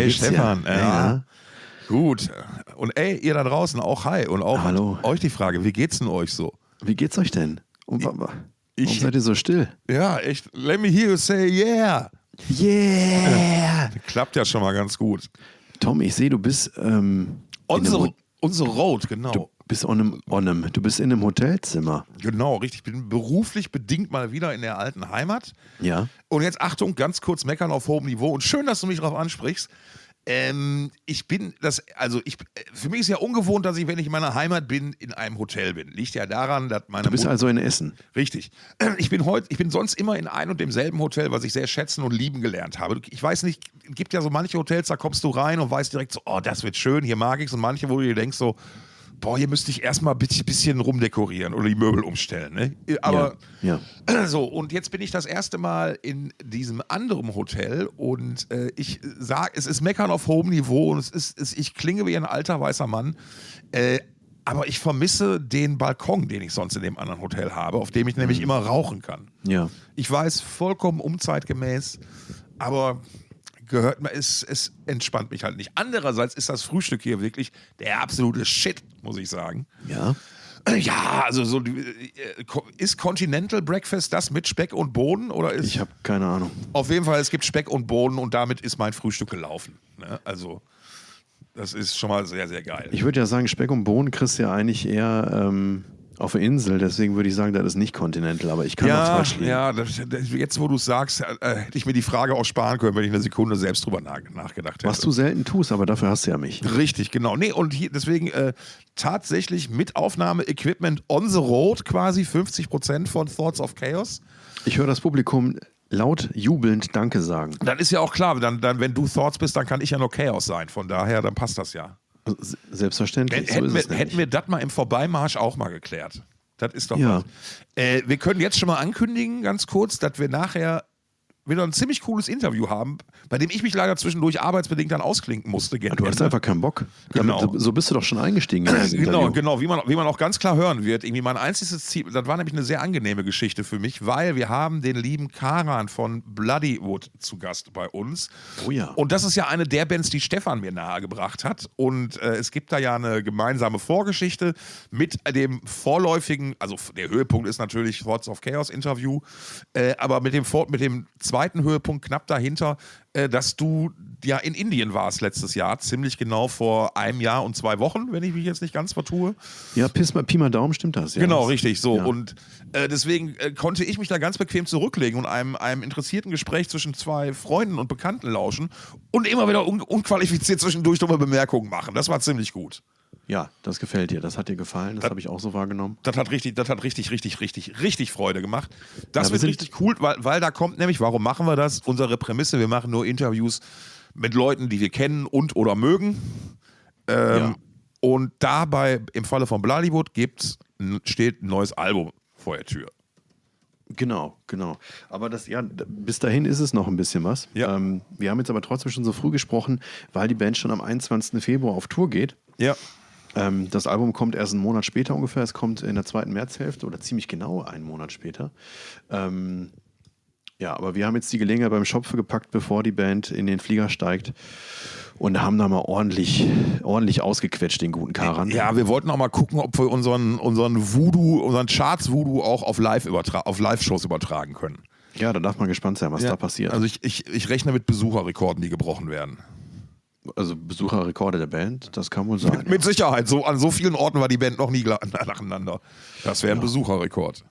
Hey Stephan, Ja. Gut. Und ey, ihr da draußen auch hi und auch Hallo. euch die Frage, wie geht's denn euch so? Wie geht's euch denn? Warum seid ihr so still? Ja, echt, let me hear you say yeah. Yeah! Klappt ja schon mal ganz gut. Tom, ich sehe, du bist Unsere Road, genau. du bist du bist in einem Hotelzimmer. Genau, richtig. Ich bin beruflich bedingt mal wieder in der alten Heimat. Ja. Und jetzt Achtung, ganz kurz meckern auf hohem Niveau. Und schön, dass du mich darauf ansprichst. Für mich ist ja ungewohnt, dass ich, wenn ich in meiner Heimat bin, in einem Hotel bin. Liegt ja daran, dass meine Du bist also in Essen. Richtig. Ich bin sonst immer in ein und demselben Hotel, was ich sehr schätzen und lieben gelernt habe. Ich weiß nicht, es gibt ja so manche Hotels, da kommst du rein und weißt direkt so, oh, das wird schön, hier mag ich's. Und manche, wo du dir denkst so, boah, hier müsste ich erstmal ein bisschen rumdekorieren oder die Möbel umstellen. Ne? Aber ja. so, und jetzt bin ich das erste Mal in diesem anderen Hotel und ich sage, es ist Meckern auf hohem Niveau und ich klinge wie ein alter weißer Mann. Aber ich vermisse den Balkon, den ich sonst in dem anderen Hotel habe, auf dem ich nämlich immer rauchen kann. Ja. Ich weiß, vollkommen unzeitgemäß, aber es entspannt mich halt nicht. Andererseits ist das Frühstück hier wirklich der absolute Shit, muss ich sagen. Ja. Ja, also ist Continental Breakfast das mit Speck und Bohnen? Oder ist, Ich habe keine Ahnung. Auf jeden Fall, es gibt Speck und Bohnen und damit ist mein Frühstück gelaufen. Ne? Also, das ist schon mal sehr, sehr geil. Ich würde ja sagen, Speck und Bohnen kriegst du ja eigentlich eher auf der Insel. Deswegen würde ich sagen, das ist nicht Continental. Aber ich kann auch falsch liegen. Ja, jetzt wo du es sagst, hätte ich mir die Frage auch sparen können, wenn ich eine Sekunde selbst drüber nachgedacht hätte. Was du selten tust, aber dafür hast du ja mich. Richtig, genau. Nee, und hier, deswegen tatsächlich mit Aufnahme-Equipment on the road quasi 50% von Thoughts of Chaos. Ich höre das Publikum laut jubelnd Danke sagen. Dann ist ja auch klar, dann, wenn du Thoughts bist, dann kann ich ja nur Chaos sein. Von daher, dann passt das ja. Selbstverständlich. Hätten wir das mal im Vorbeimarsch auch mal geklärt. Das ist doch Ja. was. Wir können jetzt schon mal ankündigen, ganz kurz, dass wir nachher wieder ein ziemlich cooles Interview haben, bei dem ich mich leider zwischendurch arbeitsbedingt dann ausklinken musste. Du hast einfach keinen Bock. Genau. So bist du doch schon eingestiegen. In das Genau, Interview. wie man auch ganz klar hören wird. Irgendwie mein einziges Ziel, das war nämlich eine sehr angenehme Geschichte für mich, weil wir haben den lieben Karan von Bloodywood zu Gast bei uns. Oh ja. Und das ist ja eine der Bands, die Stephan mir nahegebracht hat. Und es gibt da ja eine gemeinsame Vorgeschichte mit dem vorläufigen, also der Höhepunkt ist natürlich Thoughts of Chaos Interview, aber mit dem zweiten Höhepunkt knapp dahinter, dass du ja in Indien warst letztes Jahr, ziemlich genau vor einem Jahr und 2 Wochen, wenn ich mich jetzt nicht ganz vertue. Ja, Pi mal Daumen stimmt das. Ja. Genau, richtig, so. Ja. Und deswegen konnte ich mich da ganz bequem zurücklegen und einem interessierten Gespräch zwischen 2 Freunden und Bekannten lauschen und immer wieder unqualifiziert zwischendurch dumme Bemerkungen machen. Das war ziemlich gut. Ja, das gefällt dir. Das hat dir gefallen. Das habe ich auch so wahrgenommen. Das hat richtig Freude gemacht. Das Ja, wird richtig cool, weil da kommt nämlich, warum machen wir das? Unsere Prämisse, wir machen nur Interviews mit Leuten, die wir kennen und oder mögen. Ja. Und dabei, im Falle von Bloodywood, steht ein neues Album vor der Tür. Genau. Aber bis dahin ist es noch ein bisschen was. Ja. Wir haben jetzt aber trotzdem schon so früh gesprochen, weil die Band schon am 21. Februar auf Tour geht. Ja. Das Album kommt erst einen Monat später ungefähr. Es kommt in der 2. Märzhälfte oder ziemlich genau einen Monat später. Ja, aber wir haben jetzt die Gelegenheit beim Schopfe gepackt, bevor die Band in den Flieger steigt und haben da mal ordentlich ausgequetscht, den guten Karan. Ja, wir wollten auch mal gucken, ob wir unseren Charts-Voodoo auch auf Live-Shows übertragen können. Ja, da darf man gespannt sein, was da passiert. Also ich rechne mit Besucherrekorden, die gebrochen werden. Also Besucherrekorde der Band, das kann wohl sein. Mit Sicherheit. An so vielen Orten war die Band noch nie nacheinander. Das wäre ein Besucherrekord.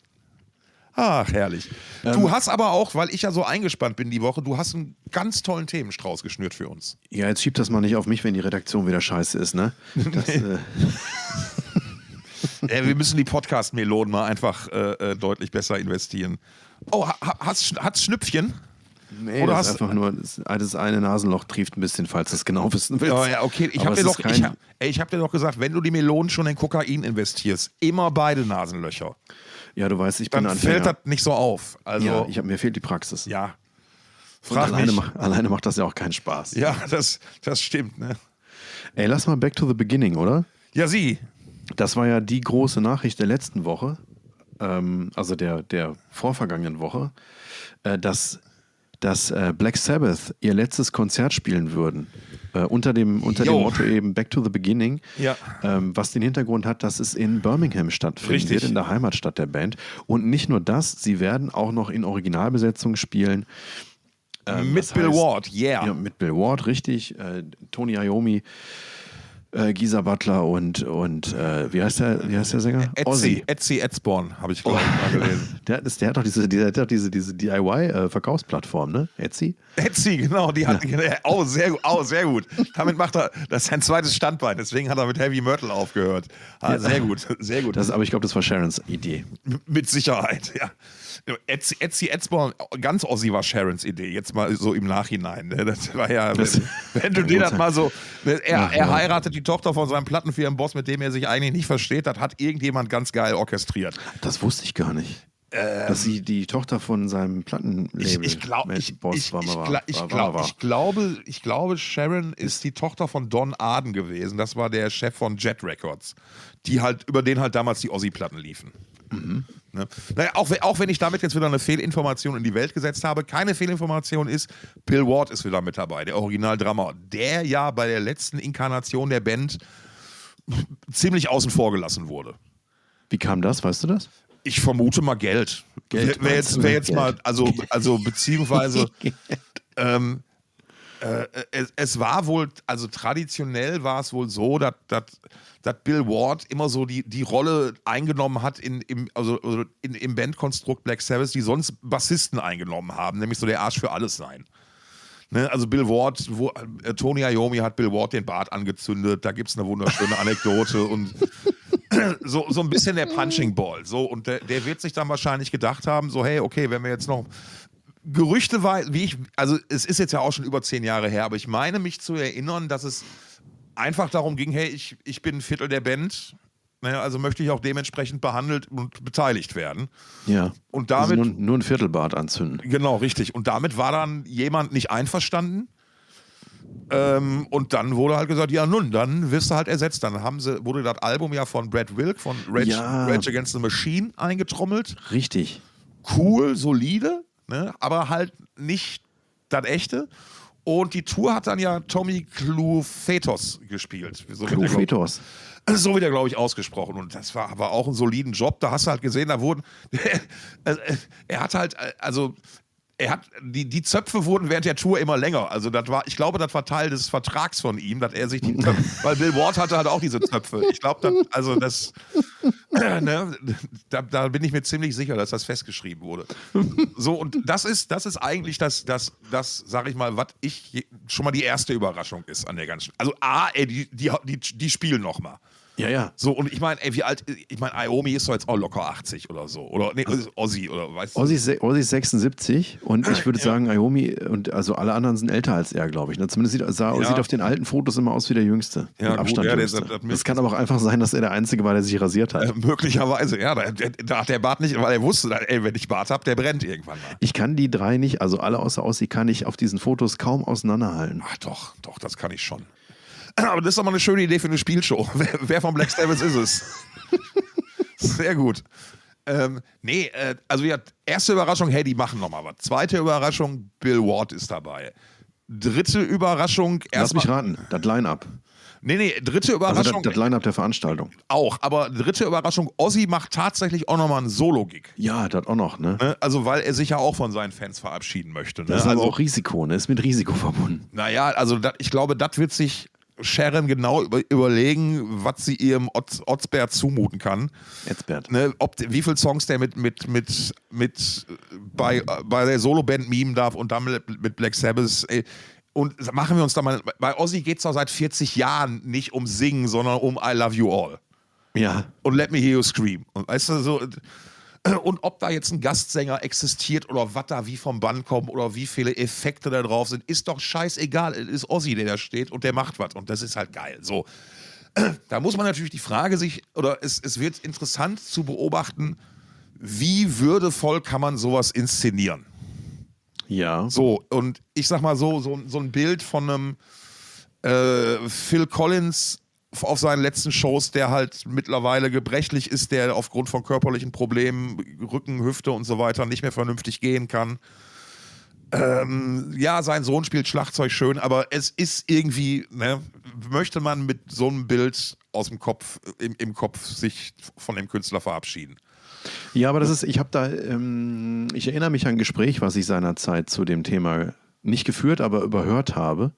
Ach, herrlich. Du hast aber auch, weil ich ja so eingespannt bin die Woche, du hast einen ganz tollen Themenstrauß geschnürt für uns. Ja, jetzt schiebt das mal nicht auf mich, wenn die Redaktion wieder scheiße ist, ne? Wir müssen die Podcast-Melonen mal einfach deutlich besser investieren. Oh, hat's Schnüpfchen? Nee, oder das ist einfach nur, das eine Nasenloch trieft ein bisschen, falls du es genau wissen willst. Ja, okay. Ich habe dir doch gesagt, wenn du die Melonen schon in Kokain investierst, immer beide Nasenlöcher. Ja, du weißt, ich bin Dann Anfänger. fällt das nicht so auf. Also, ja, mir fehlt die Praxis. Ja. Alleine macht das ja auch keinen Spaß. Ja, das stimmt, ne? Ey, lass mal back to the beginning, oder? Ja, sie. Das war ja die große Nachricht der letzten Woche, also der vorvergangenen Woche, dass dass Black Sabbath ihr letztes Konzert spielen würden. Unter dem Motto eben Back to the Beginning, was den Hintergrund hat, dass es in Birmingham stattfinden wird, in der Heimatstadt der Band. Und nicht nur das, sie werden auch noch in Originalbesetzung spielen. Mit Bill Ward, Ja, mit Bill Ward, richtig. Tony Iommi, Geezer Butler und wie heißt der Sänger? Etsy Edsborn, habe ich, glaube ich, mal gelesen. Der hat doch diese DIY-Verkaufsplattform, ne? Etsy, genau, die hat sehr gut. Damit macht er, das ist sein zweites Standbein, deswegen hat er mit Heavy Metal aufgehört. Sehr gut. Aber ich glaube, das war Sharons Idee. Mit Sicherheit, ja. Etsy Edsborn, ganz Ozzy war Sharons Idee, jetzt mal so im Nachhinein. Ne? Das war ja, wenn du den das mal so, er heiratet die Tochter von seinem Plattenfirmenboss, mit dem er sich eigentlich nicht versteht, das hat irgendjemand ganz geil orchestriert. Das wusste ich gar nicht. Dass sie die Tochter von seinem Plattenlabel Ich glaube, Sharon ist die Tochter von Don Arden gewesen. Das war der Chef von Jet Records, über den halt damals die Ozzy-Platten liefen. Mhm. Ne? Naja, auch wenn ich damit jetzt wieder eine Fehlinformation in die Welt gesetzt habe, keine Fehlinformation ist, Bill Ward ist wieder mit dabei, der Original-Drummer, der ja bei der letzten Inkarnation der Band ziemlich außen vor gelassen wurde. Wie kam das, weißt du das? Ich vermute mal Geld. Wäre jetzt mal, also beziehungsweise es war wohl, also traditionell war es wohl so, dass Bill Ward immer so die Rolle eingenommen hat im Bandkonstrukt Black Sabbath, die sonst Bassisten eingenommen haben, nämlich so der Arsch für alles sein. Ne? Also Bill Ward, Tony Iommi hat Bill Ward den Bart angezündet, da gibt es eine wunderschöne Anekdote und so ein bisschen der Punching Ball. So, und der wird sich dann wahrscheinlich gedacht haben, so hey, okay, wenn wir jetzt noch gerüchteweise, also es ist jetzt ja auch schon über 10 Jahre her, aber ich meine mich zu erinnern, dass es einfach darum ging, hey, ich bin ein Viertel der Band, also möchte ich auch dementsprechend behandelt und beteiligt werden. Ja, und damit also nur ein Viertelbart anzünden. Genau, richtig. Und damit war dann jemand nicht einverstanden. Und dann wurde halt gesagt, ja nun, dann wirst du halt ersetzt. Dann wurde das Album ja von Brad Wilk, von Rage Against the Machine eingetrommelt. Richtig. Cool, solide, ne? Aber halt nicht das Echte. Und die Tour hat dann ja Tommy Clufetos gespielt. So wird er, glaube ich, ausgesprochen. Und das war aber auch ein soliden Job. Da hast du halt gesehen, die Zöpfe wurden während der Tour immer länger. Also ich glaube, das war Teil des Vertrags von ihm, dass er sich die Zöpfe, weil Bill Ward hatte halt auch diese Zöpfe. Ich glaube, da bin ich mir ziemlich sicher, dass das festgeschrieben wurde. So, und das ist eigentlich das, sag ich mal, was schon mal die erste Überraschung ist an der ganzen. Also die spielen noch mal. Ja. So, und ich meine, wie alt, Iommi ist doch jetzt auch locker 80 oder so. Oder, nee, Ozzy, oder weißt du? Ozzy ist 76 und ich würde sagen, Iommi und also alle anderen sind älter als er, glaube ich. Ne? Zumindest sieht auf den alten Fotos immer aus wie der Jüngste. Ja, Abstand gut, Jüngste. Das kann aber auch einfach sein, dass er der Einzige war, der sich rasiert hat. Möglicherweise, ja. Da hat der Bart nicht, weil er wusste, wenn ich Bart habe, der brennt irgendwann mal. Ich kann die drei nicht, also alle außer Ozzy, kann ich auf diesen Fotos kaum auseinanderhalten. Ach doch, das kann ich schon. Aber das ist doch mal eine schöne Idee für eine Spielshow. Wer von Black Sabbath ist es? Sehr gut. Also ja, erste Überraschung, hey, die machen nochmal was. Zweite Überraschung, Bill Ward ist dabei. Dritte Überraschung, Lass mich raten, das Line-Up. Nee, dritte Überraschung. Also das Line-Up der Veranstaltung. Auch, aber dritte Überraschung, Ozzy macht tatsächlich auch nochmal einen Solo-Gig. Ja, das auch noch, ne? Also, weil er sich ja auch von seinen Fans verabschieden möchte. Ne? Das ist aber auch Risiko, ne? Ist mit Risiko verbunden. Naja, also ich glaube, das wird sich Sharon genau überlegen, was sie ihrem Otzbert zumuten kann. Ne, wie viele Songs der bei der Soloband mimen darf und dann mit Black Sabbath. Und machen wir uns da mal, bei Ozzy geht es doch seit 40 Jahren nicht um Singen, sondern um I Love You All. Ja. Und Let Me Hear You Scream. Und weißt du, so. Und ob da jetzt ein Gastsänger existiert oder was da wie vom Band kommt oder wie viele Effekte da drauf sind, ist doch scheißegal. Es ist Ozzy, der da steht und der macht was. Und das ist halt geil. So. Da muss man natürlich die Frage es wird interessant zu beobachten, wie würdevoll kann man sowas inszenieren? Ja. So, und ich sag mal so ein Bild von einem Phil Collins auf seinen letzten Shows, der halt mittlerweile gebrechlich ist, der aufgrund von körperlichen Problemen, Rücken, Hüfte und so weiter nicht mehr vernünftig gehen kann. Ja, sein Sohn spielt Schlagzeug schön, aber es ist irgendwie, ne, möchte man mit so einem Bild aus dem Kopf, im Kopf sich von dem Künstler verabschieden. Ja, aber das ist, ich erinnere mich an ein Gespräch, was ich seinerzeit zu dem Thema nicht geführt, aber überhört habe.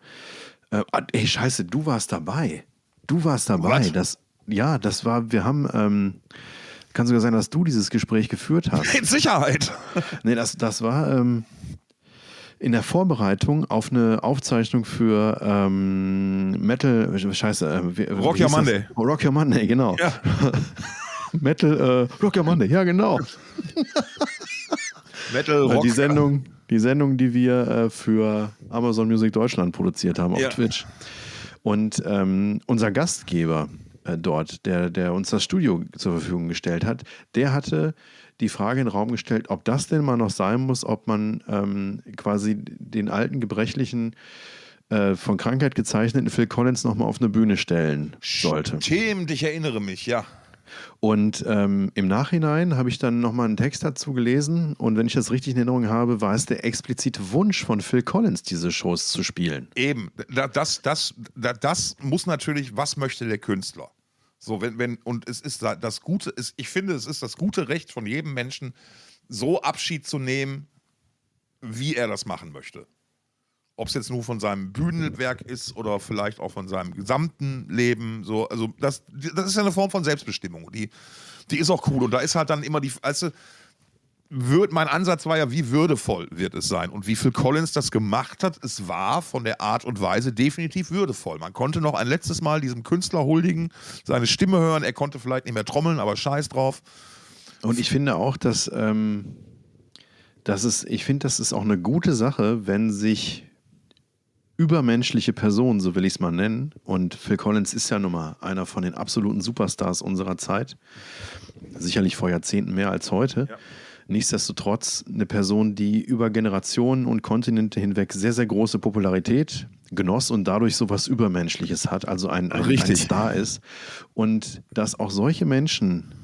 Ey, scheiße, du warst dabei. What? Das war, wir haben, kann sogar sein, dass du dieses Gespräch geführt hast. Mit Sicherheit. Nee, das war in der Vorbereitung auf eine Aufzeichnung für Rock Your Monday. Rock Your Monday, genau. Ja. Rock Your Monday, ja genau. Metal Rock. Die Sendung, die wir für Amazon Music Deutschland produziert haben auf Twitch. Und unser Gastgeber dort, der uns das Studio zur Verfügung gestellt hat, der hatte die Frage in den Raum gestellt, ob das denn mal noch sein muss, ob man quasi den alten, gebrechlichen, von Krankheit gezeichneten Phil Collins nochmal auf eine Bühne stellen sollte. Stimmt, ich erinnere mich, ja. Und im Nachhinein habe ich dann nochmal einen Text dazu gelesen und wenn ich das richtig in Erinnerung habe, war es der explizite Wunsch von Phil Collins, diese Shows zu spielen. Eben, das muss natürlich, was möchte der Künstler? So, und es ist das Gute, ich finde, es ist das gute Recht von jedem Menschen, so Abschied zu nehmen, wie er das machen möchte. Ob es jetzt nur von seinem Bühnenwerk ist oder vielleicht auch von seinem gesamten Leben. So, also das ist ja eine Form von Selbstbestimmung. Die ist auch cool. Und da ist halt dann immer mein Ansatz war ja, wie würdevoll wird es sein? Und wie Phil Collins das gemacht hat, es war von der Art und Weise definitiv würdevoll. Man konnte noch ein letztes Mal diesem Künstler huldigen, seine Stimme hören. Er konnte vielleicht nicht mehr trommeln, aber scheiß drauf. Und ich finde auch, das ist auch eine gute Sache, wenn sich übermenschliche Personen, so will ich es mal nennen, und Phil Collins ist ja nun mal einer von den absoluten Superstars unserer Zeit, sicherlich vor Jahrzehnten mehr als heute, nichtsdestotrotz eine Person, die über Generationen und Kontinente hinweg sehr, sehr große Popularität genoss und dadurch sowas Übermenschliches hat, also ein Star ist. Und dass auch solche Menschen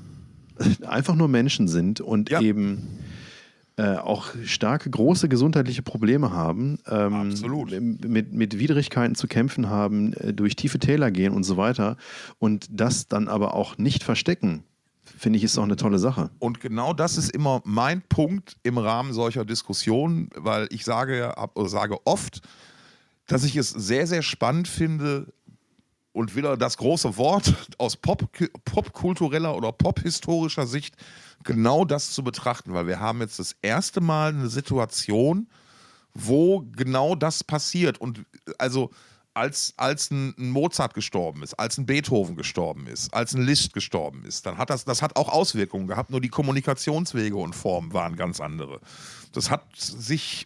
einfach nur Menschen sind und eben auch starke, große gesundheitliche Probleme haben, mit Widrigkeiten zu kämpfen haben, durch tiefe Täler gehen und so weiter und das dann aber auch nicht verstecken, finde ich, ist doch eine tolle Sache. Und genau das ist immer mein Punkt im Rahmen solcher Diskussionen, weil ich sage oft, dass ich es sehr, sehr spannend finde und wieder das große Wort aus popkultureller oder pophistorischer Sicht genau das zu betrachten, weil wir haben jetzt das erste Mal eine Situation, wo genau das passiert und also als ein Mozart gestorben ist, als ein Beethoven gestorben ist, als ein Liszt gestorben ist, dann hat das hat auch Auswirkungen gehabt, nur die Kommunikationswege und Formen waren ganz andere.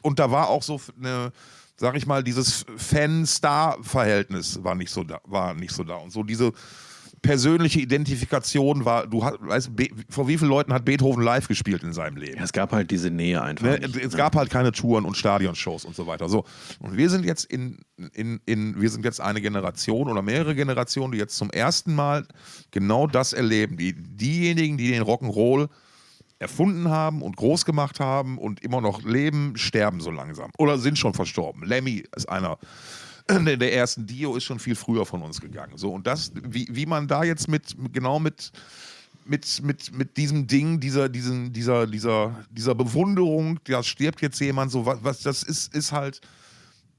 Und da war auch so eine, sag ich mal, dieses Fan-Star-Verhältnis war nicht so da. Und so diese persönliche Identifikation war, vor wie vielen Leuten hat Beethoven live gespielt in seinem Leben? Ja, es gab halt diese Nähe einfach. Es gab halt keine Touren und Stadionshows und so weiter. So. Und wir sind jetzt wir sind jetzt eine Generation oder mehrere Generationen, die jetzt zum ersten Mal genau das erleben. Diejenigen, die den Rock'n'Roll erfunden haben und groß gemacht haben und immer noch leben, sterben so langsam. Oder sind schon verstorben. Lemmy ist einer der ersten, Dio ist schon viel früher von uns gegangen. So, und das, wie man da jetzt mit diesem Ding, dieser Bewunderung, da stirbt jetzt jemand, so was das ist halt,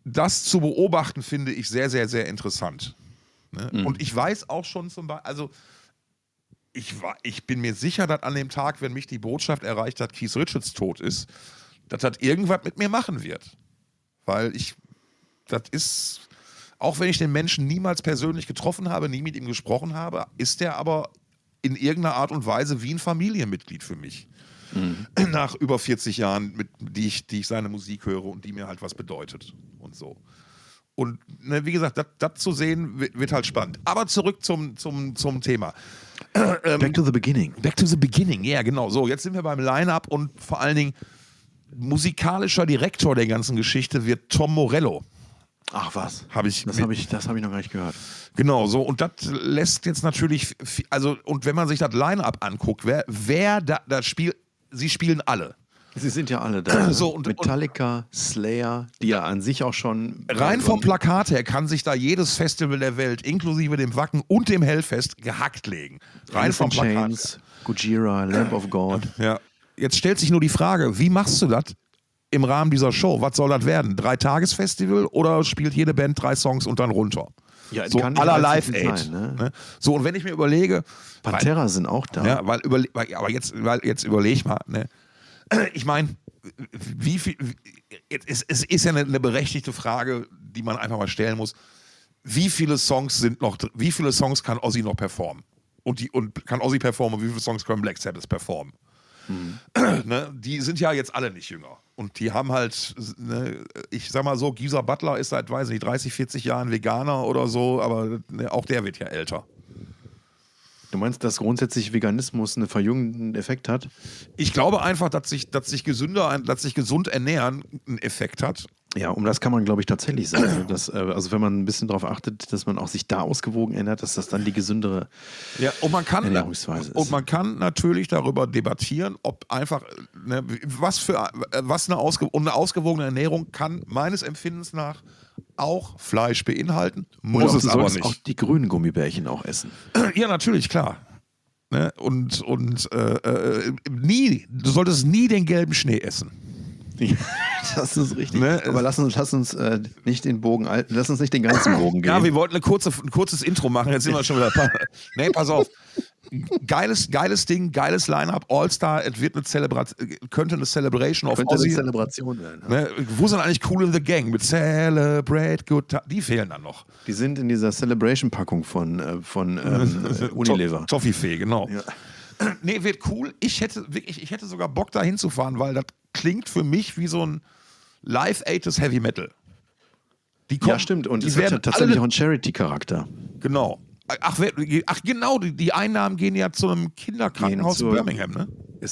das zu beobachten, finde ich sehr, sehr, sehr interessant. Ne? Mhm. Und ich weiß auch schon zum Beispiel, also ich bin mir sicher, dass an dem Tag, wenn mich die Botschaft erreicht hat, Keith Richards tot ist, dass das irgendwas mit mir machen wird. Weil das ist, auch wenn ich den Menschen niemals persönlich getroffen habe, nie mit ihm gesprochen habe, ist er aber in irgendeiner Art und Weise wie ein Familienmitglied für mich. Mhm. Nach über 40 Jahren, die ich seine Musik höre und die mir halt was bedeutet und so. Und wie gesagt, das zu sehen, wird halt spannend. Aber zurück zum Thema. Back to the beginning. Back to the beginning, ja, genau. So, jetzt sind wir beim Line-Up und vor allen Dingen musikalischer Direktor der ganzen Geschichte wird Tom Morello. Ach was? Das habe ich noch gar nicht gehört. Genau, so, und das lässt jetzt natürlich, also, und wenn man sich das Line-Up anguckt, wer da spielt, sie spielen alle. Sie sind ja alle da. So, und Metallica, Slayer, die ja an sich auch schon... Rein vom Plakat her kann sich da jedes Festival der Welt, inklusive dem Wacken und dem Hellfest, gehackt legen. Rein vom Plakat Chains, Gojira, Lamb of God. Ja. Jetzt stellt sich nur die Frage, wie machst du das im Rahmen dieser Show? Was soll das werden? 3-Tages-Festival oder spielt jede Band 3 Songs und dann runter? Ja, so kann aller Live-Aid. Sein, ne? So, und wenn ich mir überlege... Pantera sind auch da. Ja, aber jetzt überleg mal, ne? Ich meine, wie viel... Es ist ja eine berechtigte Frage, die man einfach mal stellen muss. Wie viele Songs kann Ozzy noch performen? Und kann Ozzy performen und wie viele Songs können Black Sabbath performen? Ne, die sind ja jetzt alle nicht jünger. Und die haben halt, ne, ich sag mal so, Geezer Butler ist seit, weiß nicht, 30, 40 Jahren Veganer oder so, aber ne, auch der wird ja älter. Du meinst, dass grundsätzlich Veganismus einen verjüngenden Effekt hat? Ich glaube einfach, dass sich gesund ernähren einen Effekt hat. Ja, um das kann man, glaube ich, tatsächlich sagen. Dass, also wenn man ein bisschen darauf achtet, dass man auch sich da ausgewogen ändert, dass das dann die gesündere Ernährungsweise ist. Und man kann natürlich darüber debattieren, ob einfach, ne, eine ausgewogene Ernährung kann meines Empfindens nach auch Fleisch beinhalten, muss es aber nicht. Auch die grünen Gummibärchen auch essen. Ja, natürlich, klar. Ne? Und du solltest nie den gelben Schnee essen. Das ist richtig. Ne? Aber lass uns nicht den Bogen halten, lass uns nicht den ganzen Bogen gehen. Ja, wir wollten ein kurzes Intro machen, jetzt sind wir schon wieder. Nee, pass auf. Geiles Ding, geiles Line-Up, All-Star, es wird könnte eine Celebration of Ozzy. Eine Celebration werden. Ja. Ne? Wo sind eigentlich Cool in the Gang mit Celebrate Good Time? Die fehlen dann noch. Die sind in dieser Celebration-Packung von Unilever. Toffifee, genau. Ja. Nee, wird cool. Ich hätte sogar Bock, da hinzufahren, weil das klingt für mich wie so ein Live-Aid des Heavy Metal. Ja, stimmt. Und es hat ja tatsächlich auch einen Charity-Charakter. Genau. Ach genau, die Einnahmen gehen ja zu einem Kinderkrankenhaus in Birmingham, ne?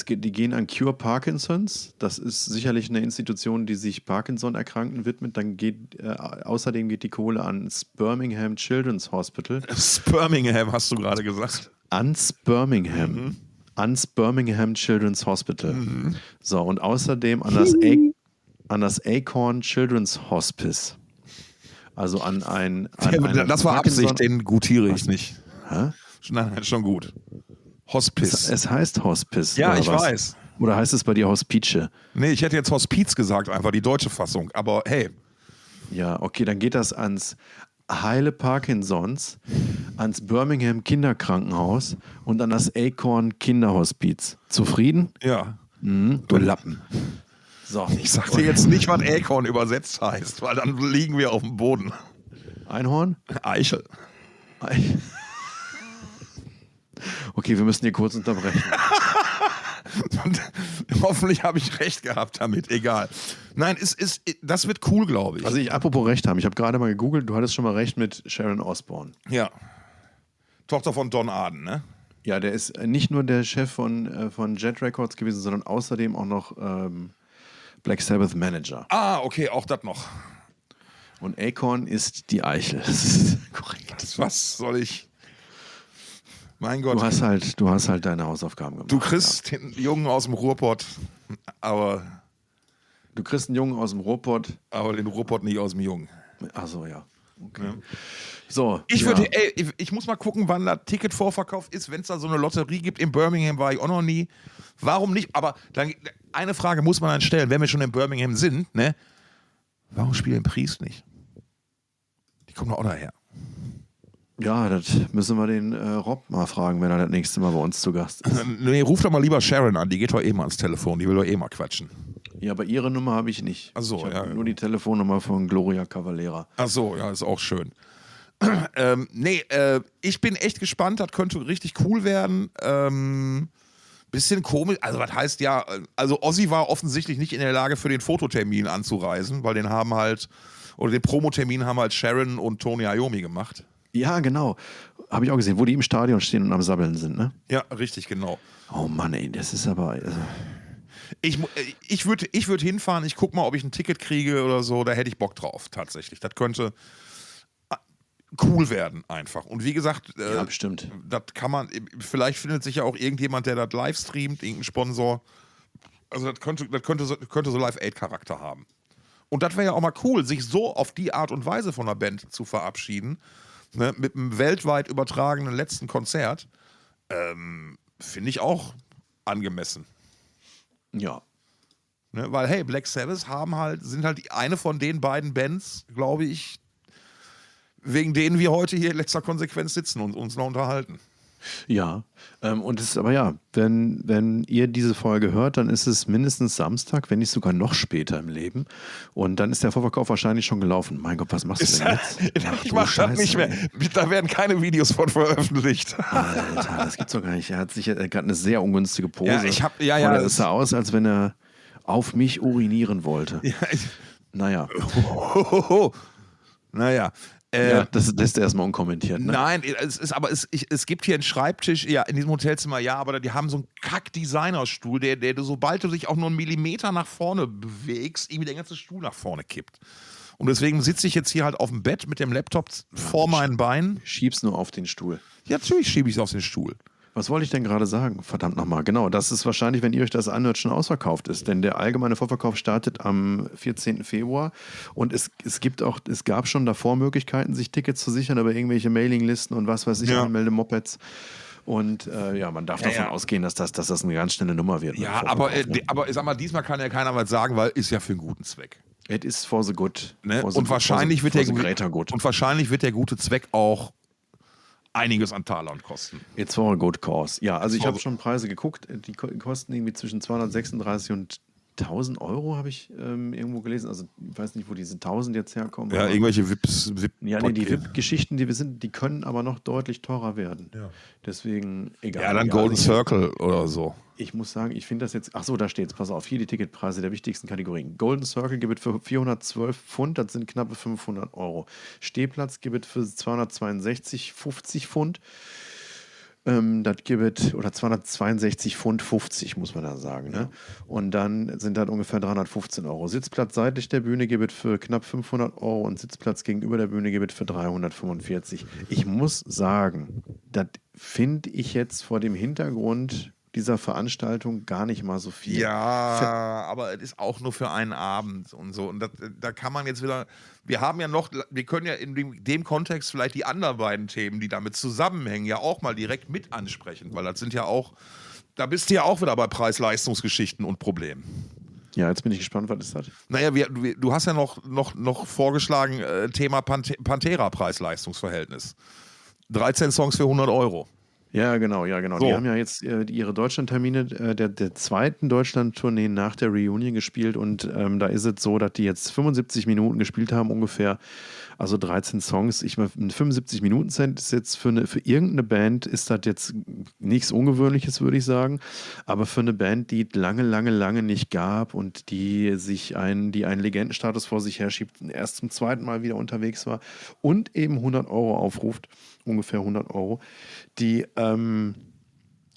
Die gehen an Cure Parkinsons. Das ist sicherlich eine Institution, die sich Parkinson-Erkrankten widmet. Dann außerdem geht die Kohle ans Birmingham Children's Hospital. Birmingham hast du gerade gesagt. Ans Birmingham. Ans Birmingham Children's Hospital. Mhm. So, und außerdem an das Acorn Children's Hospice. Also an das war Absicht, den gutiere ich nicht. Hä? Nein, schon gut. Hospice. Es heißt Hospice. Ja, ich weiß. Oder heißt es bei dir Hospice? Nee, ich hätte jetzt Hospiz gesagt, einfach die deutsche Fassung. Aber hey. Ja, okay, dann geht das ans Heile Parkinsons, ans Birmingham Kinderkrankenhaus und an das Acorn Kinderhospiz. Zufrieden? Ja. Du Lappen. So. Ich sag dir jetzt nicht, was Acorn übersetzt heißt, weil dann liegen wir auf dem Boden. Einhorn? Eichel. Okay, wir müssen hier kurz unterbrechen. Hoffentlich habe ich recht gehabt damit, egal. Nein, das wird cool, glaube ich. Also apropos Recht haben, ich habe gerade mal gegoogelt, du hattest schon mal recht mit Sharon Osbourne. Ja. Tochter von Don Arden, ne? Ja, der ist nicht nur der Chef von Jet Records gewesen, sondern außerdem auch noch Black Sabbath Manager. Ah, okay, auch das noch. Und Acorn ist die Eichel. Das ist korrekt. Was soll ich... Mein Gott. Du hast halt deine Hausaufgaben gemacht. Du kriegst den Jungen aus dem Ruhrpott, aber... Du kriegst einen Jungen aus dem Ruhrpott. Aber den Ruhrpott nicht aus dem Jungen. Ach so, ja. Okay. Ja. So, ich muss mal gucken, wann da Ticketvorverkauf ist, wenn es da so eine Lotterie gibt. In Birmingham war ich auch noch nie. Warum nicht? Aber dann, eine Frage muss man dann stellen, wenn wir schon in Birmingham sind, ne? Warum spielen Priest nicht? Die kommen doch auch daher. Ja, das müssen wir den Rob mal fragen, wenn er das nächste Mal bei uns zu Gast ist. Nee, ruf doch mal lieber Sharon an, die geht doch eh mal ans Telefon, die will doch eh mal quatschen. Ja, aber ihre Nummer habe ich nicht. Ach so, ich habe nur die Telefonnummer von Gloria Cavalera. Ach so, ja, ist auch schön. Ich bin echt gespannt, das könnte richtig cool werden. Bisschen komisch, also was heißt ja, also Ozzy war offensichtlich nicht in der Lage für den Fototermin anzureisen, weil den Promotermin haben halt Sharon und Tony Iommi gemacht. Ja, genau. Habe ich auch gesehen, wo die im Stadion stehen und am Sabbeln sind, ne? Ja, richtig, genau. Oh Mann, ey, das ist aber... Ich würd hinfahren, ich guck mal, ob ich ein Ticket kriege oder so, da hätte ich Bock drauf, tatsächlich. Das könnte cool werden einfach. Und wie gesagt, ja, bestimmt. Das kann man, vielleicht findet sich ja auch irgendjemand, der das live streamt, irgendein Sponsor. Also das könnte so Live-Aid-Charakter haben. Und das wäre ja auch mal cool, sich so auf die Art und Weise von einer Band zu verabschieden, ne, mit einem weltweit übertragenen letzten Konzert. Finde ich auch angemessen. Ja. Ne, weil, hey, Black Sabbath sind halt eine von den beiden Bands, glaube ich, wegen denen wir heute hier in letzter Konsequenz sitzen und uns noch unterhalten. Ja, und es ist aber ja, wenn ihr diese Folge hört, dann ist es mindestens Samstag, wenn nicht sogar noch später im Leben. Und dann ist der Vorverkauf wahrscheinlich schon gelaufen. Mein Gott, was machst du denn jetzt? Ich mach das nicht mehr. Da werden keine Videos von veröffentlicht. Alter, das gibt's doch gar nicht. Er hat sich gerade eine sehr ungünstige Pose. Ja, es sah aus, als wenn er auf mich urinieren wollte. Ja, naja. Naja. Ja, das lässt er erstmal unkommentiert. Ne? Nein, es gibt hier einen Schreibtisch, ja, in diesem Hotelzimmer, ja, aber die haben so einen Kack-Designerstuhl, der sobald du dich auch nur einen Millimeter nach vorne bewegst, irgendwie der ganze Stuhl nach vorne kippt. Und deswegen sitze ich jetzt hier halt auf dem Bett mit dem Laptop vor meinen Beinen. Schieb's nur auf den Stuhl. Ja, natürlich schiebe ich es auf den Stuhl. Was wollte ich denn gerade sagen? Verdammt nochmal. Genau, das ist wahrscheinlich, wenn ihr euch das anhört, schon ausverkauft ist. Denn der allgemeine Vorverkauf startet am 14. Februar. Und es gab schon davor Möglichkeiten, sich Tickets zu sichern über irgendwelche Mailinglisten und was weiß ich, Anmeldemopeds. Und man darf davon ausgehen, dass das eine ganz schnelle Nummer wird. Ja, aber ich sag mal, diesmal kann ja keiner was sagen, weil ist ja für einen guten Zweck. It is for the good. Ne? Und wahrscheinlich wird der gute Zweck auch einiges an Talern kosten. It's for a good cause. Ja, also ich habe schon Preise geguckt, die kosten irgendwie zwischen 236 und 1000 Euro, habe ich irgendwo gelesen. Also ich weiß nicht, wo diese 1000 jetzt herkommen. Ja, irgendwelche VIP. Ja, nee, die VIP-Geschichten, die können aber noch deutlich teurer werden. Ja. Deswegen, egal. Ja, dann Golden Circle oder so. Ich muss sagen, ich finde das jetzt, ach so, da steht es, pass auf, hier die Ticketpreise der wichtigsten Kategorien. Golden Circle gibt es für 412 Pfund, das sind knappe 500 Euro. Stehplatz gibt es für 262,50 Pfund. Das gibt oder 262,50 Pfund, muss man da sagen. Ne? Und dann sind das ungefähr 315 Euro. Sitzplatz seitlich der Bühne gibt es für knapp 500 Euro und Sitzplatz gegenüber der Bühne gibt es für 345. Ich muss sagen, das finde ich jetzt vor dem Hintergrund dieser Veranstaltung gar nicht mal so viel. Ja, aber es ist auch nur für einen Abend und so. Und da kann man jetzt wieder, wir können ja in dem Kontext vielleicht die anderen beiden Themen, die damit zusammenhängen, ja auch mal direkt mit ansprechen, weil das sind ja auch, da bist du ja auch wieder bei Preis-Leistungsgeschichten und Problemen. Ja, jetzt bin ich gespannt, was ist das? Naja, du hast ja noch vorgeschlagen, Thema Pantera Preis-Leistungsverhältnis. 13 Songs für 100 Euro. Ja, genau. So. Die haben ja jetzt ihre Deutschlandtermine der zweiten Deutschland-Tournee nach der Reunion gespielt und da ist es so, dass die jetzt 75 Minuten gespielt haben ungefähr, also 13 Songs. Ich meine, ein 75-Minuten-Set ist jetzt für irgendeine Band ist das jetzt nichts Ungewöhnliches, würde ich sagen, aber für eine Band, die es lange nicht gab und die einen Legendenstatus vor sich herschiebt, erst zum zweiten Mal wieder unterwegs war und eben 100 Euro aufruft, ungefähr 100 Euro,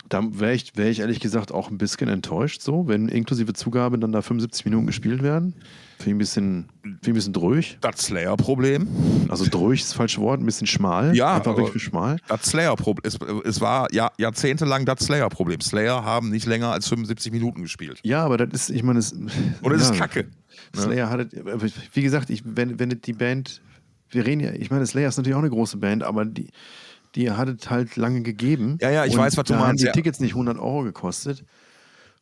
da wäre ich ehrlich gesagt auch ein bisschen enttäuscht, so, wenn inklusive Zugabe dann da 75 Minuten gespielt werden. Finde ich ein bisschen dröch. Das Slayer-Problem. Also dröch ist das falsche Wort, ein bisschen schmal. Ja, einfach wirklich schmal. Das Slayer-Problem. Es war jahrzehntelang das Slayer-Problem. Slayer haben nicht länger als 75 Minuten gespielt. Ja, aber das ist, ich meine, es ist Kacke. Slayer hat, wie gesagt, wenn die Band, wir reden ja, ich meine, Slayer ist natürlich auch eine große Band, aber die hat es halt lange gegeben. Ja, ich weiß, was du meinst. Haben die Tickets nicht 100 Euro gekostet.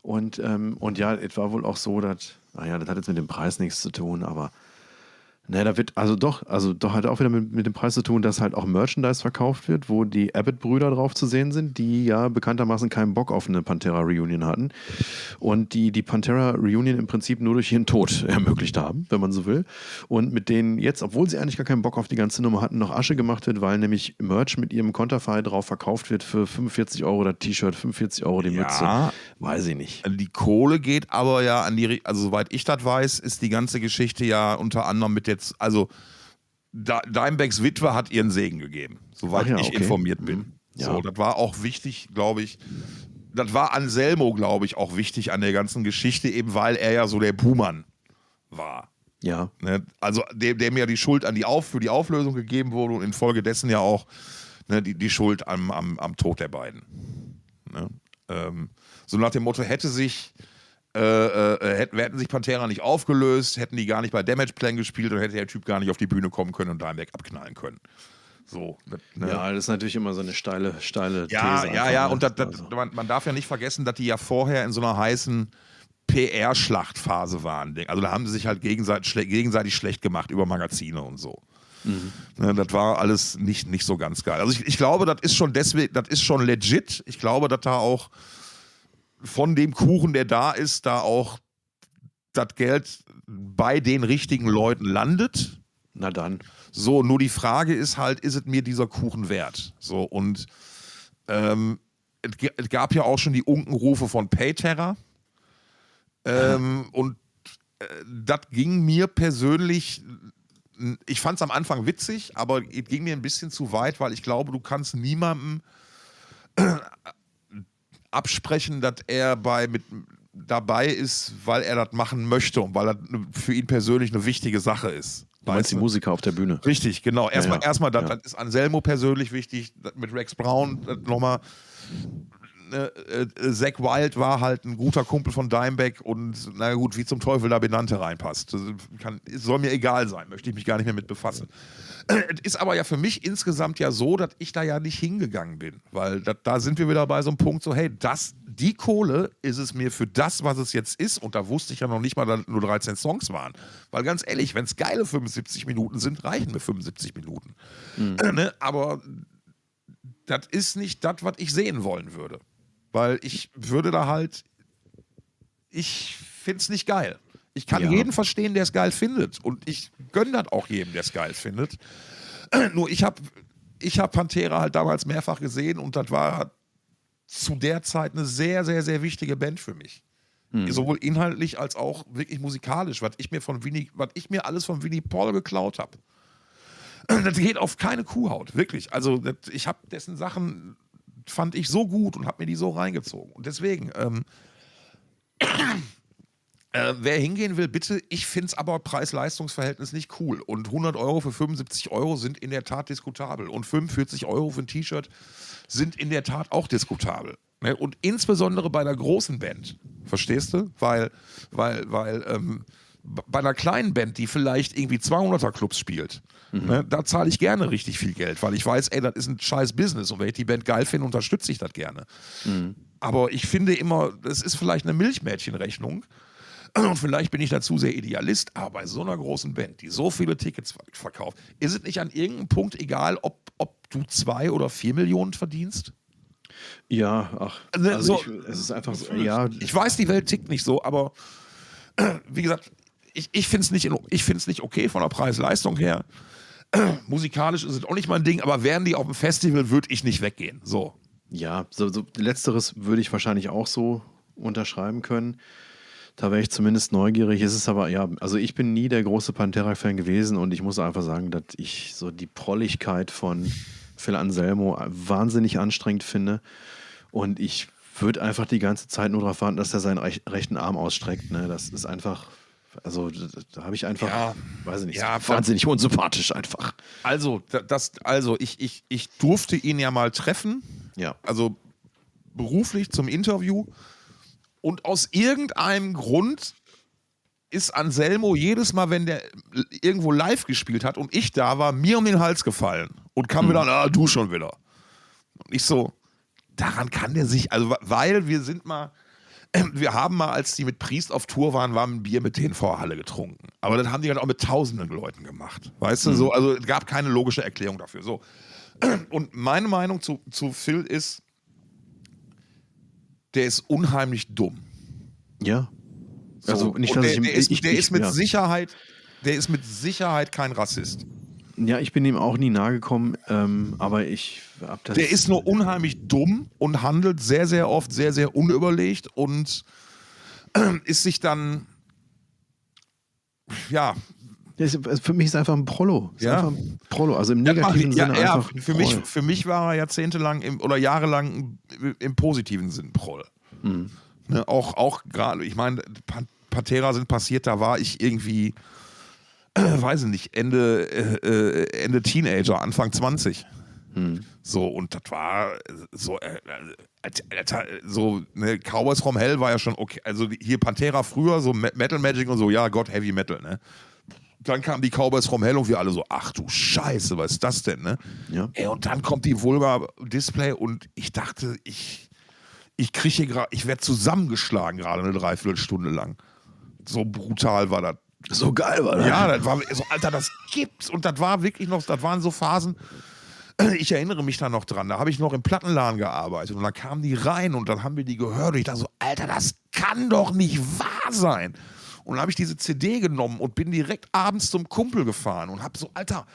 Und ja, es war wohl auch so, das hat jetzt mit dem Preis nichts zu tun, aber da wird, doch hat auch wieder mit dem Preis zu tun, dass halt auch Merchandise verkauft wird, wo die Abbott-Brüder drauf zu sehen sind, die ja bekanntermaßen keinen Bock auf eine Pantera-Reunion hatten und die Pantera-Reunion im Prinzip nur durch ihren Tod ermöglicht haben, wenn man so will. Und mit denen jetzt, obwohl sie eigentlich gar keinen Bock auf die ganze Nummer hatten, noch Asche gemacht wird, weil nämlich Merch mit ihrem Konterfei drauf verkauft wird für 45 Euro das T-Shirt, 45 Euro die Mütze. Weiß ich nicht. Die Kohle geht aber ja also soweit ich das weiß, ist die ganze Geschichte ja unter anderem mit jetzt, also Dimebacks Witwe hat ihren Segen gegeben, soweit ich informiert bin. Ja. So, das war auch wichtig, glaube ich. Das war Anselmo, glaube ich, auch wichtig an der ganzen Geschichte, eben weil er ja so der Buhmann war. Ja. Ne? Also dem ja die Schuld für die Auflösung gegeben wurde und infolgedessen ja auch die Schuld am Tod der beiden. Ne? So nach dem Motto, hätte sich hätten sich Pantera nicht aufgelöst, hätten die gar nicht bei Damageplan gespielt und hätte der Typ gar nicht auf die Bühne kommen können und Dimebag abknallen können. So, ne? Ja, das ist natürlich immer so eine steile These. Ja, und man darf ja nicht vergessen, dass die ja vorher in so einer heißen PR-Schlachtphase waren. Also da haben sie sich halt gegenseitig schlecht gemacht über Magazine und so. Ne, das war alles nicht so ganz geil. Also ich glaube, das ist schon legit. Ich glaube, dass da auch von dem Kuchen, der da ist, da auch das Geld bei den richtigen Leuten landet. Na dann. So, nur die Frage ist halt, ist es mir dieser Kuchen wert? So, und es gab ja auch schon die Unkenrufe von Pantera. Und das ging mir persönlich, ich fand es am Anfang witzig, aber es ging mir ein bisschen zu weit, weil ich glaube, du kannst niemandem absprechen, dass er dabei ist, weil er das machen möchte und weil das für ihn persönlich eine wichtige Sache ist. Du meinst die Musiker auf der Bühne? Richtig, genau. Erstmal, das ist Anselmo persönlich wichtig, mit Rex Brown nochmal. Zakk Wylde war halt ein guter Kumpel von Dimebag und na gut, wie zum Teufel da Benannte reinpasst. Soll mir egal sein, möchte ich mich gar nicht mehr mit befassen. Es ist aber ja für mich insgesamt ja so, dass ich da ja nicht hingegangen bin, weil da sind wir wieder bei so einem Punkt so, hey, die Kohle ist es mir für das, was es jetzt ist, und da wusste ich ja noch nicht mal, dass nur 13 Songs waren, weil ganz ehrlich, wenn es geile 75 Minuten sind, reichen mir 75 Minuten. Ne? Aber das ist nicht das, was ich sehen wollen würde. Weil ich würde da halt, ich finde es nicht geil. Ich kann jeden verstehen, der es geil findet. Und ich gönne das auch jedem, der es geil findet. Nur ich hab Pantera halt damals mehrfach gesehen und das war zu der Zeit eine sehr, sehr, sehr wichtige Band für mich. Sowohl inhaltlich als auch wirklich musikalisch, was ich mir alles von Vinnie Paul geklaut habe. Das geht auf keine Kuhhaut, wirklich. Also ich habe dessen Sachen, fand ich so gut und habe mir die so reingezogen. Und deswegen, wer hingehen will, bitte. Ich finde es aber Preis-Leistungs-Verhältnis nicht cool. Und 100 Euro für 75 Euro sind in der Tat diskutabel. Und 45 Euro für ein T-Shirt sind in der Tat auch diskutabel. Ne? Und insbesondere bei einer großen Band. Verstehst du? Weil bei einer kleinen Band, die vielleicht irgendwie 200er-Clubs spielt, ne, da zahle ich gerne richtig viel Geld, weil ich weiß, ey, das ist ein scheiß Business und wenn ich die Band geil finde, unterstütze ich das gerne. Aber ich finde immer, das ist vielleicht eine Milchmädchenrechnung und vielleicht bin ich dazu sehr Idealist, aber bei so einer großen Band, die so viele Tickets verkauft, ist es nicht an irgendeinem Punkt egal, ob du 2 oder 4 Millionen verdienst? Ja, also es ist einfach so, ja. Ich weiß, die Welt tickt nicht so, aber wie gesagt, ich finde es nicht okay von der Preis-Leistung her. Musikalisch ist es auch nicht mein Ding, aber wären die auf dem Festival, würde ich nicht weggehen. So. Ja, so Letzteres würde ich wahrscheinlich auch so unterschreiben können. Da wäre ich zumindest neugierig. Es ist aber, ja, also ich bin nie der große Pantera-Fan gewesen und ich muss einfach sagen, dass ich so die Prolligkeit von Phil Anselmo wahnsinnig anstrengend finde. Und ich würde einfach die ganze Zeit nur darauf warten, dass er seinen rechten Arm ausstreckt. Ne? Das ist einfach, also da habe ich einfach, weiß ich nicht, wahnsinnig unsympathisch einfach. Also ich durfte ihn ja mal treffen, also beruflich zum Interview, und aus irgendeinem Grund ist Anselmo jedes Mal, wenn der irgendwo live gespielt hat und ich da war, mir um den Hals gefallen und kam wieder, du schon wieder. Und ich so, daran kann der sich, also weil wir haben mal, als die mit Priest auf Tour waren ein Bier mit denen vor der Halle getrunken. Aber das haben die halt auch mit tausenden Leuten gemacht. Weißt du, so, also es gab keine logische Erklärung dafür. So. Und meine Meinung zu Phil ist, der ist unheimlich dumm. Ja. So. Also nicht, dass der ist mit Sicherheit kein Rassist. Ja, ich bin ihm auch nie nahe gekommen, aber ich habe das. Der ist nur unheimlich dumm und handelt sehr, sehr oft sehr, sehr unüberlegt und ist sich dann, ja. Für mich ist er einfach ein Prollo. Einfach ein Prollo. Also im negativen Sinne einfach ein Proll. Für mich war er jahrelang im positiven Sinn Proll. Ne, auch gerade, ich meine, Pantera sind passiert, da war ich irgendwie, weiß ich nicht, Ende Teenager, Anfang 20. So, und das war so, ne, Cowboys from Hell war ja schon okay. Also hier Pantera früher, so Metal Magic und so, ja Gott, Heavy Metal, ne? Dann kamen die Cowboys from Hell und wir alle so, ach du Scheiße, was ist das denn, ne? Ja. Ey, und dann kommt die Vulva-Display und ich dachte, ich kriege hier gerade, ich werde zusammengeschlagen gerade eine Dreiviertelstunde lang. So brutal war das. So geil war das. Ja, das war so, Alter, das gibt's. Und das war wirklich noch, das waren so Phasen, ich erinnere mich da noch dran, da habe ich noch im Plattenladen gearbeitet und da kamen die rein und dann haben wir die gehört und ich dachte so, Alter, das kann doch nicht wahr sein. Und dann habe ich diese CD genommen und bin direkt abends zum Kumpel gefahren und habe so, Alter,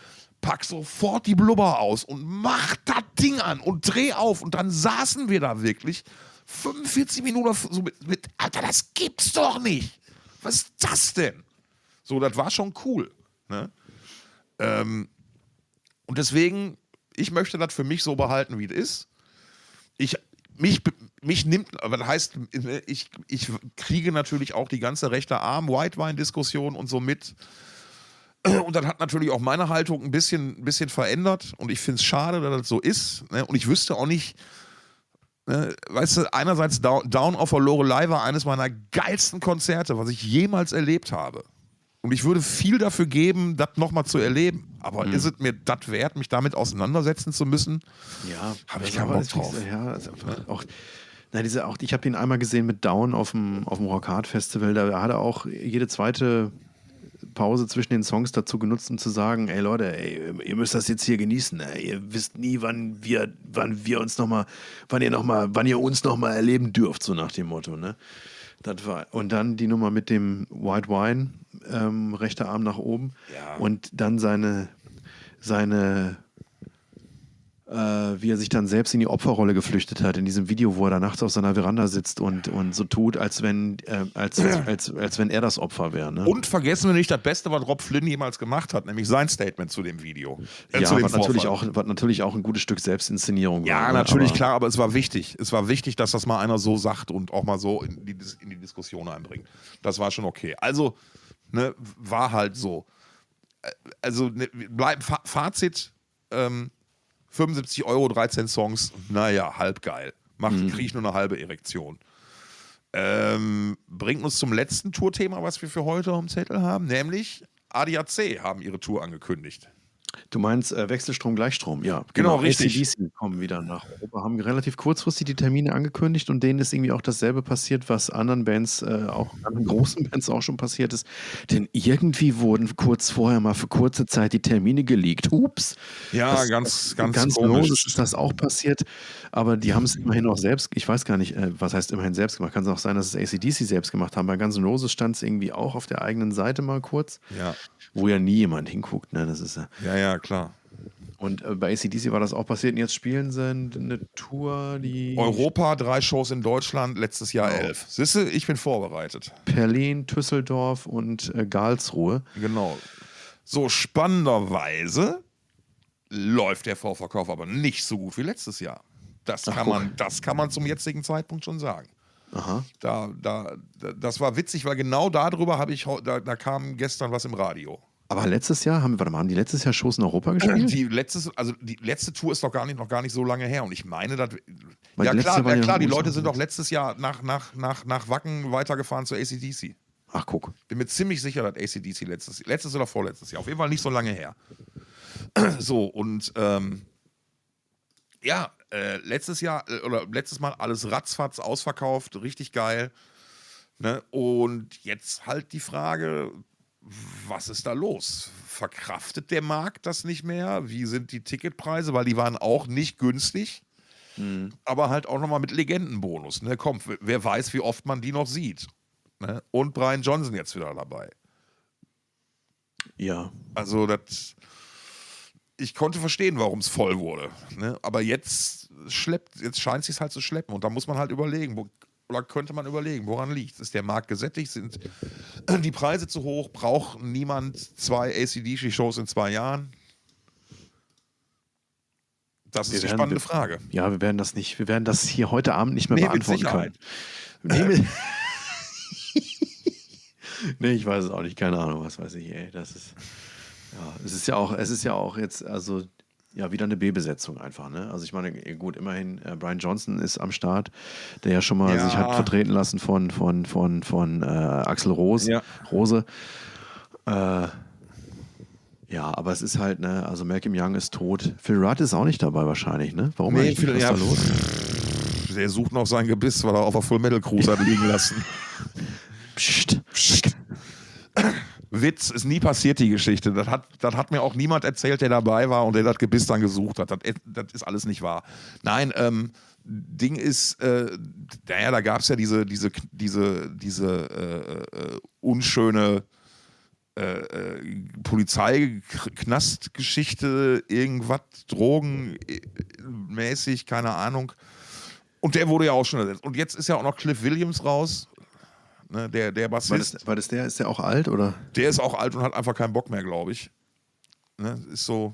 pack sofort die Blubber aus und mach das Ding an und dreh auf. Und dann saßen wir da wirklich 45 Minuten so mit Alter, das gibt's doch nicht. Was ist das denn? So, das war schon cool. Ne? Und deswegen, ich möchte das für mich so behalten, wie es ist. Mich nimmt, aber das heißt, ich kriege natürlich auch die ganze rechte Arm-White-Wine-Diskussion und so mit. Und das hat natürlich auch meine Haltung ein bisschen verändert. Und ich finde es schade, dass das so ist. Ne? Und ich wüsste auch nicht, ne? Weißt du, einerseits Down auf der Loreley war eines meiner geilsten Konzerte, was ich jemals erlebt habe. Und ich würde viel dafür geben, das nochmal zu erleben. Aber ist es mir das wert, mich damit auseinandersetzen zu müssen? Ja, habe ich keinen Bock drauf. Ja, ist einfach auch. Ich habe ihn einmal gesehen mit Down auf dem Rock Hard Festival. Da hat er auch jede zweite Pause zwischen den Songs dazu genutzt, um zu sagen: Ey Leute, ihr müsst das jetzt hier genießen. Ihr wisst nie, wann ihr uns nochmal erleben dürft, so nach dem Motto. Ne? Das war, und dann die Nummer mit dem White Wine, rechter Arm nach oben. Ja. Und dann seine wie er sich dann selbst in die Opferrolle geflüchtet hat, in diesem Video, wo er da nachts auf seiner Veranda sitzt und so tut, als wenn er das Opfer wäre. Ne? Und vergessen wir nicht das Beste, was Rob Flynn jemals gemacht hat, nämlich sein Statement zu dem Video. Was natürlich auch ein gutes Stück Selbstinszenierung war. Ja, natürlich, klar, aber es war wichtig. Es war wichtig, dass das mal einer so sagt und auch mal so in die Diskussion einbringt. Das war schon okay. Also, ne, war halt so. Also, ne, Fazit, 75 €, 13 Songs, naja, halb geil. Kriege ich nur eine halbe Erektion. Bringt uns zum letzten Tourthema, was wir für heute auf dem Zettel haben, nämlich ADAC haben ihre Tour angekündigt. Du meinst Wechselstrom, Gleichstrom, ja. Genau, richtig. AC/DC kommen wieder nach Europa, haben relativ kurzfristig die Termine angekündigt und denen ist irgendwie auch dasselbe passiert, was anderen Bands, auch anderen großen Bands auch schon passiert ist. Denn irgendwie wurden kurz vorher mal für kurze Zeit die Termine geleakt. Ups. Ja, ganz ganz komisch. los ist das auch passiert, aber die haben es immerhin auch selbst, ich weiß gar nicht, was heißt immerhin selbst gemacht, kann es auch sein, dass es AC/DC selbst gemacht haben. Bei Guns N' Roses stand es irgendwie auch auf der eigenen Seite mal kurz, ja. Wo ja nie jemand hinguckt, ne? Das ist ja, klar. Und bei AC/DC war das auch passiert. Und jetzt spielen sie eine Tour, die Europa, 3 Shows in Deutschland, letztes Jahr 11. Siehst du, ich bin vorbereitet. Berlin, Düsseldorf und Karlsruhe. Genau. So spannenderweise läuft der Vorverkauf aber nicht so gut wie letztes Jahr. Das kann man zum jetzigen Zeitpunkt schon sagen. Aha. Das war witzig, weil genau darüber da kam gestern was im Radio. Aber letztes Jahr haben die letztes Jahr Shows in Europa gespielt? Die letzte Tour ist noch gar nicht so lange her. Und ich meine, ja klar, die Leute sind doch letztes Jahr nach Wacken weitergefahren zu AC/DC. Ach, guck. Bin mir ziemlich sicher, dass AC/DC letztes oder vorletztes Jahr, auf jeden Fall nicht so lange her. So, und letztes Mal alles ratzfatz ausverkauft, richtig geil. Ne? Und jetzt halt die Frage, was ist da los? Verkraftet der Markt das nicht mehr? Wie sind die Ticketpreise? Weil die waren auch nicht günstig, aber halt auch nochmal mit Legendenbonus. Ne? Komm, wer weiß, wie oft man die noch sieht. Ne? Und Brian Johnson jetzt wieder dabei. Ja. Also ich konnte verstehen, warum es voll wurde. Ne? Aber jetzt scheint es sich halt zu schleppen. Und da muss man halt überlegen, könnte man überlegen, woran liegt es? Ist der Markt gesättigt? Sind die Preise zu hoch? Braucht niemand 2 AC/DC-Shows in 2 Jahren? Das ist die spannende Frage. Ja, wir werden das hier heute Abend nicht mehr beantworten können. Nee, ich weiß es auch nicht, keine Ahnung, was weiß ich, ey. Das ist. Ja, es ist ja auch jetzt, also Ja, wieder eine B-Besetzung einfach, ne? Also ich meine, gut, immerhin, Brian Johnson ist am Start, der ja schon mal sich hat vertreten lassen von Axl Rose. Ja, aber es ist halt, ne, also Malcolm Young ist tot. Phil Rudd ist auch nicht dabei wahrscheinlich, ne? Warum eigentlich nicht? Was ist da los? Der sucht noch sein Gebiss, weil er auf der Full Metal Cruise hat liegen lassen. Psst. Witz, ist nie passiert, die Geschichte. Das hat mir auch niemand erzählt, der dabei war und der das Gebiss dann gesucht hat. Das ist alles nicht wahr. Nein, Ding ist, da gab es ja diese unschöne Polizeiknastgeschichte, irgendwas, drogenmäßig, keine Ahnung. Und der wurde ja auch schon ersetzt. Und jetzt ist ja auch noch Cliff Williams raus, ne, der Bassist. Ist der auch alt, oder? Der ist auch alt und hat einfach keinen Bock mehr, glaube ich. Ne, ist so.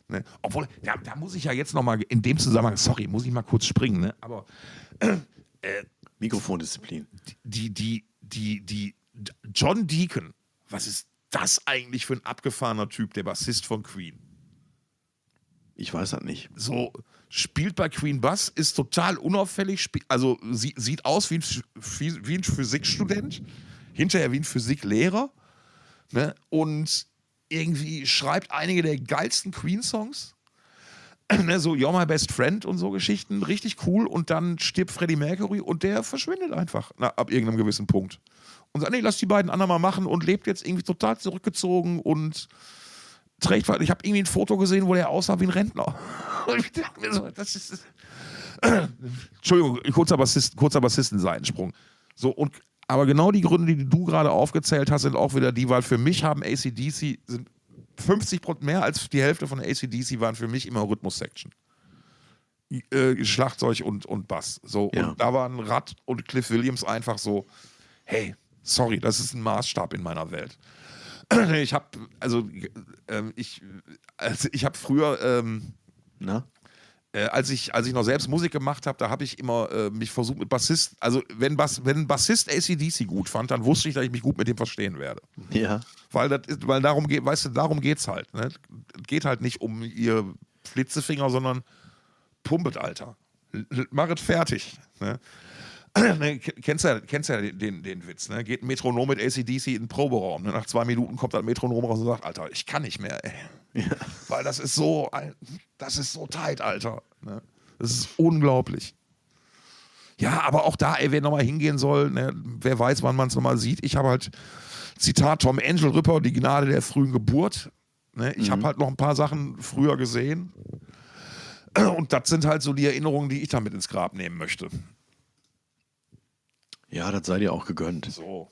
Ne. Obwohl, da muss ich ja jetzt nochmal, in dem Zusammenhang, sorry, muss ich mal kurz springen, ne? Aber Mikrofondisziplin. Die John Deacon, was ist das eigentlich für ein abgefahrener Typ, der Bassist von Queen? Ich weiß das nicht. So, spielt bei Queen Bass, ist total unauffällig, also sieht aus wie ein Physikstudent, hinterher wie ein Physiklehrer, ne? Und irgendwie schreibt einige der geilsten Queen-Songs, ne? So You're My Best Friend und so Geschichten, richtig cool. Und dann stirbt Freddie Mercury und der verschwindet einfach ab irgendeinem gewissen Punkt. Und sagt, nee, lass die beiden anderen mal machen und lebt jetzt irgendwie total zurückgezogen und trägt. Ich habe irgendwie ein Foto gesehen, wo der aussah wie ein Rentner. Und ich dachte mir so, das ist. Entschuldigung, kurzer Bassisten-Seitensprung. So, aber genau die Gründe, die du gerade aufgezählt hast, sind auch wieder die, weil für mich haben AC/DC, sind 50% mehr als die Hälfte von AC/DC waren für mich immer Rhythmus-Section. Schlagzeug und Bass. So, ja. Und da waren Rudd und Cliff Williams einfach so, hey, sorry, das ist ein Maßstab in meiner Welt. Ich habe früher, als ich noch selbst Musik gemacht habe, da habe ich immer mich versucht mit Bassist, also wenn ein Bassist AC/DC gut fand, dann wusste ich, dass ich mich gut mit dem verstehen werde. Ja. Weil darum geht, weißt du, darum geht's halt. Ne? Geht halt nicht um ihr Flitzefinger, sondern pumpet, Alter. Machet fertig. Ne? Kennst ja den Witz, ne? Geht ein Metronom mit AC/DC in den Proberaum. Ne? Nach 2 Minuten kommt das Metronom raus und sagt, Alter, ich kann nicht mehr, ey. Ja. Weil das ist so tight, Alter. Ne? Das ist unglaublich. Ja, aber auch da, ey, wer nochmal hingehen soll, ne? Wer weiß, wann man es nochmal sieht. Ich habe halt, Zitat Tom Angel Ripper, die Gnade der frühen Geburt. Ne? Ich habe halt noch ein paar Sachen früher gesehen. Und das sind halt so die Erinnerungen, die ich da mit ins Grab nehmen möchte. Ja, das sei dir auch gegönnt. So,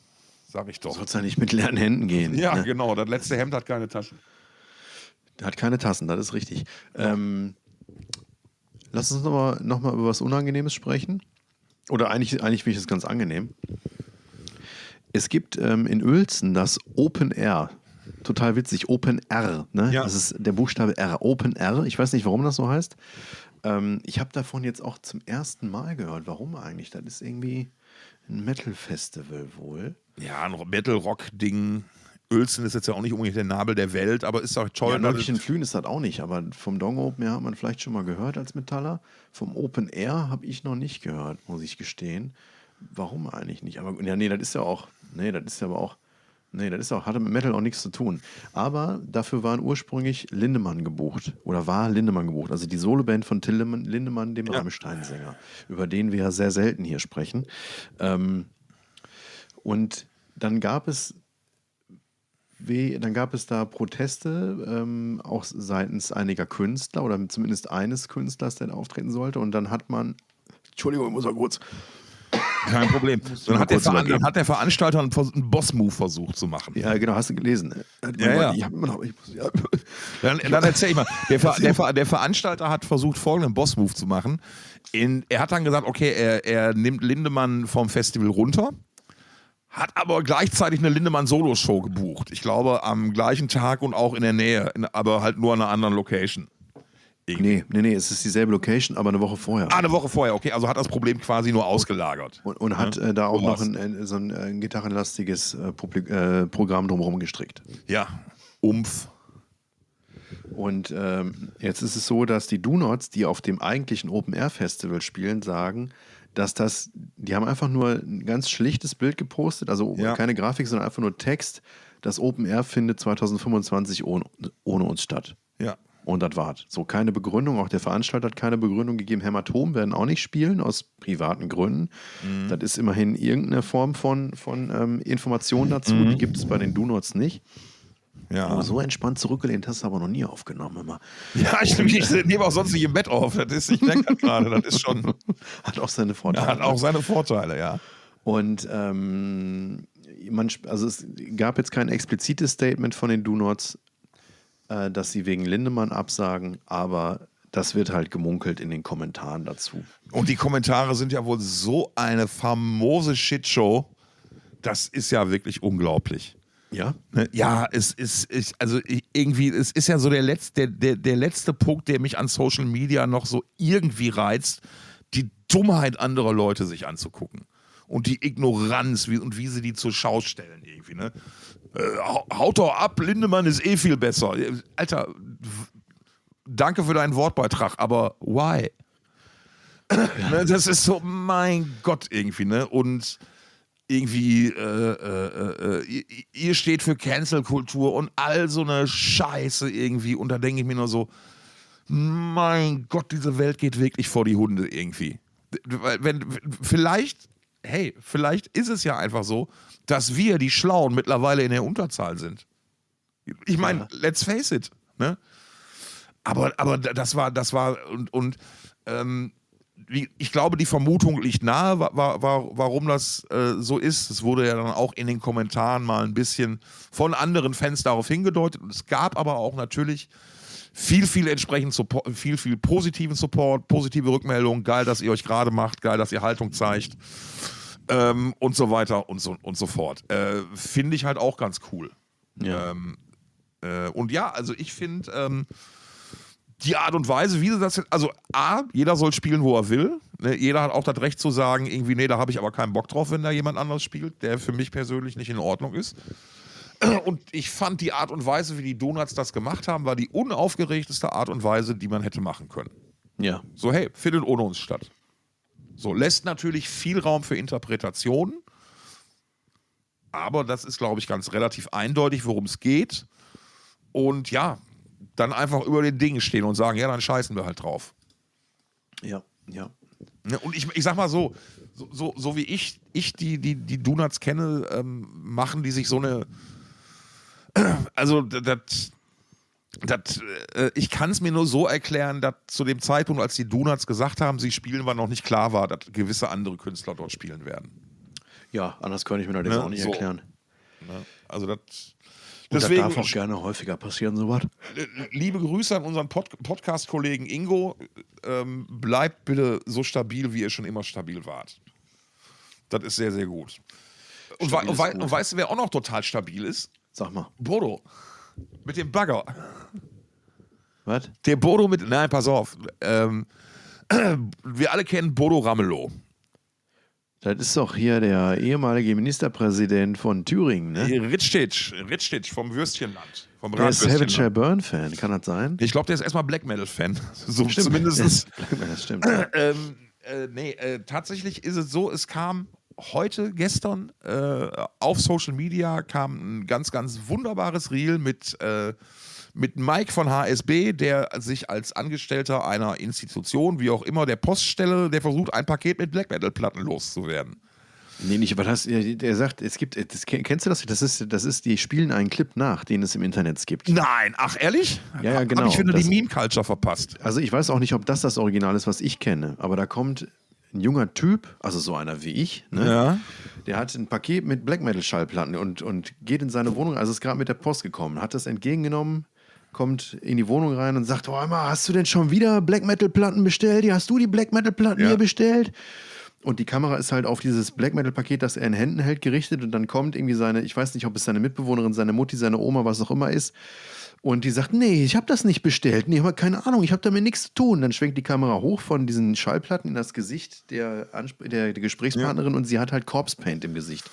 sag ich doch. Soll es ja nicht mit leeren Händen gehen. Ja, ne? Genau. Das letzte Hemd hat keine Taschen. Hat keine Tassen, das ist richtig. Lass uns noch mal über was Unangenehmes sprechen. Oder eigentlich finde ich es ganz angenehm. Es gibt in Uelzen das Open Air. Total witzig, Open R. Ne? Ja. Das ist der Buchstabe R. Open R. Ich weiß nicht, warum das so heißt. Ich habe davon jetzt auch zum ersten Mal gehört. Warum eigentlich? Das ist irgendwie ein Metal-Festival wohl. Ja, ein Metal-Rock-Ding. Uelzen ist jetzt ja auch nicht unbedingt der Nabel der Welt, aber ist auch toll. Ja, nördlich in Flühen ist das auch nicht, aber vom Dong Open Air hat man vielleicht schon mal gehört als Metaller. Vom Open Air habe ich noch nicht gehört, muss ich gestehen. Warum eigentlich nicht? Aber ja, hatte mit Metal auch nichts zu tun. Aber dafür war ursprünglich Lindemann gebucht. Oder war Lindemann gebucht. Also die Soloband von Till Lindemann, dem Rammstein-Sänger. Über den wir ja sehr selten hier sprechen. Und dann gab es da Proteste, auch seitens einiger Künstler oder zumindest eines Künstlers, der da auftreten sollte. Und dann hat man, Entschuldigung, ich muss mal kurz. Kein Problem. Dann hat der Veranstalter einen Boss-Move versucht zu machen. Ja, genau, hast du gelesen. Ja. Dann erzähl ich mal. Der Veranstalter hat versucht, folgenden Boss-Move zu machen. Er hat dann gesagt, okay, er nimmt Lindemann vom Festival runter, hat aber gleichzeitig eine Lindemann-Solo-Show gebucht. Ich glaube, am gleichen Tag und auch in der Nähe, aber halt nur an einer anderen Location. Nee, es ist dieselbe Location, aber eine Woche vorher. Eine Woche vorher, okay. Also hat das Problem quasi nur ausgelagert. Und hat da auch noch so ein gitarrenlastiges Programm drumherum gestrickt. Ja, Umf. Und jetzt ist es so, dass die Donots, die auf dem eigentlichen Open-Air-Festival spielen, sagen, dass die haben einfach nur ein ganz schlichtes Bild gepostet, also keine Grafik, sondern einfach nur Text. Das Open Air findet 2025 ohne uns statt. Ja. Und das war's. So, keine Begründung. Auch der Veranstalter hat keine Begründung gegeben. Hämatom werden auch nicht spielen, aus privaten Gründen. Das ist immerhin irgendeine Form von Information dazu. Die gibt es bei den Donots nicht. Ja. Aber so entspannt zurückgelehnt hast du aber noch nie aufgenommen immer. Ja, ich nehme auch sonst nicht im Bett auf. Ich merke das gerade, das ist schon... Hat auch seine Vorteile. Hat auch seine Vorteile, ja. Und es gab jetzt kein explizites Statement von den Donots, dass sie wegen Lindemann absagen, aber das wird halt gemunkelt in den Kommentaren dazu. Und die Kommentare sind ja wohl so eine famose Shitshow, das ist ja wirklich unglaublich. Ja? Ja, es ist ja so der letzte Punkt, der mich an Social Media noch so irgendwie reizt, die Dummheit anderer Leute sich anzugucken. Und die Ignoranz und wie sie die zur Schau stellen irgendwie, ne? Haut doch ab, Lindemann ist eh viel besser. Alter, danke für deinen Wortbeitrag, aber why? Ja. Das ist so, mein Gott, irgendwie, ne? Und irgendwie, ihr steht für Cancel-Kultur und all so eine Scheiße irgendwie. Und da denke ich mir nur so, mein Gott, diese Welt geht wirklich vor die Hunde irgendwie. Vielleicht ist es ja einfach so, dass wir, die Schlauen, mittlerweile in der Unterzahl sind. Ich meine, let's face it. Ne? Aber das war ich glaube, die Vermutung liegt nahe, warum das so ist. Es wurde ja dann auch in den Kommentaren mal ein bisschen von anderen Fans darauf hingedeutet. Und es gab aber auch natürlich viel entsprechend Support, viel positiven Support, positive Rückmeldungen. Geil, dass ihr euch gerade macht, geil, dass ihr Haltung zeigt. Und so weiter und so fort. Finde ich halt auch ganz cool. Ja. Und ja, also ich finde die Art und Weise, wie sie das jetzt, also jeder soll spielen, wo er will. Ne? Jeder hat auch das Recht zu sagen, irgendwie, nee, da habe ich aber keinen Bock drauf, wenn da jemand anders spielt, der für mich persönlich nicht in Ordnung ist. Und ich fand die Art und Weise, wie die Donuts das gemacht haben, war die unaufgeregteste Art und Weise, die man hätte machen können. Ja. So, hey, findet ohne uns statt. So, lässt natürlich viel Raum für Interpretationen, aber das ist, glaube ich, ganz relativ eindeutig, worum es geht. Und ja, dann einfach über den Dingen stehen und sagen, ja, dann scheißen wir halt drauf. Ja. Und ich sag mal so wie ich die Donuts kenne, machen die sich so eine, also ich kann es mir nur so erklären, dass zu dem Zeitpunkt, als die Donuts gesagt haben, sie spielen, war noch nicht klar war, dass gewisse andere Künstler dort spielen werden. Ja, anders könnte ich mir das auch nicht erklären. Also das deswegen, das darf auch gerne häufiger passieren, sowas. Liebe Grüße an unseren Podcast-Kollegen Ingo. Bleibt bitte so stabil, wie ihr schon immer stabil wart. Das ist sehr, sehr gut. Und weißt du, wer auch noch total stabil ist? Sag mal. Bodo. Mit dem Bagger. Was? Der Bodo mit. Nein, pass auf. Wir alle kennen Bodo Ramelow. Das ist doch hier der ehemalige Ministerpräsident von Thüringen, ne? Ritschitsch vom Würstchenland. Der ist Savage Burn-Fan, kann das sein? Ich glaube, der ist erstmal Black Metal-Fan. So zumindest. Black Metal, stimmt. Tatsächlich ist es so, es kam gestern auf Social Media kam ein ganz, ganz wunderbares Reel mit Mike von HSB, der sich als Angestellter einer Institution, wie auch immer, der Poststelle, der versucht, ein Paket mit Black Metal-Platten loszuwerden. Nee, nicht, aber der sagt, kennst du das? Das ist, die spielen einen Clip nach, den es im Internet gibt. Nein, ach ehrlich? Ja, genau. Habe ich wieder die Meme-Culture verpasst. Also ich weiß auch nicht, ob das Original ist, was ich kenne, aber da kommt ein junger Typ, also so einer wie ich, ne? Ja. Der hat ein Paket mit Black Metal-Schallplatten und geht in seine Wohnung, also ist gerade mit der Post gekommen, hat das entgegengenommen, kommt in die Wohnung rein und sagt, oh Emma, hast du denn schon wieder Black Metal-Platten bestellt? Hast du die Black Metal-Platten hier bestellt? Und die Kamera ist halt auf dieses Black Metal-Paket, das er in Händen hält, gerichtet und dann kommt irgendwie ich weiß nicht, ob es seine Mitbewohnerin, seine Mutti, seine Oma, was auch immer ist Und die sagt, nee, ich habe das nicht bestellt. Nee, aber keine Ahnung, ich habe damit nichts zu tun. Dann schwenkt die Kamera hoch von diesen Schallplatten in das Gesicht der Gesprächspartnerin und sie hat halt Corpse Paint im Gesicht.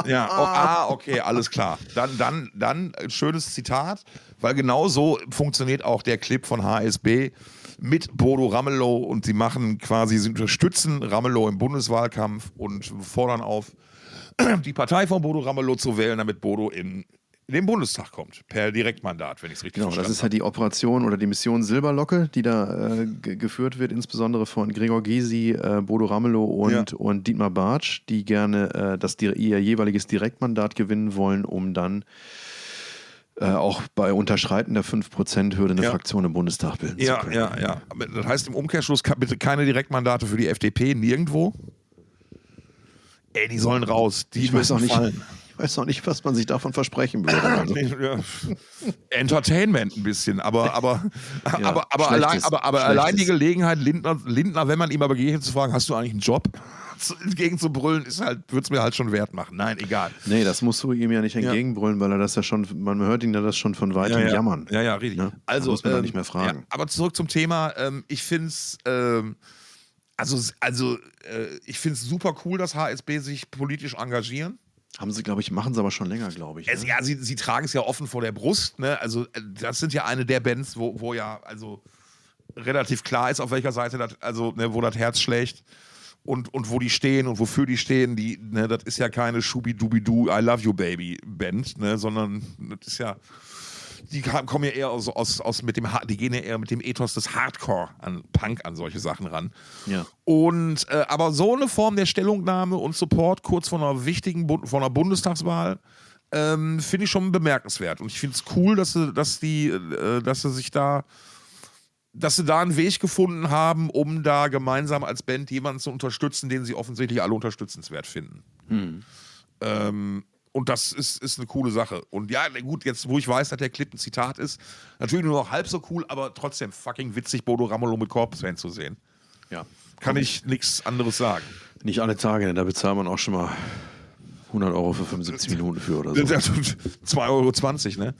Ja, okay, alles klar. Dann ein schönes Zitat, weil genau so funktioniert auch der Clip von HSB mit Bodo Ramelow und sie unterstützen Ramelow im Bundeswahlkampf und fordern auf, die Partei von Bodo Ramelow zu wählen, damit Bodo in den Bundestag kommt, per Direktmandat, wenn ich es richtig verstanden habe. Genau, das ist halt die Operation oder die Mission Silberlocke, die da geführt wird, insbesondere von Gregor Gysi, Bodo Ramelow und Dietmar Bartsch, die gerne ihr jeweiliges Direktmandat gewinnen wollen, um dann auch bei Unterschreiten der 5%-Hürde eine Fraktion im Bundestag bilden zu können. Ja. Das heißt im Umkehrschluss bitte keine Direktmandate für die FDP nirgendwo. Ey, die sollen raus. Die müssen fallen. Ich weiß noch nicht, was man sich davon versprechen würde. Entertainment ein bisschen, aber allein die Gelegenheit, Lindner, wenn man ihm aber begegnet, zu fragen, hast du eigentlich einen Job? Entgegenzubrüllen, würde es mir halt schon wert machen. Nein, egal. Nee, das musst du ihm ja nicht entgegenbrüllen, weil er das ja schon, man hört ihn ja das schon von weitem jammern. Ja, richtig. Ja? Also muss man da nicht mehr fragen. Aber zurück zum Thema. Ich finde es ich finde es super cool, dass HSB sich politisch engagieren. Haben sie, machen sie aber schon länger, glaube ich. Ne? Ja, sie tragen es ja offen vor der Brust. Ne? Also, das sind ja eine der Bands, wo ja also relativ klar ist, auf welcher Seite wo das Herz schlägt und wo die stehen und wofür die stehen. Das ist ja keine Schubidubidu I Love You Baby Band, ne? Sondern das ist ja. Die kommen ja eher die gehen ja eher mit dem Ethos des Hardcore an Punk an solche Sachen ran. Ja. Und aber so eine Form der Stellungnahme und Support kurz vor einer Bundestagswahl finde ich schon bemerkenswert. Und ich finde es cool, dass sie da einen Weg gefunden haben, um da gemeinsam als Band jemanden zu unterstützen, den sie offensichtlich alle unterstützenswert finden. Und das ist eine coole Sache. Und ja, gut, jetzt, wo ich weiß, dass der Clip ein Zitat ist, natürlich nur noch halb so cool, aber trotzdem fucking witzig, Bodo Ramelow mit Corpse-Fan zu sehen. Ja. Kann ich nichts anderes sagen. Nicht alle Tage, da bezahlt man auch schon mal 100 Euro für 75 Minuten für oder so. 2,20 €, ne?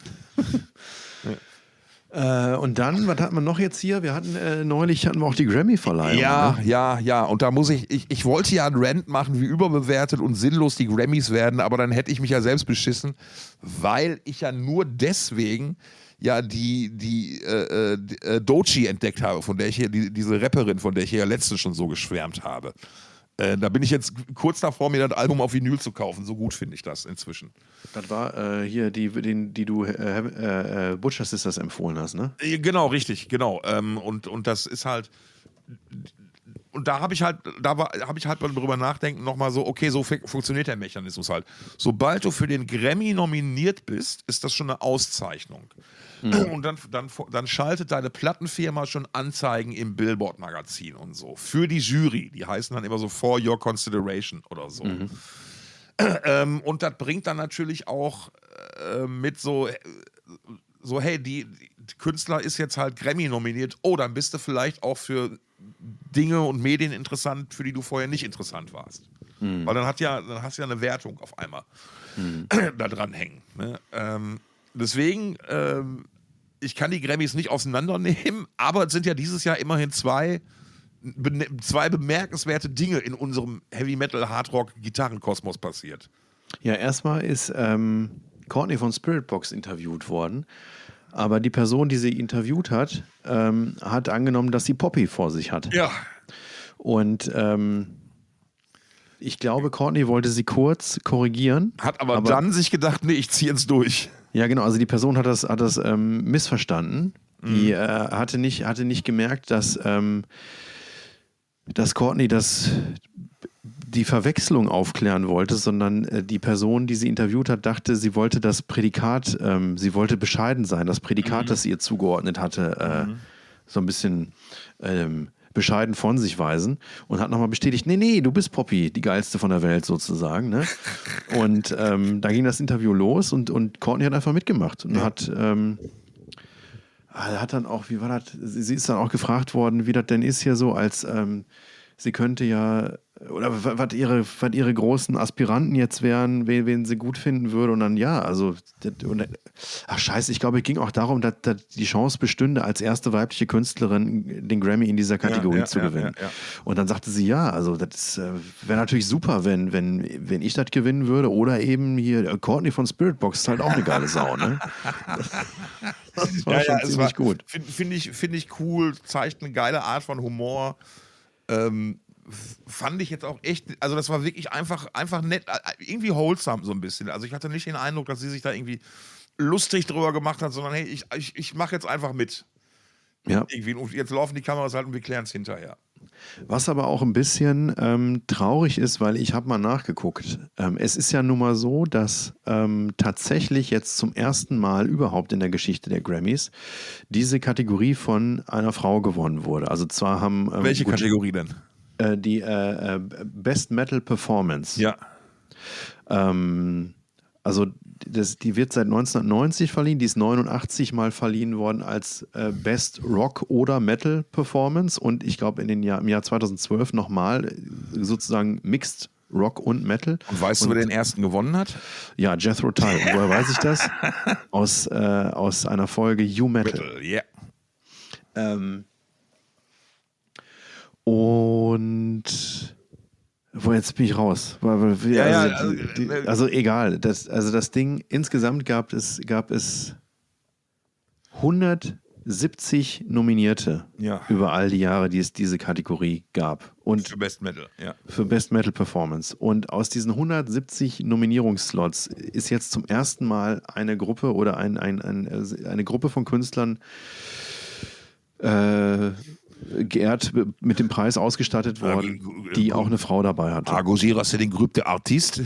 Und dann, was hatten wir noch jetzt hier? Wir hatten neulich auch die Grammy-Verleihung. Ja. Und da muss ich wollte ja einen Rant machen, wie überbewertet und sinnlos die Grammys werden, aber dann hätte ich mich ja selbst beschissen, weil ich ja nur deswegen ja die Doechii entdeckt habe, von der ich hier, diese Rapperin, von der ich hier ja letztens schon so geschwärmt habe. Da bin ich jetzt kurz davor, mir das Album auf Vinyl zu kaufen. So gut finde ich das inzwischen. Das war hier die du Butcher Sisters empfohlen hast, ne? Genau, richtig, genau. Und das ist halt. Und da habe ich halt beim drüber nachdenken nochmal so, okay, so funktioniert der Mechanismus halt. Sobald du für den Grammy nominiert bist, ist das schon eine Auszeichnung. Und dann schaltet deine Plattenfirma schon Anzeigen im Billboard-Magazin und so. Für die Jury. Die heißen dann immer so For Your Consideration oder so. Und das bringt dann natürlich auch mit so, hey, die Künstler ist jetzt halt Grammy nominiert. Oh, dann bist du vielleicht auch für Dinge und Medien interessant, für die du vorher nicht interessant warst. Weil dann hast du ja eine Wertung auf einmal da dran hängen. Ne? Deswegen, ich kann die Grammys nicht auseinandernehmen, aber es sind ja dieses Jahr immerhin zwei bemerkenswerte Dinge in unserem Heavy-Metal-Hardrock-Gitarrenkosmos passiert. Ja, erstmal ist Courtney von Spiritbox interviewt worden, aber die Person, die sie interviewt hat, hat angenommen, dass sie Poppy vor sich hat. Ja. Und ich glaube, Courtney wollte sie kurz korrigieren. Hat aber dann sich gedacht, nee, ich ziehe jetzt durch. Ja, genau, also die Person hat das missverstanden. Die hatte nicht gemerkt, dass Courtney die Verwechslung aufklären wollte, sondern die Person, die sie interviewt hat, dachte, sie wollte das Prädikat, sie wollte bescheiden sein, das Prädikat, das sie ihr zugeordnet hatte, so ein bisschen bescheiden von sich weisen und hat nochmal bestätigt, nee, du bist Poppy, die geilste von der Welt sozusagen. Ne? Und da ging das Interview los und Courtney hat einfach mitgemacht und hat dann auch, wie war das, sie ist dann auch gefragt worden, wie das denn ist hier so, als sie könnte ja oder was ihre großen Aspiranten jetzt wären, wen sie gut finden würde. Und dann, ja, also, ach scheiße, ich glaube, es ging auch darum, dass die Chance bestünde, als erste weibliche Künstlerin den Grammy in dieser Kategorie zu gewinnen. Ja. Und dann sagte sie, ja, also das wäre natürlich super, wenn ich das gewinnen würde. Oder eben hier, Courtney von Spiritbox ist halt auch eine geile Sau, ne? Das war schon ziemlich gut. Finde ich cool, zeigt eine geile Art von Humor. Fand ich jetzt auch echt, also das war wirklich einfach nett, irgendwie wholesome so ein bisschen. Also ich hatte nicht den Eindruck, dass sie sich da irgendwie lustig drüber gemacht hat, sondern hey, ich mache jetzt einfach mit. Ja. Irgendwie. Und jetzt laufen die Kameras halt und wir klären es hinterher. Was aber auch ein bisschen traurig ist, weil ich habe mal nachgeguckt. Es ist ja nun mal so, dass tatsächlich jetzt zum ersten Mal überhaupt in der Geschichte der Grammys diese Kategorie von einer Frau gewonnen wurde. Also zwar haben... Welche Kategorie denn? Die Best Metal Performance. Ja. Also die wird seit 1990 verliehen, die ist 89 Mal verliehen worden als Best Rock oder Metal Performance und ich glaube im Jahr 2012 nochmal sozusagen Mixed Rock und Metal. Und weißt du, wer den ersten gewonnen hat? Ja, Jethro Tull. Woher weiß ich das? Aus einer Folge You Metal. Yeah. Und jetzt bin ich raus. Also egal. Das Ding, insgesamt gab es 170 Nominierte über all die Jahre, die es diese Kategorie gab. Und für Best Metal, ja. Für Best Metal Performance. Und aus diesen 170 Nominierungsslots ist jetzt zum ersten Mal eine Gruppe oder eine Gruppe von Künstlern geehrt mit dem Preis ausgestattet worden, die auch eine Frau dabei hatte. Gojira, c'est den grübte Artist.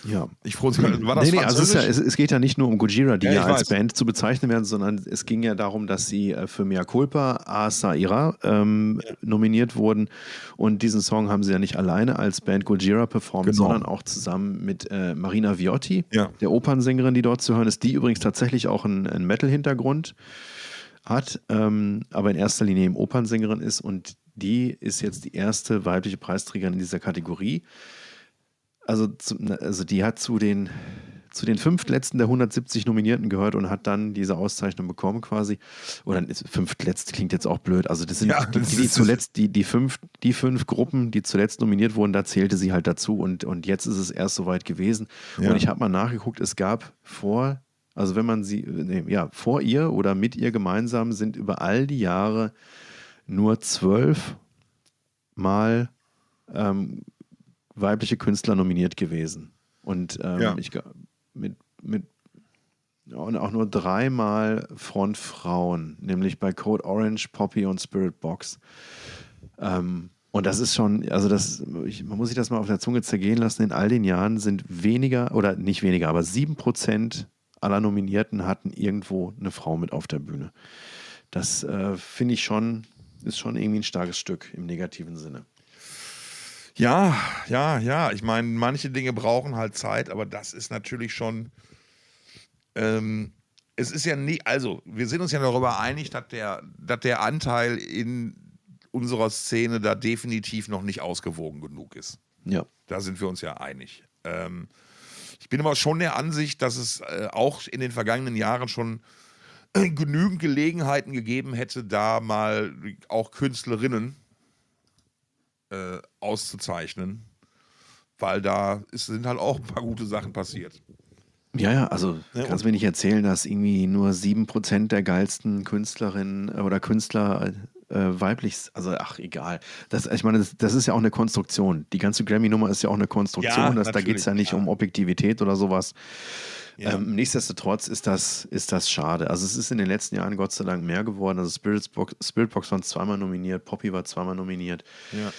Ja. War das also es geht ja nicht nur um Gojira, die ja als Band zu bezeichnen werden, sondern es ging ja darum, dass sie für Mea Culpa, ihrer nominiert wurden. Und diesen Song haben sie ja nicht alleine als Band Gojira performt, sondern auch zusammen mit Marina Viotti, der Opernsängerin, die dort zu hören ist, die übrigens tatsächlich auch einen Metal-Hintergrund hat, aber in erster Linie eben Opernsängerin ist und die ist jetzt die erste weibliche Preisträgerin in dieser Kategorie. Also die hat zu den 5 letzten der 170 Nominierten gehört und hat dann diese Auszeichnung bekommen quasi. Oder 5 letzt klingt jetzt auch blöd. Also das sind die 5 Gruppen, die zuletzt nominiert wurden, da zählte sie halt dazu und jetzt ist es erst soweit gewesen. Ja. Und ich habe mal nachgeguckt, es gab vor ihr oder mit ihr gemeinsam sind über all die Jahre nur 12 Mal weibliche Künstler nominiert gewesen. Und und auch nur 3 Mal von Frauen, nämlich bei Code Orange, Poppy und Spiritbox. Und das ist schon, also man muss sich das mal auf der Zunge zergehen lassen, in all den Jahren sind weniger, oder nicht weniger, aber 7% aller Nominierten hatten irgendwo eine Frau mit auf der Bühne. Das finde ich ist schon irgendwie ein starkes Stück im negativen Sinne. Ja. Ich meine, manche Dinge brauchen halt Zeit, aber das ist natürlich schon. Es ist ja nie, also wir sind uns ja darüber einig, dass der Anteil in unserer Szene da definitiv noch nicht ausgewogen genug ist. Ja. Da sind wir uns ja einig. Ich bin aber schon der Ansicht, dass es auch in den vergangenen Jahren schon genügend Gelegenheiten gegeben hätte, da mal auch Künstlerinnen auszuzeichnen, weil sind halt auch ein paar gute Sachen passiert. Ja, also kannst du mir nicht erzählen, dass irgendwie nur 7% der geilsten Künstlerinnen oder Künstler weiblich, also egal. Ich meine, das ist ja auch eine Konstruktion. Die ganze Grammy-Nummer ist ja auch eine Konstruktion. Da geht es ja nicht um Objektivität oder sowas. Ja. Nichtsdestotrotz ist das schade. Also es ist in den letzten Jahren Gott sei Dank mehr geworden. Also Spiritbox waren 2-mal nominiert, Poppy war 2-mal nominiert. Ja.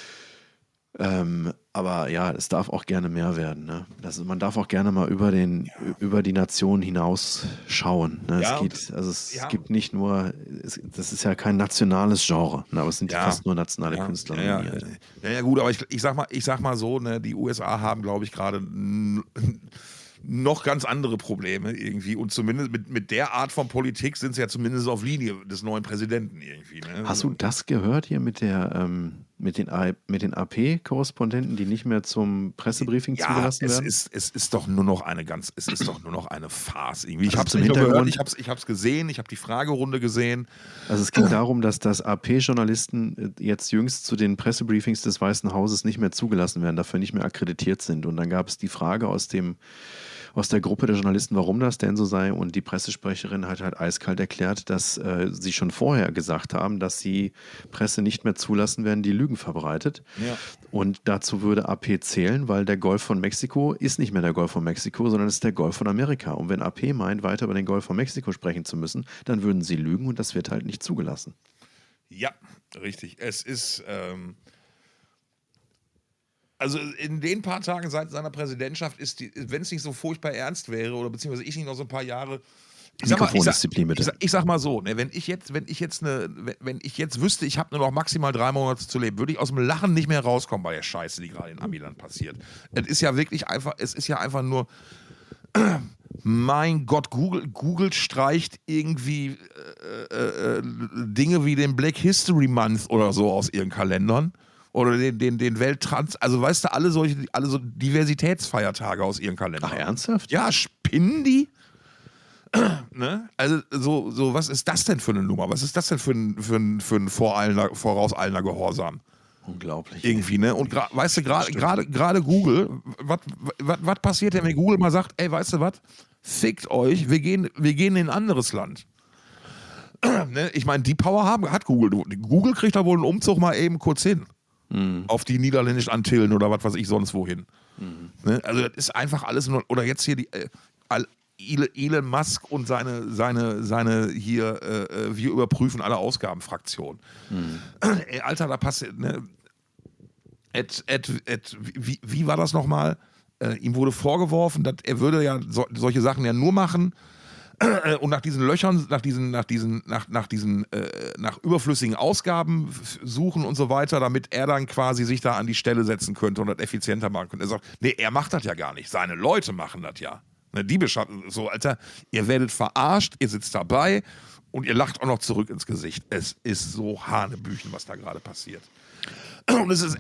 Aber ja, es darf auch gerne mehr werden. Ne? Man darf auch gerne mal über die Nation hinaus schauen. Ne? Ja, es gibt nicht nur, das ist ja kein nationales Genre, ne? Aber es sind fast nur nationale Künstler nominiert. Ja, gut, aber ich sag mal so, ne, die USA haben, glaube ich, gerade noch ganz andere Probleme irgendwie und zumindest mit der Art von Politik sind sie ja zumindest auf Linie des neuen Präsidenten irgendwie. Ne? Hast du das gehört hier mit der mit den AP-Korrespondenten, die nicht mehr zum Pressebriefing zugelassen werden? Es ist doch nur noch eine Farce. Irgendwie. Ich habe es gehört, ich hab's gesehen, ich habe die Fragerunde gesehen. Also es ging darum, dass AP-Journalisten jetzt jüngst zu den Pressebriefings des Weißen Hauses nicht mehr zugelassen werden, dafür nicht mehr akkreditiert sind. Und dann gab es die Frage aus der Gruppe der Journalisten, warum das denn so sei. Und die Pressesprecherin hat halt eiskalt erklärt, dass sie schon vorher gesagt haben, dass sie Presse nicht mehr zulassen werden, die Lügen verbreitet. Ja. Und dazu würde AP zählen, weil der Golf von Mexiko ist nicht mehr der Golf von Mexiko, sondern es ist der Golf von Amerika. Und wenn AP meint, weiter über den Golf von Mexiko sprechen zu müssen, dann würden sie lügen und das wird halt nicht zugelassen. Ja, richtig. Es ist... Also in den paar Tagen seit seiner Präsidentschaft ist wenn es nicht so furchtbar ernst wäre oder beziehungsweise ich nicht noch so ein paar Jahre. Mikrofondisziplin bitte. Ich sag mal so, ne, wenn ich jetzt wüsste, ich habe nur noch maximal 3 Monate zu leben, würde ich aus dem Lachen nicht mehr rauskommen bei der Scheiße, die gerade in Amiland passiert. Es ist ja einfach nur, mein Gott, Google streicht irgendwie Dinge wie den Black History Month oder so aus ihren Kalendern. Oder den Welttrans, also weißt du, alle so Diversitätsfeiertage aus ihren Kalendern. Ach, ernsthaft? Ja, spinnen die? Ne? Also so, was ist das denn für eine Nummer? Was ist das denn für ein vorauseilender Gehorsam? Unglaublich. Irgendwie, ne? Und weißt du, gerade Google, was passiert denn, wenn Google mal sagt, ey, weißt du was? Fickt euch, wir gehen in ein anderes Land. Ne? Ich meine, die Power hat Google. Google kriegt da wohl einen Umzug mal eben kurz hin. Auf die niederländischen Antillen oder was weiß ich sonst wohin. Ne? Also das ist einfach alles nur, oder jetzt hier die Elon Musk und seine hier, wir überprüfen alle Ausgabenfraktion. Ey, Alter, da passiert, ne? Wie war das nochmal? Ihm wurde vorgeworfen, dass er würde ja solche Sachen ja nur machen, und nach diesen Löchern, nach überflüssigen Ausgaben suchen und so weiter, damit er dann quasi sich da an die Stelle setzen könnte und das effizienter machen könnte. Er sagt, nee, er macht das ja gar nicht. Seine Leute machen das ja. Ne, die beschatten so, Alter, ihr werdet verarscht, ihr sitzt dabei und ihr lacht auch noch zurück ins Gesicht. Es ist so Hanebüchen, was da gerade passiert. Und es ist,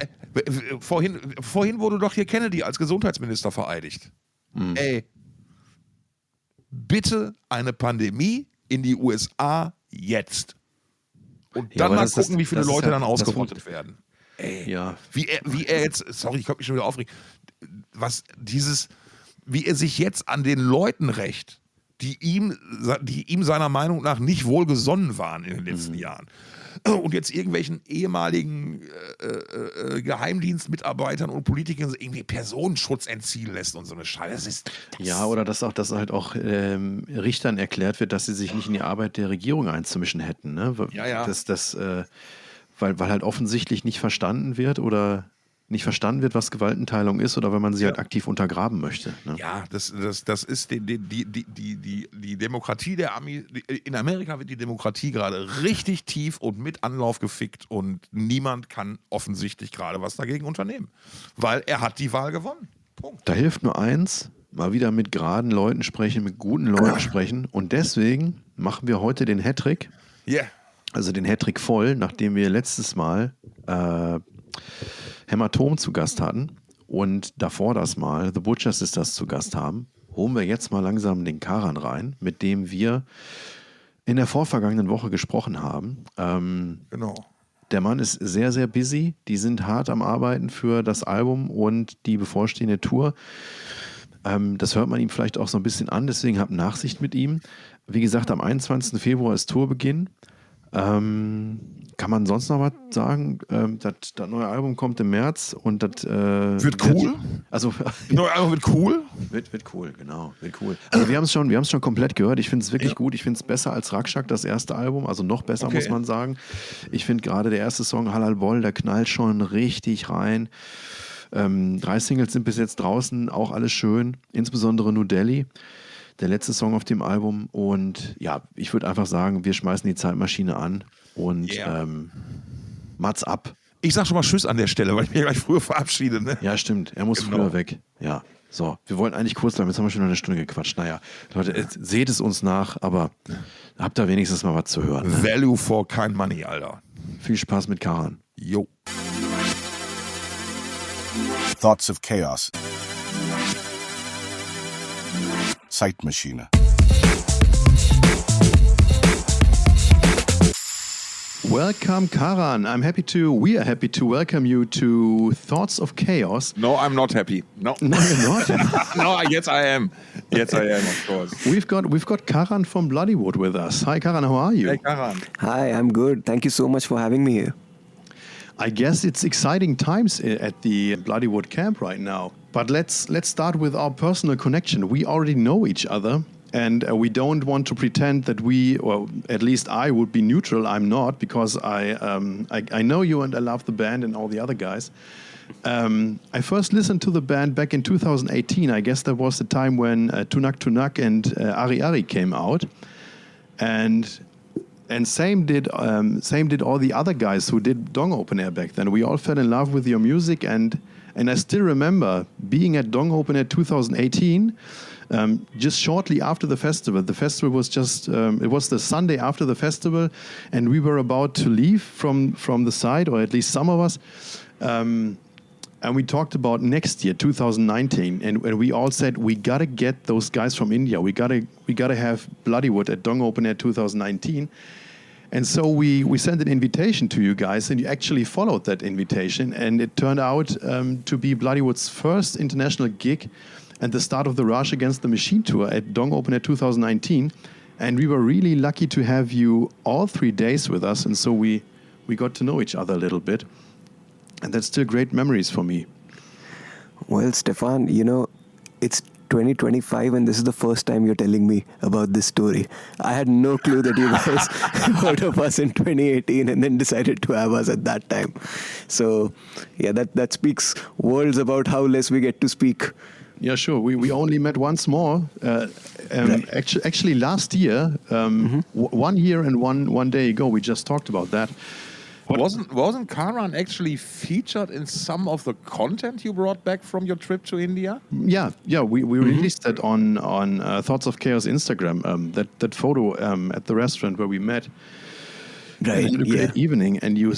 vorhin wurde doch hier Kennedy als Gesundheitsminister vereidigt. Ey, bitte eine Pandemie in die USA jetzt. Und dann mal gucken, wie viele Leute dann ausgerottet werden. Ey, ja. Wie er jetzt, sorry, ich kann mich schon wieder aufregen, wie er sich jetzt an den Leuten rächt, die ihm seiner Meinung nach nicht wohlgesonnen waren in den letzten Jahren. Und jetzt irgendwelchen ehemaligen Geheimdienstmitarbeitern und Politikern irgendwie Personenschutz entziehen lässt und so eine Scheiße. Ja, oder dass halt auch Richtern erklärt wird, dass sie sich nicht in die Arbeit der Regierung einzumischen hätten. Ne? Ja. Weil halt offensichtlich nicht verstanden wird, was Gewaltenteilung ist, oder wenn man sie halt aktiv untergraben möchte. Ne? Ja, das ist die Demokratie der Amis. In Amerika wird die Demokratie gerade richtig tief und mit Anlauf gefickt und niemand kann offensichtlich gerade was dagegen unternehmen. Weil er hat die Wahl gewonnen. Punkt. Da hilft nur eins, mal wieder mit geraden Leuten sprechen, mit guten Leuten sprechen, und deswegen machen wir heute den Hattrick. Yeah. Also den Hattrick voll, nachdem wir letztes Mal Hämatom zu Gast hatten und davor das Mal The Butcher Sisters zu Gast haben, holen wir jetzt mal langsam den Karan rein, mit dem wir in der vorvergangenen Woche gesprochen haben. Genau. Der Mann ist sehr, sehr busy. Die sind hart am Arbeiten für das Album und die bevorstehende Tour. Das hört man ihm vielleicht auch so ein bisschen an, deswegen habt Nachsicht mit ihm. Wie gesagt, am 21. Februar ist Tourbeginn. Kann man sonst noch was sagen? Das neue Album kommt im März und das wird cool. Das neue Album wird cool. Wird cool, genau. Wird cool. Also wir haben es schon komplett gehört. Ich finde es wirklich gut. Ich finde es besser als Rakshak, das erste Album. Also noch besser, muss man sagen. Ich finde gerade der erste Song, Halal Bol, der knallt schon richtig rein. 3 Singles sind bis jetzt draußen, auch alles schön. Insbesondere New Delhi, der letzte Song auf dem Album. Und ja, ich würde einfach sagen, wir schmeißen die Zeitmaschine an und Mats ab. Ich sag schon mal Tschüss an der Stelle, weil ich mich gleich früher verabschiede. Ne? Ja, stimmt. Er muss früher weg. Ja, so. Wir wollten eigentlich kurz bleiben. Jetzt haben wir schon eine Stunde gequatscht. Naja, Leute, seht es uns nach, aber habt da wenigstens mal was zu hören. Ne? Value for kein Money, Alter. Viel Spaß mit Karan. Jo. Thoughts of Chaos. Zeitmaschine. Welcome, Karan. We are happy to welcome you to Thoughts of Chaos. No, I'm not happy. No, you're not. No, yes, I am. Yes, I am, of course. We've got Karan von Bloodywood with us. Hi, Karan. How are you? Hey, Karan. Hi, I'm good. Thank you so much for having me here. I guess it's exciting times at the Bloodywood camp right now. But let's start with our personal connection. We already know each other. And we don't want to pretend that or at least I would be neutral. I'm not, because I know you and I love the band and all the other guys. I first listened to the band back in 2018. I guess that was the time when Tunak Tunak and Ari came out, and same did all the other guys who did Dong Open Air back then. We all fell in love with your music, and I still remember being at Dong Open Air 2018. Just shortly after the festival. The festival was it was the Sunday after the festival, and we were about to leave from the site, or at least some of us. And we talked about next year, 2019, and we all said we gotta get those guys from India. We gotta have Bloodywood at Dong Open Air 2019. And so we sent an invitation to you guys, and you actually followed that invitation, and it turned out to be Bloodywood's first international gig and the start of the Rush Against the Machine tour at Dong Open Air 2019. And we were really lucky to have you all 3 days with us, and so we got to know each other a little bit. And that's still great memories for me. Well, Stephan, it's 2025 and this is the first time you're telling me about this story. I had no clue that you guys heard of us in 2018 and then decided to have us at that time. So, yeah, that speaks worlds about how less we get to speak. Yeah, sure. We only met once more. Right. Actually, last year, 1 year and one day ago, we just talked about that. Wasn't Karan actually featured in some of the content you brought back from your trip to India? Yeah. We released that on Thoughts of Chaos Instagram. That photo at the restaurant where we met. Right. And a great evening, and you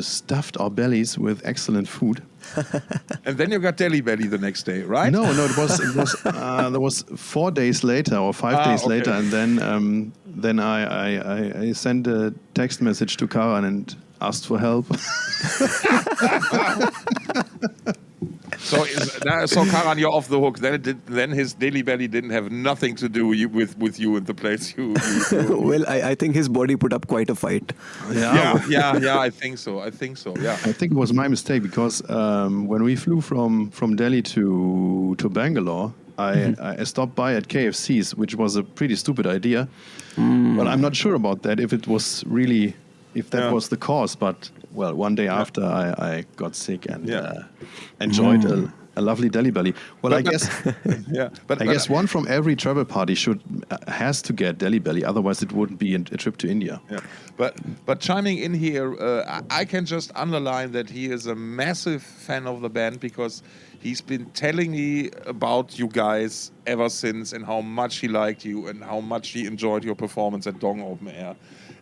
stuffed our bellies with excellent food. And then you got Delhi Belly the next day, right? No, it was that was 4 days later or 5 days later, and then I sent a text message to Karan and asked for help. So Karan, you're off the hook. Then his Delhi Belly didn't have nothing to do with you and the place you Well, I think his body put up quite a fight. Yeah, I think so. Yeah. I think it was my mistake, because when we flew from Delhi to Bangalore, I stopped by at KFC's, which was a pretty stupid idea. Well, I'm not sure about that, if that was the cause, but well, one day after I got sick and enjoyed a lovely Delhi Belly. Well, I guess one from every travel party has to get Delhi Belly, otherwise it wouldn't be a trip to India. Yeah, but chiming in here, I can just underline that he is a massive fan of the band, because he's been telling me about you guys ever since, and how much he liked you and how much he enjoyed your performance at Dong Open Air.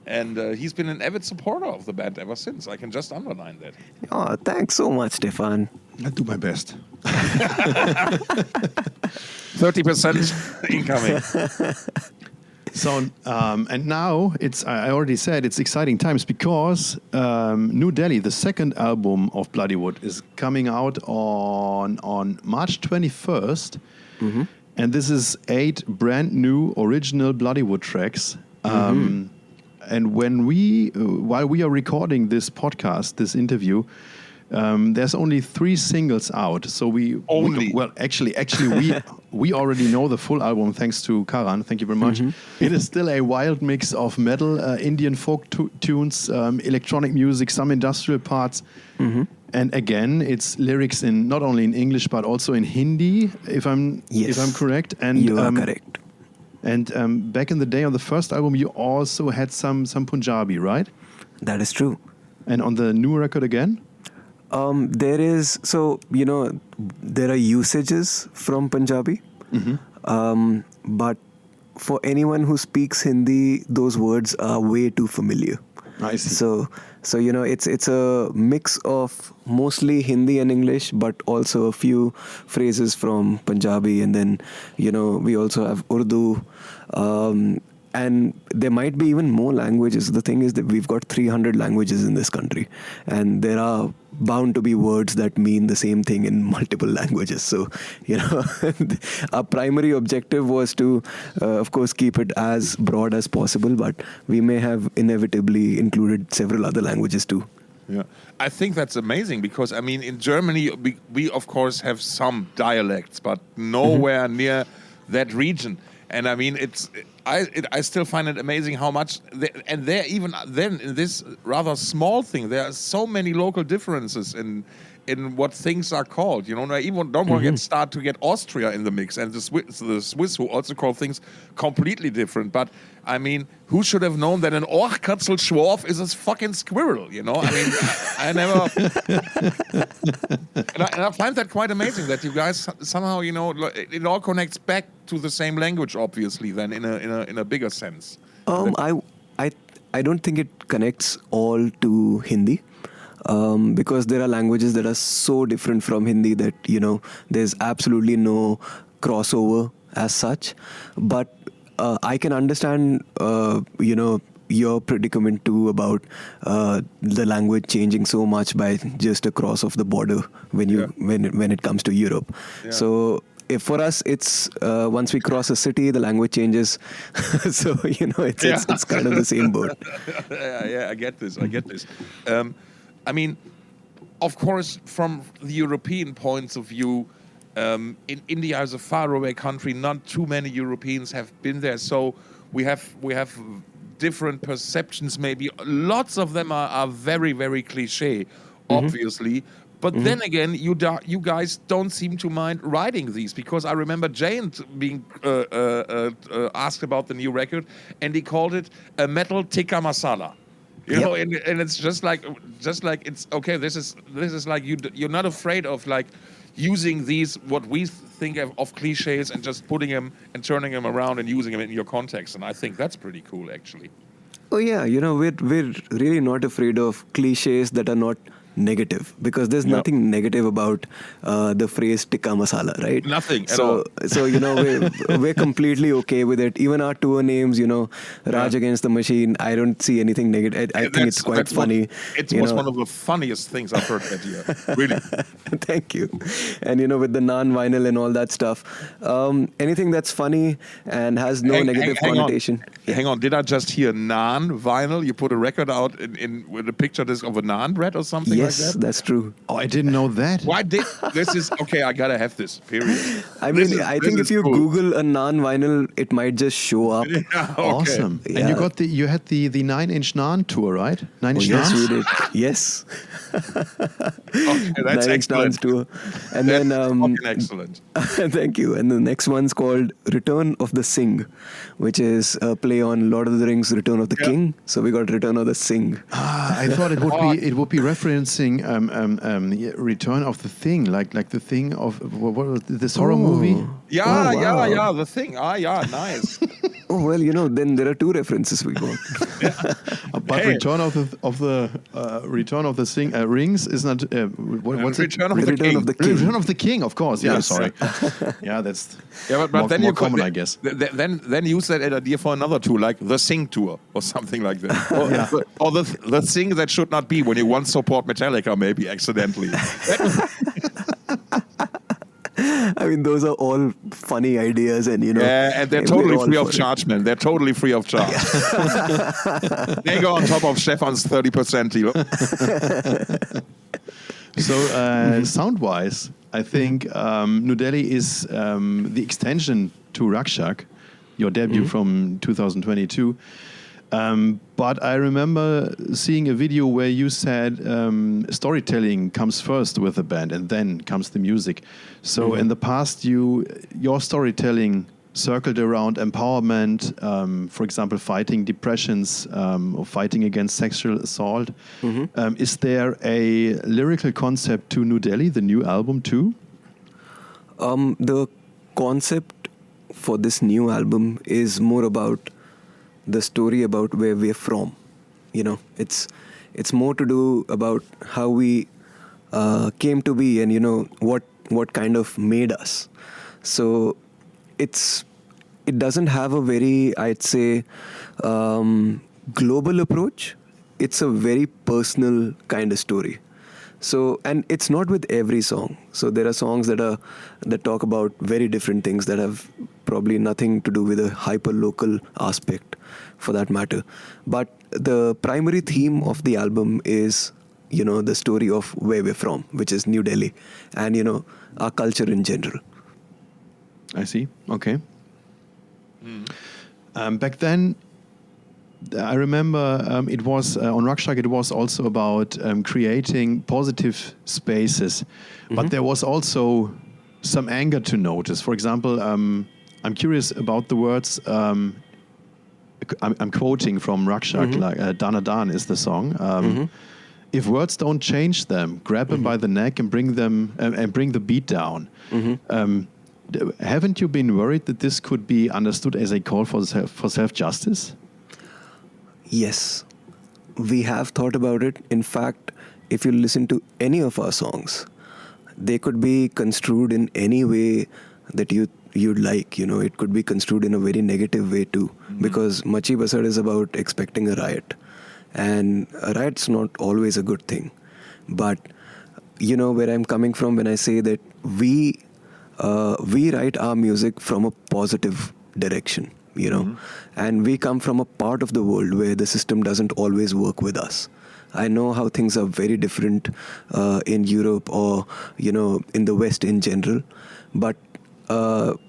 And he's been an avid supporter of the band ever since. I can just underline that. Oh, thanks so much, Stephan. I'll do my best. 30% incoming. So, and now I already said it's exciting times, because New Delhi, the second album of Bloodywood, is coming out on March 21st. Mm-hmm. And this is 8 brand new original Bloodywood tracks. And while we are recording this podcast, this interview, there's only 3 singles out. So actually, we already know the full album, thanks to Karan. Thank you very much. Mm-hmm. It is still a wild mix of metal, Indian folk tunes, electronic music, some industrial parts. Mm-hmm. And again, it's lyrics not only in English but also in Hindi, if I'm correct. And you are correct. And back in the day on the first album, you also had some Punjabi, right? That is true. And on the new record again? There is, there are usages from Punjabi. Mm-hmm. But for anyone who speaks Hindi, those words are way too familiar. I see. So it's a mix of mostly Hindi and English, but also a few phrases from Punjabi, and then we also have Urdu, and there might be even more languages. The thing is that we've got 300 languages in this country, and there are bound to be words that mean the same thing in multiple languages. So, our primary objective was to, of course, keep it as broad as possible, but we may have inevitably included several other languages too. Yeah, I think that's amazing because, I mean, in Germany, we of course have some dialects, but nowhere near that region. And I mean, I still find it amazing how much, and there even then in this rather small thing, there are so many local differences in what things are called. I even don't want to start to get Austria in the mix, and the Swiss who also call things completely different. But I mean, who should have known that an Ohrkatzelschworf is a fucking squirrel? I mean, I never. and I find that quite amazing that you guys somehow, it all connects back to the same language, obviously, then in a bigger sense. I don't think it connects all to Hindi. Because there are languages that are so different from Hindi that, there's absolutely no crossover as such. But I can understand, your predicament too about the language changing so much by just a cross of the border when it comes to Europe. Yeah. So for us, it's once we cross a city, the language changes. So it's kind of the same boat. Yeah, I get this. I mean, of course, from the European points of view, in India is a faraway country. Not too many Europeans have been there, so we have different perceptions. Maybe lots of them are very, very cliche, obviously. But then again, you guys don't seem to mind writing these, because I remember Jayant being asked about the new record, and he called it a metal tikka masala. And it's just like it's okay. This is like you're not afraid of like using these what we think of cliches and just putting them and turning them around and using them in your context. And I think that's pretty cool, actually. Oh yeah, we're really not afraid of cliches that are not negative, because there's nothing negative about the phrase tikka masala, right? Nothing at all. So we're completely okay with it. Even our tour names, Raj Against the Machine, I don't see anything negative. I think it's quite funny. It was one of the funniest things I've heard that year. Really. Thank you. And with the non-vinyl and all that stuff, anything that's funny and has no negative connotation. Hang on, did I just hear non-vinyl? You put a record out with a picture of a naan bread or something? Yes, like that's true. Oh, I didn't know that. This is okay. I gotta have this. Period. I mean, I think if you Google a non-vinyl, it might just show up. Yeah, okay. Awesome. Yeah. And you had the 9-inch Naan tour, right? 9-inch Yes, Naans? we did. Yes. Okay, that's 9-inch Naans tour. And that's then fucking excellent. Thank you. And the next one's called Return of the Singh, which is a play on Lord of the Rings, Return of the King. So we got Return of the Singh. I thought it would be referencing Return of the Thing, like the thing of what this horror movie. Yeah, the Thing. Nice. Oh well, then there are two references we got. But Return of the Thing Rings is not. What's Return it? Of the King. Of the King. Return of the King, of course. Yeah, Yes. sorry. Yeah, that's but then more common, I guess. Then use that idea for another tour, like the Sing tour or something like that, or the Sing that should not be when you once support Metallica, maybe accidentally. I mean, those are all funny ideas, and and they're totally free of charge, man. They're totally free of charge. They go on top of Stephan's 30% deal. So, sound-wise, I think New Delhi is the extension to Rakshak, your debut from 2022. But I remember seeing a video where you said storytelling comes first with the band and then comes the music. So in the past, your storytelling circled around empowerment, for example, fighting depressions or fighting against sexual assault. Is there a lyrical concept to New Delhi, the new album too? The concept for this new album is more about the story about where we're from. So, you know, we're completely okay with it. Even our tour names, you know, Raj Against the Machine, I don't see anything negative. I think it's quite funny. I mean, I think if you Google a non-vinyl, it might just show up. And then the next one is called Return of the Singh, which is a play on Lord of the Rings, Return of the King. So we got Return of the Singh. it's more to do about how we came to be and what kind of made us. So it doesn't have a very, I'd say, global approach. It's a very personal kind of story. So, and it's not with every song. So there are songs that talk about very different things that have probably nothing to do with a hyper-local aspect, for that matter. But the primary theme of the album is, the story of where we're from, which is New Delhi, and, our culture in general. I see. Okay. Back then, I remember it was on Rakshak. It was also about creating positive spaces, but there was also some anger to notice. For example, I'm curious about the words. I'm quoting from Rakshak, like "Dana Dan" is the song. If words don't change them, grab them by the neck and bring them and bring the beat down. Haven't you been worried that this could be understood as a call for self-justice? Yes, we have thought about it. In fact, if you listen to any of our songs, they could be construed in any way that you'd like. It could be construed in a very negative way too, because Machi Basad is about expecting a riot, and a riot's not always a good thing. But where I'm coming from when I say that we write our music from a positive direction. And we come from a part of the world where the system doesn't always work with us. I know how things are very different in Europe or, in the West in general. But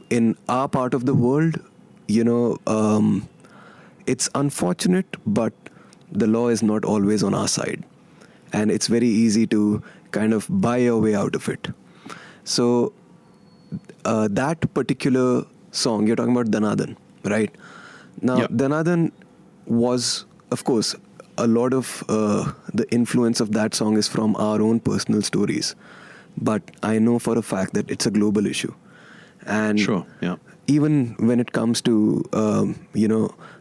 in our part of the world, it's unfortunate, but the law is not always on our side. And it's very easy to kind of buy your way out of it. So that particular song, you're talking about Danadan, right? Now, Danadan was, of course, a lot of the influence of that song is from our own personal stories. But I know for a fact that it's a global issue. And even when it comes to,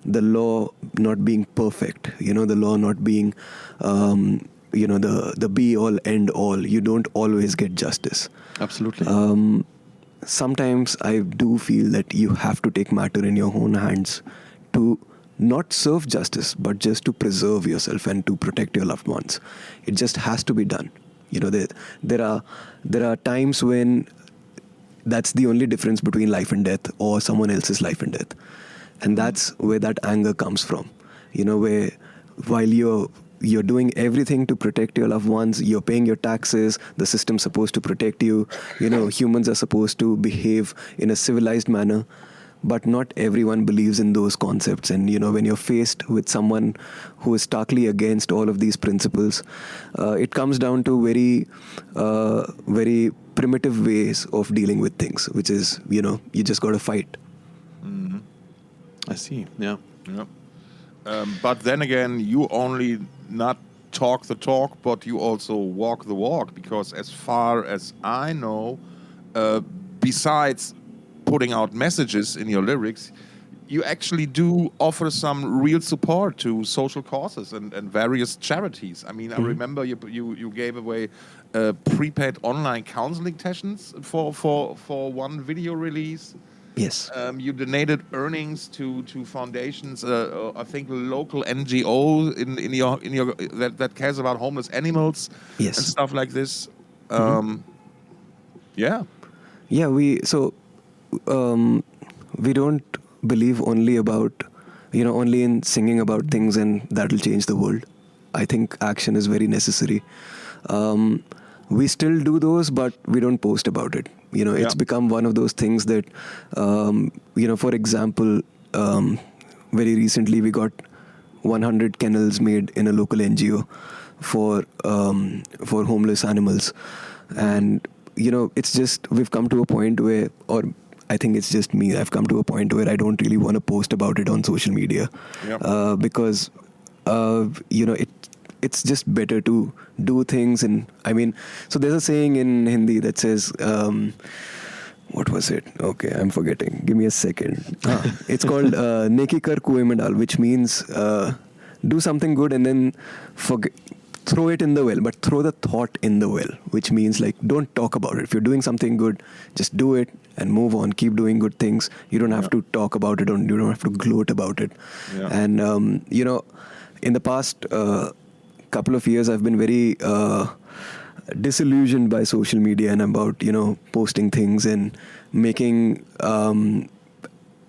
the law not being perfect, the law not being, the be-all, end-all, you don't always get justice. Absolutely. Sometimes I do feel that you have to take matter in your own hands to not serve justice, but just to preserve yourself and to protect your loved ones. It just has to be done. There are times when that's the only difference between life and death or someone else's life and death. And that's where that anger comes from. Where while you're doing everything to protect your loved ones, you're paying your taxes, the system's supposed to protect you, humans are supposed to behave in a civilized manner, but not everyone believes in those concepts. And, when you're faced with someone who is starkly against all of these principles, it comes down to very, very primitive ways of dealing with things, which is, you just got to fight. I see, yeah. But then again, you only not talk the talk, but you also walk the walk, because as far as I know, besides putting out messages in your lyrics, you actually do offer some real support to social causes and various charities. I mean, I remember you gave away prepaid online counseling sessions for one video release. Yes. You donated earnings to foundations. I think local NGO in your that cares about homeless animals. Yes. And stuff like this. Yeah. Yeah. We don't believe only in singing about things and that'll change the world. I think action is very necessary. We still do those, but we don't post about it. It's become one of those things that, for example, very recently we got 100 kennels made in a local NGO for homeless animals. And, it's just, we've come to a point where, or I think it's just me, I've come to a point where I don't really want to post about it on social media. Because, it's just better to do things. And so there's a saying in Hindi that says, what was it? Okay, I'm forgetting. Give me a second. It's called Neki Kar Kuएं में डाल, which means do something good and then throw it in the well, but throw the thought in the well, which means like don't talk about it. If you're doing something good, just do it and move on. Keep doing good things. You don't have to talk about it, or you don't have to gloat about it. Yeah. And in the past couple of years, I've been very disillusioned by social media and about posting things and making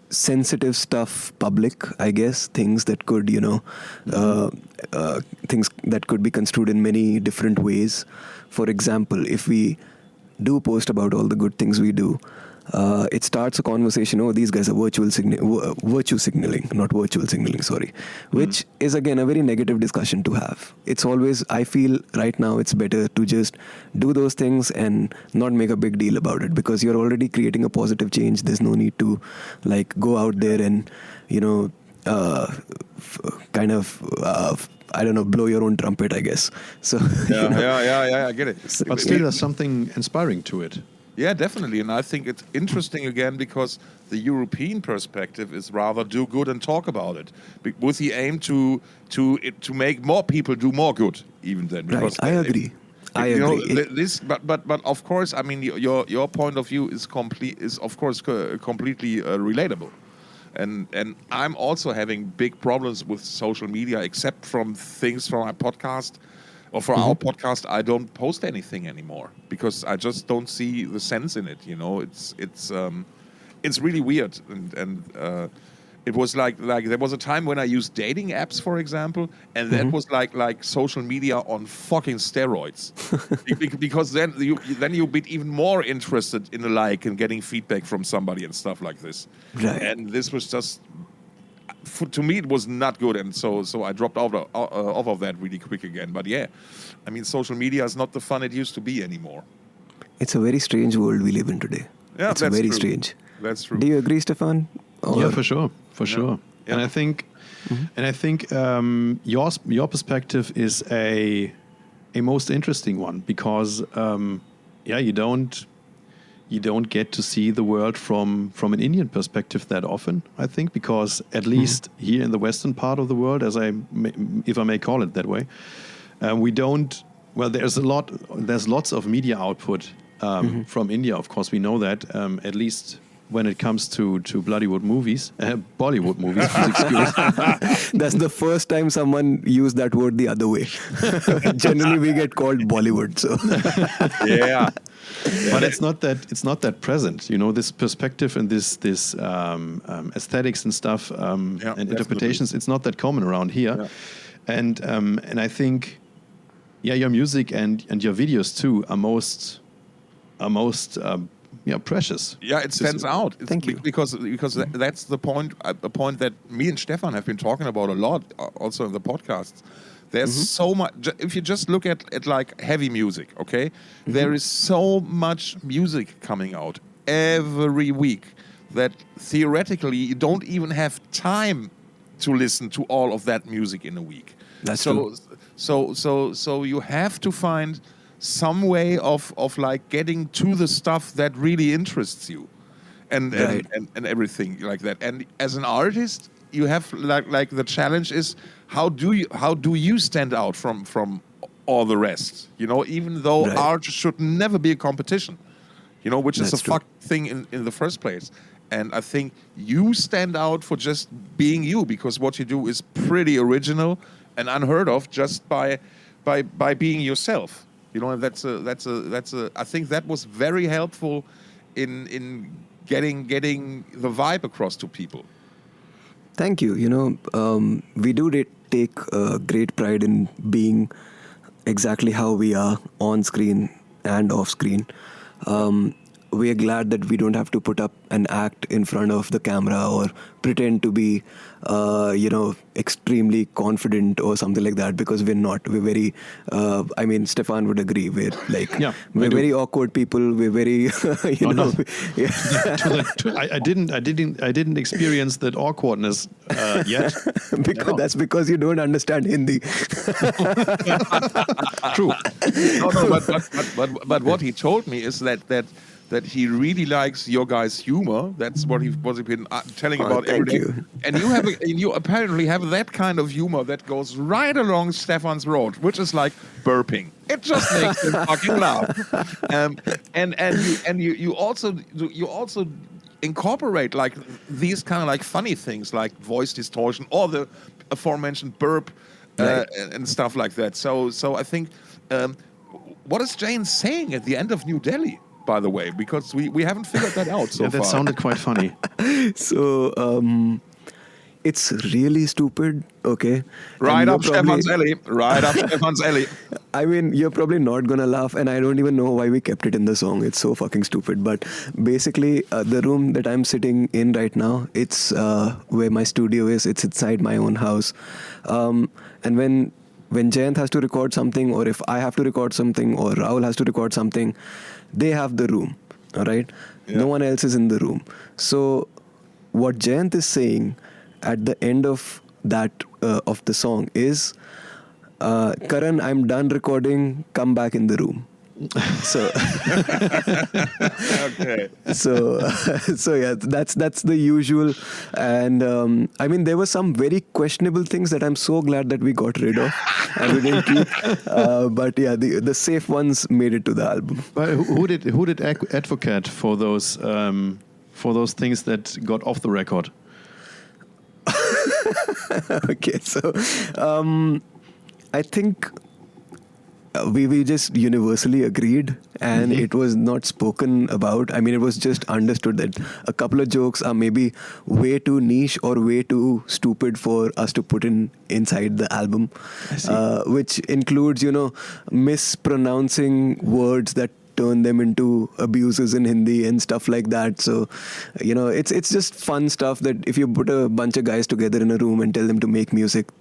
sensitive stuff public, I guess, things that could things that could be construed in many different ways. For example, if we do post about all the good things we do, it starts a conversation, these guys are virtue signaling, which is again a very negative discussion to have. It's always, I feel right now it's better to just do those things and not make a big deal about it, because you're already creating a positive change. There's no need to go out there and I don't know, blow your own trumpet, I guess. So I get it. But still there's something inspiring to it. Yeah, definitely. And I think it's interesting again because the European perspective is rather do good and talk about it, with the aim to make more people do more good even then. Right, I agree. But of course, I mean, your point of view is completely relatable. And I'm also having big problems with social media, except from things from my podcast or for our podcast. I don't post anything anymore because I just don't see the sense in it. It's really weird. And it was like there was a time when I used dating apps, for example, and that was like social media on fucking steroids, because then you be even more interested in and getting feedback from somebody and stuff like this. Right. And this was just, to me, it was not good, and so I dropped off of that really quick again. But yeah, I mean, social media is not the fun it used to be anymore. It's a very strange world we live in today. Yeah, it's very strange. That's true. Do you agree, Stephan? Yeah, for sure. Yeah. And I think, your perspective is a most interesting one because, you don't get to see the world from an Indian perspective that often. I think because at least here in the Western part of the world, if I may call it that way, we don't. Well, there's lots of media output from India. Of course, we know that at least. When it comes to Bollywood movies, Bollywood movies, That's the first time someone used that word the other way. Generally, we get called Bollywood. So yeah. But it's not that present. This perspective and this aesthetics and stuff and interpretations. Definitely. It's not that common around here, and I think, your music and your videos too are most. Precious. Yeah, it stands out. Thank you. Because that's the point that me and Stephan have been talking about a lot, also in the podcasts. There's so much. If you just look at like heavy music, okay, there is so much music coming out every week that theoretically you don't even have time to listen to all of that music in a week. That's true. So you have to find some way of like getting to the stuff that really interests you and everything like that. And as an artist, you have like the challenge is how do you stand out from all the rest, even though art should never be a competition, which is a fuck thing in the first place. And I think you stand out for just being you, because what you do is pretty original and unheard of just by being yourself. And that's I think that was very helpful in getting the vibe across to people. Thank you. We do take great pride in being exactly how we are on screen and off screen. We are glad that we don't have to put up an act in front of the camera or pretend to be, extremely confident or something like that, because we're not. We're very, Stephan would agree. We're like, we're very awkward people. We're very, I didn't experience that awkwardness yet. That's because you don't understand Hindi. True. But what he told me is that that he really likes your guys' humor. That's what he's been telling about every thank day. you. And you apparently have that kind of humor that goes right along Stephan's road, which is like burping. It just makes him fucking laugh. And you also incorporate like these kind of like funny things like voice distortion or the aforementioned burp and stuff like that. So I think what is Jane saying at the end of New Delhi, by the way? Because we haven't figured that out so far. That sounded quite funny. So it's really stupid, okay? Right up Stephan's alley. Right up Stephan's alley. I mean, you're probably not gonna laugh, and I don't even know why we kept it in the song. It's so fucking stupid. But basically, the room that I'm sitting in right now, it's where my studio is. It's inside my own house. And when Jayant has to record something, or if I have to record something, or Rahul has to record something, they have the room, all right? Yeah. No one else is in the room. So what Jayant is saying at the end of that of the song is, Karan, I'm done recording, come back in the room. So okay. So yeah, that's the usual. And I mean, there were some very questionable things that I'm so glad that we got rid of and we didn't keep. But yeah, the safe ones made it to the album. But who did advocate for those things that got off the record? Okay, so I think we just universally agreed, and it was not spoken about. I mean, it was just understood that a couple of jokes are maybe way too niche or way too stupid for us to put inside the album, which includes, mispronouncing words that turn them into abuses in Hindi and stuff like that. So, it's just fun stuff that if you put a bunch of guys together in a room and tell them to make music,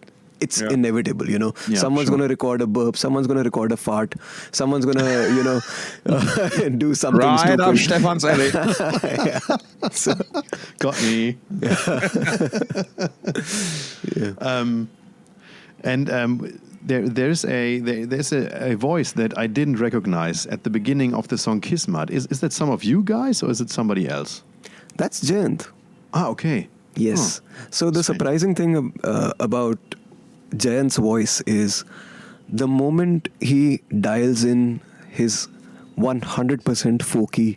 it's inevitable, Yeah, someone's going to record a burp, someone's going to record a fart, someone's going to, do something right stupid. Right up Stephan's alley. So, got me. There's a voice that I didn't recognize at the beginning of the song Kismat. Is that some of you guys or is it somebody else? That's Jayant. Ah, okay. Yes. So the surprising thing about Jayant's voice is the moment he dials in his 100% folky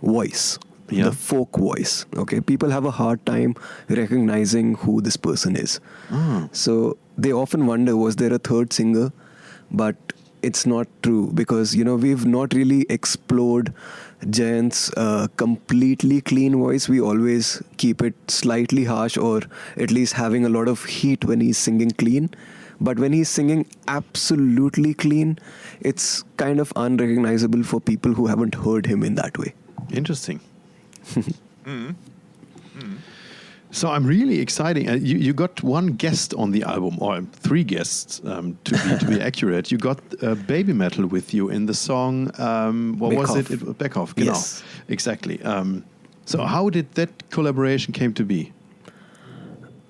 voice, the folk voice, okay, people have a hard time recognizing who this person is. So they often wonder, was there a third singer? But it's not true because, we've not really explored Jayant's completely clean voice. We always keep it slightly harsh or at least having a lot of heat when he's singing clean. But when he's singing absolutely clean, it's kind of unrecognizable for people who haven't heard him in that way. Interesting. So I'm really excited. You got one guest on the album, or three guests to be accurate. You got Baby Metal with you in the song. What Beckhoff. was it? Beckhoff. Genau. Yes. Exactly. So how did that collaboration came to be?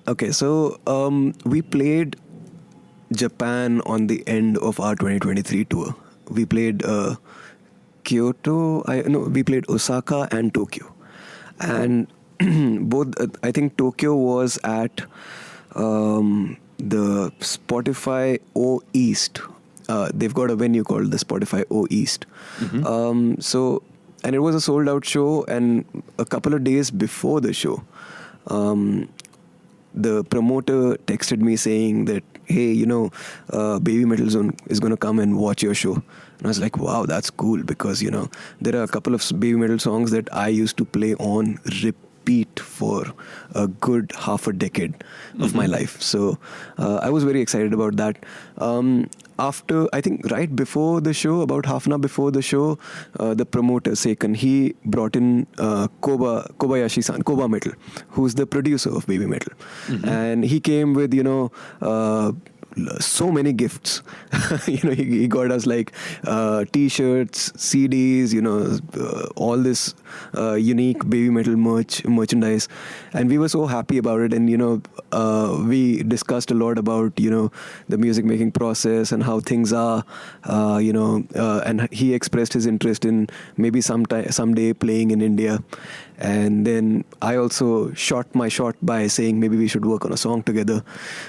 Okay, so we played Japan on the end of our 2023 tour. We played we played Osaka and Tokyo, and both. I think Tokyo was at the Spotify O East. They've got a venue called the Spotify O East. And it was a sold out show, and a couple of days before the show, the promoter texted me saying that, hey, Baby Metal Zone is going to come and watch your show. And I was like, wow, that's cool, because, there are a couple of Baby Metal songs that I used to play on repeat for a good half a decade of my life. So I was very excited about that. After, I think right before the show, about half an hour before the show, the promoter, Seikan, he brought in Kobayashi-san, Koba Metal, who's the producer of Baby Metal. And he came with, so many gifts. He got us like T-shirts, CDs, all this unique baby metal merchandise, and we were so happy about it. And we discussed a lot about the music making process and how things are, and he expressed his interest in maybe someday playing in India. And then I also shot my shot by saying maybe we should work on a song together.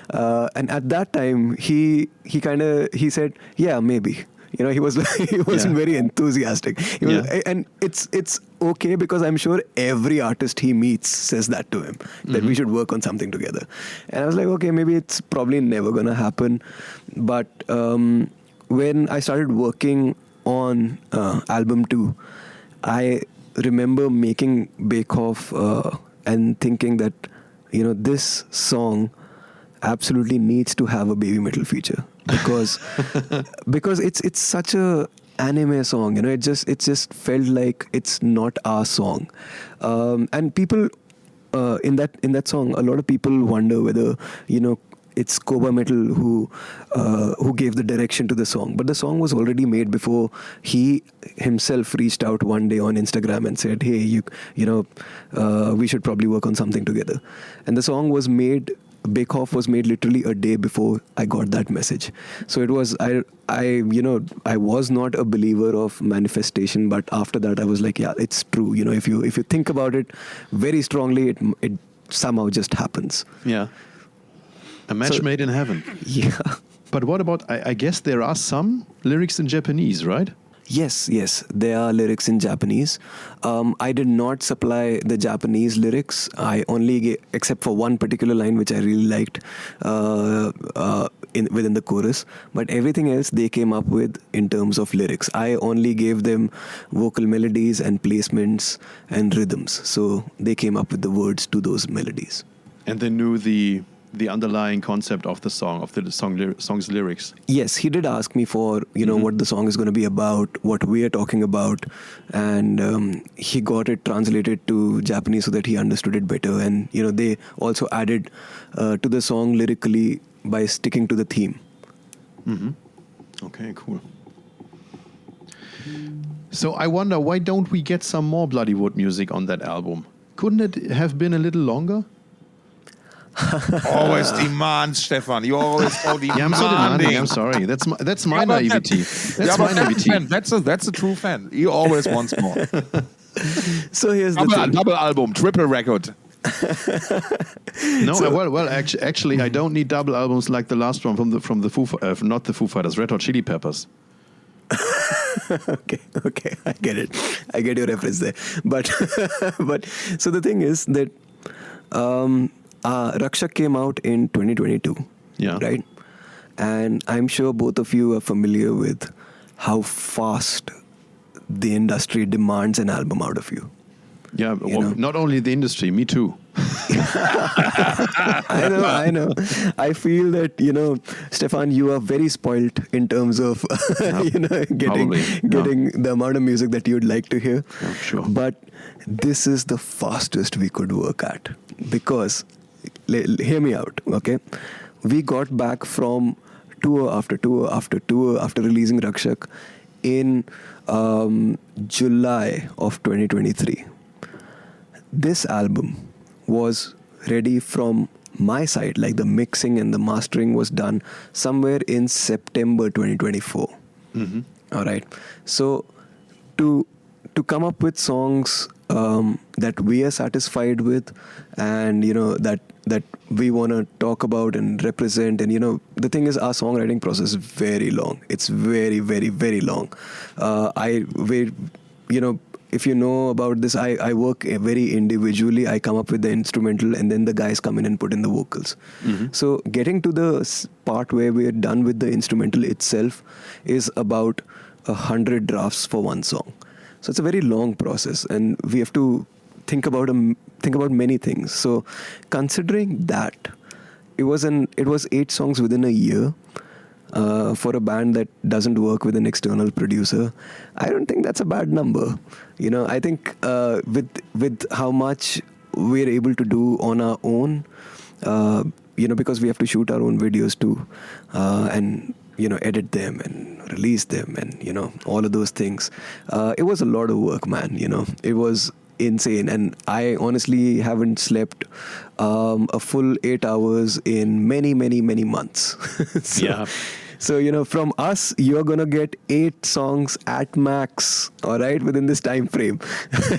And at that time, he said, yeah, maybe. He wasn't very enthusiastic. And it's okay, because I'm sure every artist he meets says that to him, that we should work on something together. And I was like, okay, maybe it's probably never gonna happen. But when I started working on album 2, I remember making Bake Off and thinking that this song absolutely needs to have a baby metal feature, because it's such a anime song. It just felt like it's not our song, and people in that song, a lot of people wonder whether it's Koba Metal who gave the direction to the song. But the song was already made before he himself reached out one day on Instagram and said, hey, we should probably work on something together. And the song was made, Bake Off was made literally a day before I got that message. So it was, I was not a believer of manifestation, but after that I was like, yeah, it's true. If you think about it very strongly, it somehow just happens. Yeah. A match made in heaven. Yeah. But what about, I guess there are some lyrics in Japanese, right? Yes, there are lyrics in Japanese. I did not supply the Japanese lyrics. I only except for one particular line which I really liked within the chorus. But everything else they came up with in terms of lyrics. I only gave them vocal melodies and placements and rhythms. So they came up with the words to those melodies. And they knew the underlying concept of the song, of the song's lyrics. Yes, he did ask me for, what the song is going to be about, what we are talking about, and he got it translated to Japanese so that he understood it better. And, they also added to the song lyrically by sticking to the theme. Mm-hmm. Okay, cool. So I wonder, why don't we get some more Bloodywood music on that album? Couldn't it have been a little longer? Always demands, Stephan. You always so demanding. Yeah, I'm so demanding. I'm sorry. That's my naivety. That's my naivety. That's a true fan. He always wants more. So here's the thing. Double album, triple record. No, well, actually, I don't need double albums like the last one from the not the Foo Fighters, Red Hot Chili Peppers. Okay, I get it. I get your reference there. But so the thing is that Rakshak came out in 2022, right? And I'm sure both of you are familiar with how fast the industry demands an album out of you. Yeah, not only the industry, me too. I know. I feel that, Stephan, you are very spoilt in terms of, getting the amount of music that you'd like to hear. Yeah, sure. But this is the fastest we could work at, because, hear me out, okay? We got back from tour after tour after tour after releasing Rakshak in July of 2023. This album was ready from my side, like the mixing and the mastering was done somewhere in September 2024. Mm-hmm. All right. So to come up with songs that we are satisfied with, and that we want to talk about and represent, and the thing is, our songwriting process is very long. It's very, very, very long. If you know about this, I work very individually. I come up with the instrumental, and then the guys come in and put in the vocals. Mm-hmm. So getting to the part where we're done with the instrumental itself is about 100 drafts for one song. So it's a very long process, and we have to think about many things. So considering that, it was 8 songs within a year. For a band that doesn't work with an external producer, I don't think that's a bad number. I think with how much we're able to do on our own, because we have to shoot our own videos too, and edit them and release them and all of those things. It was a lot of work, man. It was insane, and I honestly haven't slept a full 8 hours in many months. So, from us, you're going to get 8 songs at max, all right, within this time frame.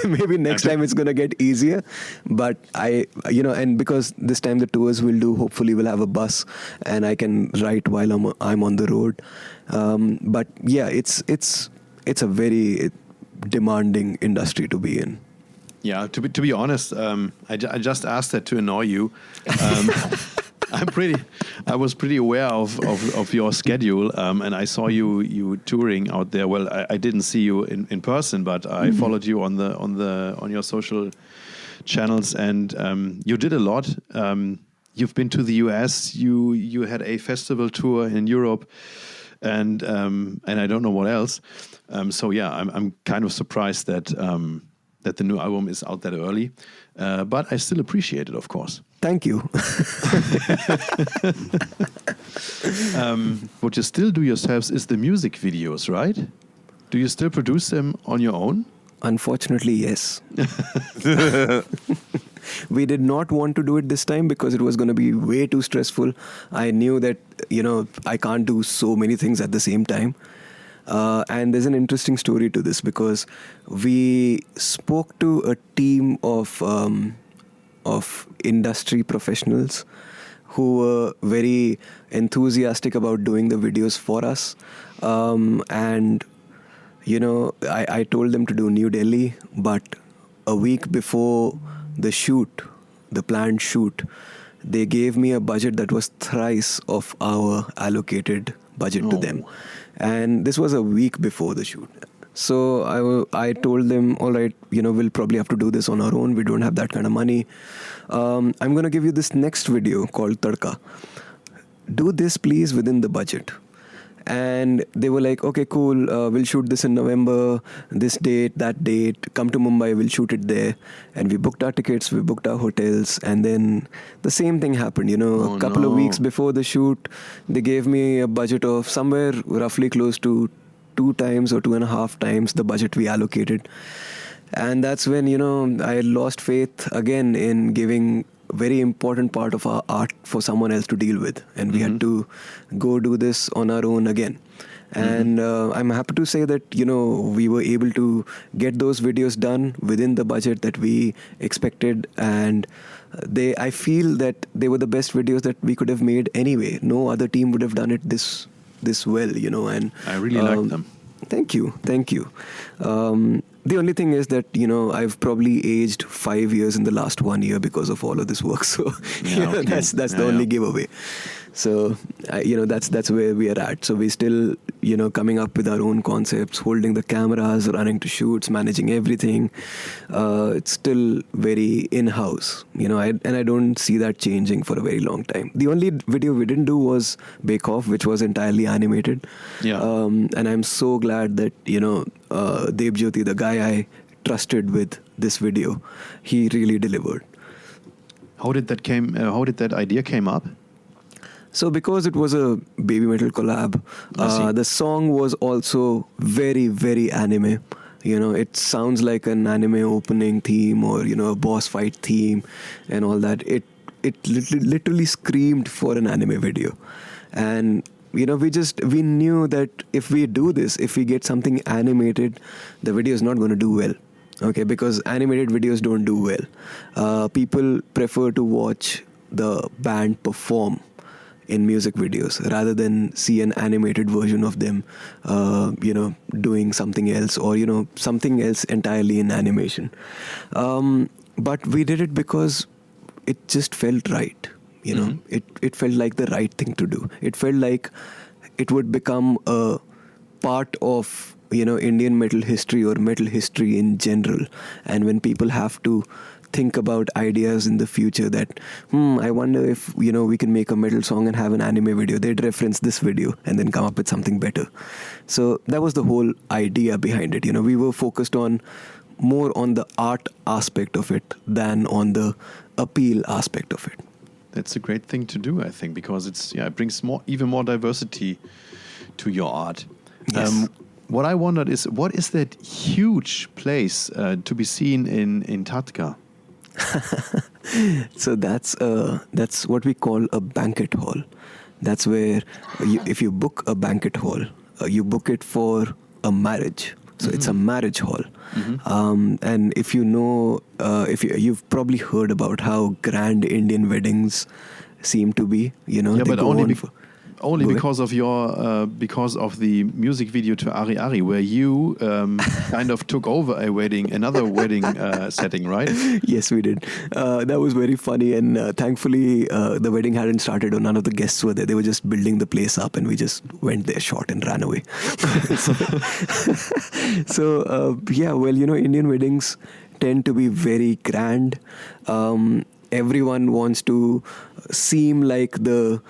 Maybe next time it's going to get easier. But and because this time the tours we'll do, hopefully we'll have a bus and I can write while I'm on the road. But yeah, it's a very demanding industry to be in. Yeah, to be honest, I just asked that to annoy you. I was pretty aware of your schedule, and I saw you touring out there. Well, I didn't see you in person, but I followed you on your social channels, and you did a lot. You've been to the US. You had a festival tour in Europe, and I don't know what else. So yeah, I'm kind of surprised that the new album is out that early, but I still appreciate it, of course. Thank you. What you still do yourselves is the music videos, right? Do you still produce them on your own? Unfortunately, yes. We did not want to do it this time because it was going to be way too stressful. I knew that, I can't do so many things at the same time. And there's an interesting story to this because we spoke to a team of industry professionals who were very enthusiastic about doing the videos for us. And, I told them to do New Delhi, but a week before the planned shoot, they gave me a budget that was thrice of our allocated budget to them. And this was a week before the shoot. So I told them, all right, we'll probably have to do this on our own. We don't have that kind of money. I'm going to give you this next video called Tadka. Do this, please, within the budget. And they were like, okay, cool. We'll shoot this in November, this date, that date. Come to Mumbai, we'll shoot it there. And we booked our tickets, we booked our hotels. And then the same thing happened, a couple of weeks before the shoot. They gave me a budget of somewhere roughly close to 2 times or 2.5 times the budget we allocated. And that's when, I lost faith again in giving a very important part of our art for someone else to deal with. And we had to go do this on our own again. And I'm happy to say that, we were able to get those videos done within the budget that we expected. And I feel that they were the best videos that we could have made anyway. No other team would have done it this well, and I really like them. Thank you. The only thing is that, I've probably aged 5 years in the last 1 year because of all of this work. So, that's the only giveaway. So, that's where we are at. So we still, coming up with our own concepts, holding the cameras, running to shoots, managing everything. It's still very in-house, and I don't see that changing for a very long time. The only video we didn't do was Bake Off, which was entirely animated. Yeah. And I'm so glad that, Deb Jyoti, the guy I trusted with this video, he really delivered. How did that idea came up? So because it was a baby metal collab, the song was also very, very anime. It sounds like an anime opening theme or, a boss fight theme and all that. It literally screamed for an anime video. And, we knew that if we do this, if we get something animated, the video is not going to do well. Okay, because animated videos don't do well. People prefer to watch the band perform in music videos rather than see an animated version of them, doing something else or, something else entirely in animation. But we did it because it just felt right. It felt like the right thing to do. It felt like it would become a part of, Indian metal history or metal history in general. And when people have to think about ideas in the future that, I wonder if, we can make a metal song and have an anime video. They'd reference this video and then come up with something better. So that was the whole idea behind it. We were focused more on the art aspect of it than on the appeal aspect of it. That's a great thing to do, I think, because it brings even more diversity to your art. Yes. What I wondered is, what is that huge place to be seen in Tatka? So that's what we call a banquet hall. That's where if you book a banquet hall, you book it for a marriage. So it's a marriage hall. And if you know, you've probably heard about how grand Indian weddings seem to be, Yeah, they but go only because of the music video to Ari Ari, where you kind of took over another wedding setting, right? Yes, we did. That was very funny, and thankfully the wedding hadn't started or none of the guests were there. They were just building the place up, and we just went there, shot, and ran away. Indian weddings tend to be very grand. Everyone wants to seem like the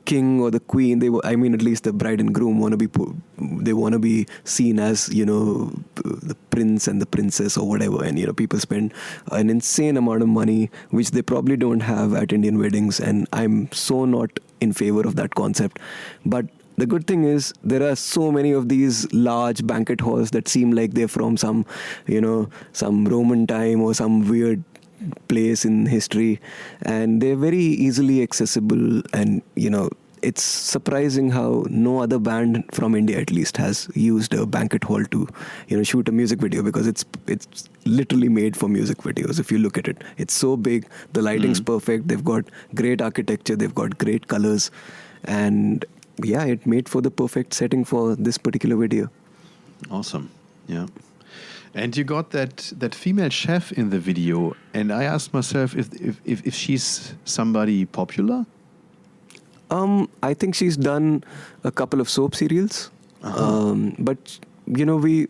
king or the queen. At least the bride and groom want to be seen as, the prince and the princess or whatever. And, people spend an insane amount of money, which they probably don't have at Indian weddings. And I'm so not in favor of that concept. But the good thing is there are so many of these large banquet halls that seem like they're from some Roman time or some weird place in history, and they're very easily accessible. And it's surprising how no other band from India at least has used a banquet hall to shoot a music video, because it's literally made for music videos. If you look at it, it's so big, the lighting's perfect, they've got great architecture, they've got great colors, and it made for the perfect setting for this particular video. Awesome. Yeah. And you got that female chef in the video, and I asked myself if she's somebody popular. I think she's done a couple of soap serials, but we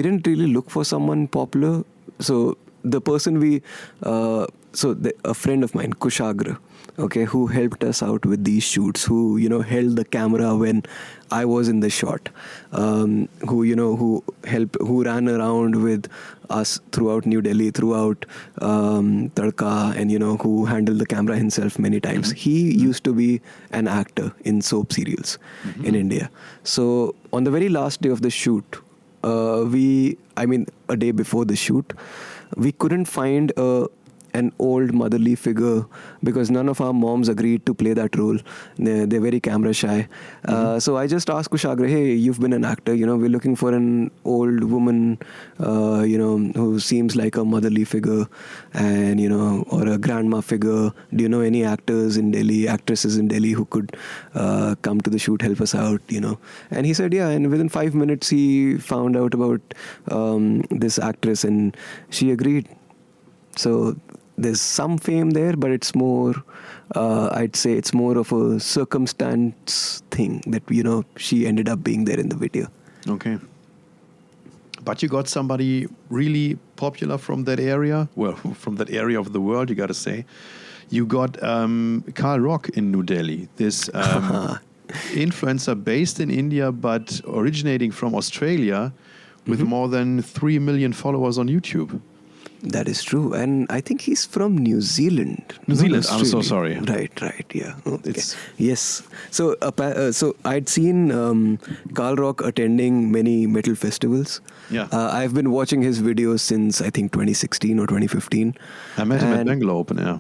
didn't really look for someone popular. So the person a friend of mine, Kushagra, who helped us out with these shoots, who held the camera when I was in the shot, who ran around with us throughout New Delhi, throughout Tadka, and who handled the camera himself many times. He used to be an actor in soap serials in India. So on the very last day of the shoot, a day before the shoot, we couldn't find an old motherly figure, because none of our moms agreed to play that role. They're very camera shy. So I just asked Kushagra, hey, you've been an actor, we're looking for an old woman, who seems like a motherly figure, and, or a grandma figure. Do you know any actors in Delhi, actresses in Delhi who could come to the shoot, help us out, And he said, yeah, and within 5 minutes he found out about this actress, and she agreed. So there's some fame there, but it's more, I'd say it's more of a circumstance thing that, she ended up being there in the video. Okay. But you got somebody really popular from that area, from that area of the world, you got to say. You got Carl Rock in New Delhi, this influencer based in India, but originating from Australia, with more than 3 million followers on YouTube. That is true, and I think he's from New Zealand. New Zealand. I'm so sorry. Right. Yeah. Okay. Yes. So I'd seen Carl Rock attending many metal festivals. Yeah. I've been watching his videos since I think 2016 or 2015. I met him at Bangalore Open Air.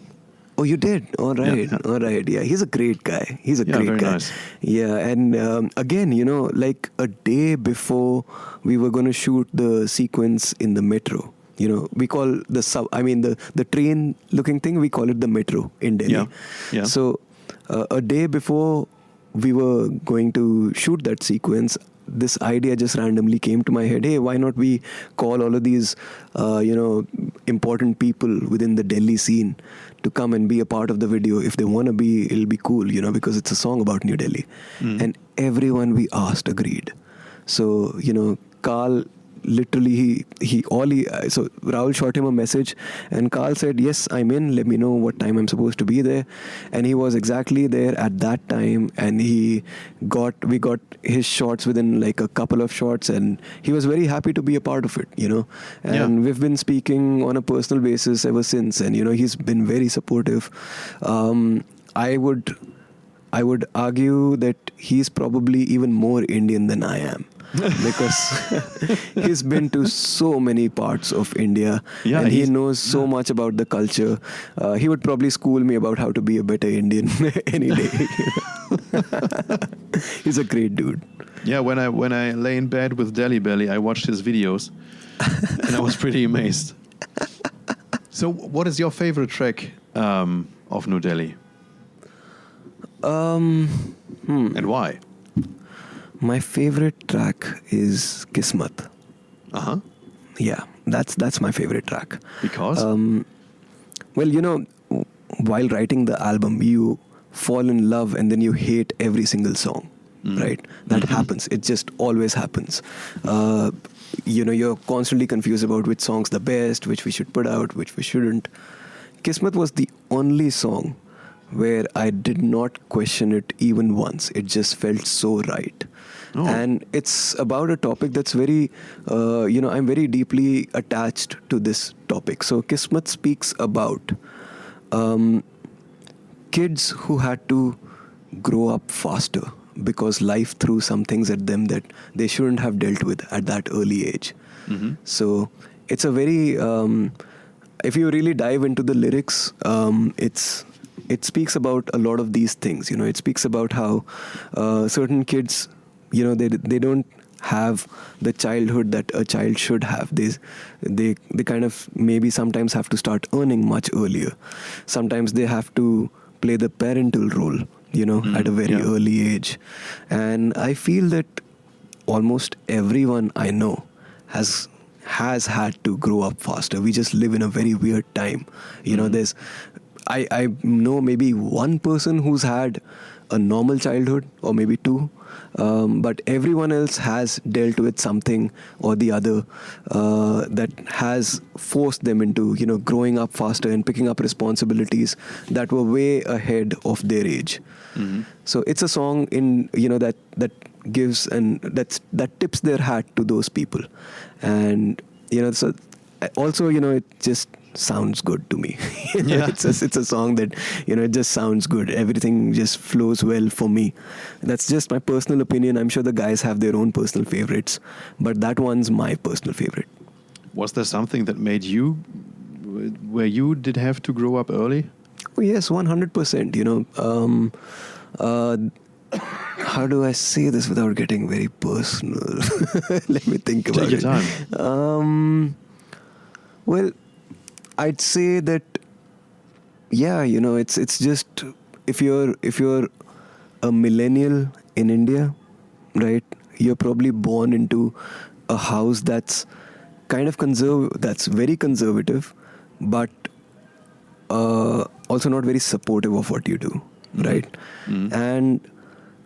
Oh, you did? All right. Yeah. All right. Yeah, he's a great guy. He's a great very guy. Nice. Yeah, and again, like a day before we were going to shoot the sequence in the metro. We call the train looking thing, we call it the metro in Delhi. Yeah. So a day before we were going to shoot that sequence, this idea just randomly came to my head. Hey, why not we call all of these, important people within the Delhi scene to come and be a part of the video. If they want to be, it'll be cool, because it's a song about New Delhi. And everyone we asked agreed. So, Carl literally so Rahul shot him a message, and Carl said, yes, I'm in, let me know what time I'm supposed to be there. And he was exactly there at that time, and we got his shots within like a couple of shots, and he was very happy to be a part of it, and we've been speaking on a personal basis ever since, and he's been very supportive. I would argue that he's probably even more Indian than I am. Because he's been to so many parts of India, and he knows so much about the culture. He would probably school me about how to be a better Indian any day. He's a great dude. Yeah, when I lay in bed with Delhi Belly, I watched his videos, and I was pretty amazed. So, what is your favorite track of New Delhi? And why? My favorite track is Kismat. Yeah, that's my favorite track. Because? Well, while writing the album, you fall in love and then you hate every single song, right? That happens. It just always happens. You're constantly confused about which song's the best, which we should put out, which we shouldn't. Kismat was the only song where I did not question it even once. It just felt so right. Oh. And it's about a topic that's very, I'm very deeply attached to this topic. So Kismat speaks about kids who had to grow up faster because life threw some things at them that they shouldn't have dealt with at that early age. So it's a very, if you really dive into the lyrics, it speaks about a lot of these things. It speaks about how certain kids, they don't have the childhood that a child should have. They kind of maybe sometimes have to start earning much earlier. Sometimes they have to play the parental role, at a very early age. And I feel that almost everyone I know has had to grow up faster. We just live in a very weird time. I know maybe one person who's had a normal childhood, or maybe two, but everyone else has dealt with something or the other that has forced them into, growing up faster and picking up responsibilities that were way ahead of their age. So it's a song that gives and that tips their hat to those people, and so also it just sounds good to me. It's a song that it just sounds good. Everything just flows well for me. That's just my personal opinion. I'm sure the guys have their own personal favorites, but that one's my personal favorite. Was there something that made you where you did have to grow up early? Oh yes, 100%. How do I say this without getting very personal? Let me think about it. Take your time. Well, I'd say that, it's just if you're a millennial in India, right? You're probably born into a house that's kind of that's very conservative, but also not very supportive of what you do, right? And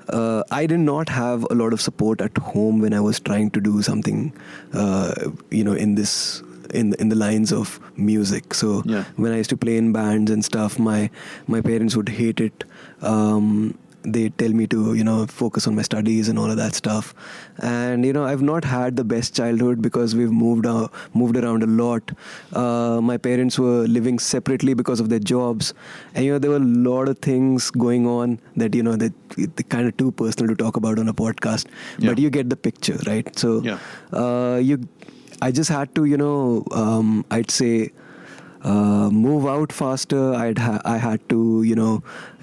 I did not have a lot of support at home when I was trying to do something, in the lines of music. So when I used to play in bands and stuff, my parents would hate it. They'd tell me to, focus on my studies and all of that stuff. And, I've not had the best childhood because we've moved around a lot. My parents were living separately because of their jobs. And, there were a lot of things going on that, that they're kind of too personal to talk about on a podcast. Yeah. But you get the picture, right? So I just had to, I'd say, move out faster. I had to,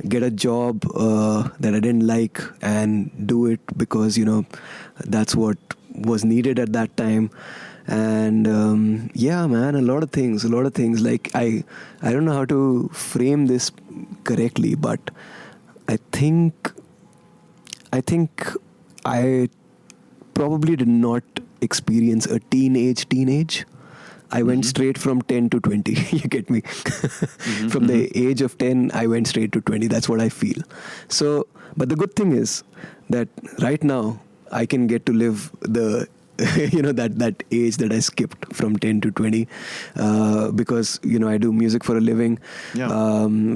get a job that I didn't like and do it because, that's what was needed at that time. And man, a lot of things. Like I don't know how to frame this correctly, but I think I probably did not experience a teenage. I went straight from 10 to 20. You get me? From the age of 10, I went straight to 20. That's what I feel. So, but the good thing is that right now I can get to live the that age that I skipped from 10 to 20 because I do music for a living.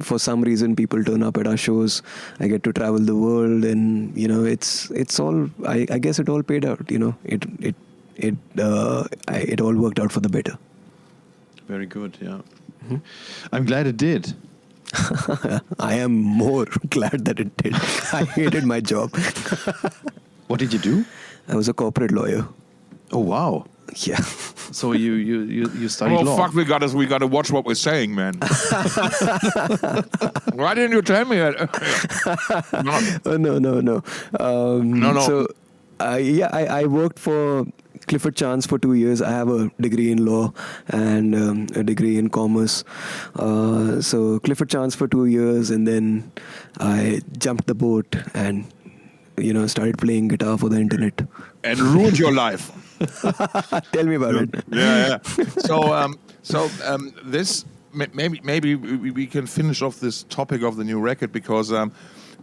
For some reason people turn up at our shows. I get to travel the world, and it's all, I guess it all paid out. It all worked out for the better. Very good. I'm glad it did. I am more glad that it did. I hated my job. What did you do? I was a corporate lawyer. Oh wow! Yeah. So you studied law? Oh fuck! We gotta watch what we're saying, man. Why didn't you tell me that? No. No. So I worked for Clifford Chance for 2 years. I have a degree in law and a degree in commerce. So Clifford Chance for 2 years, and then I jumped the boat and started playing guitar for the internet. And ruined your life. Tell me about it. Yeah. So this maybe we can finish off this topic of the new record, because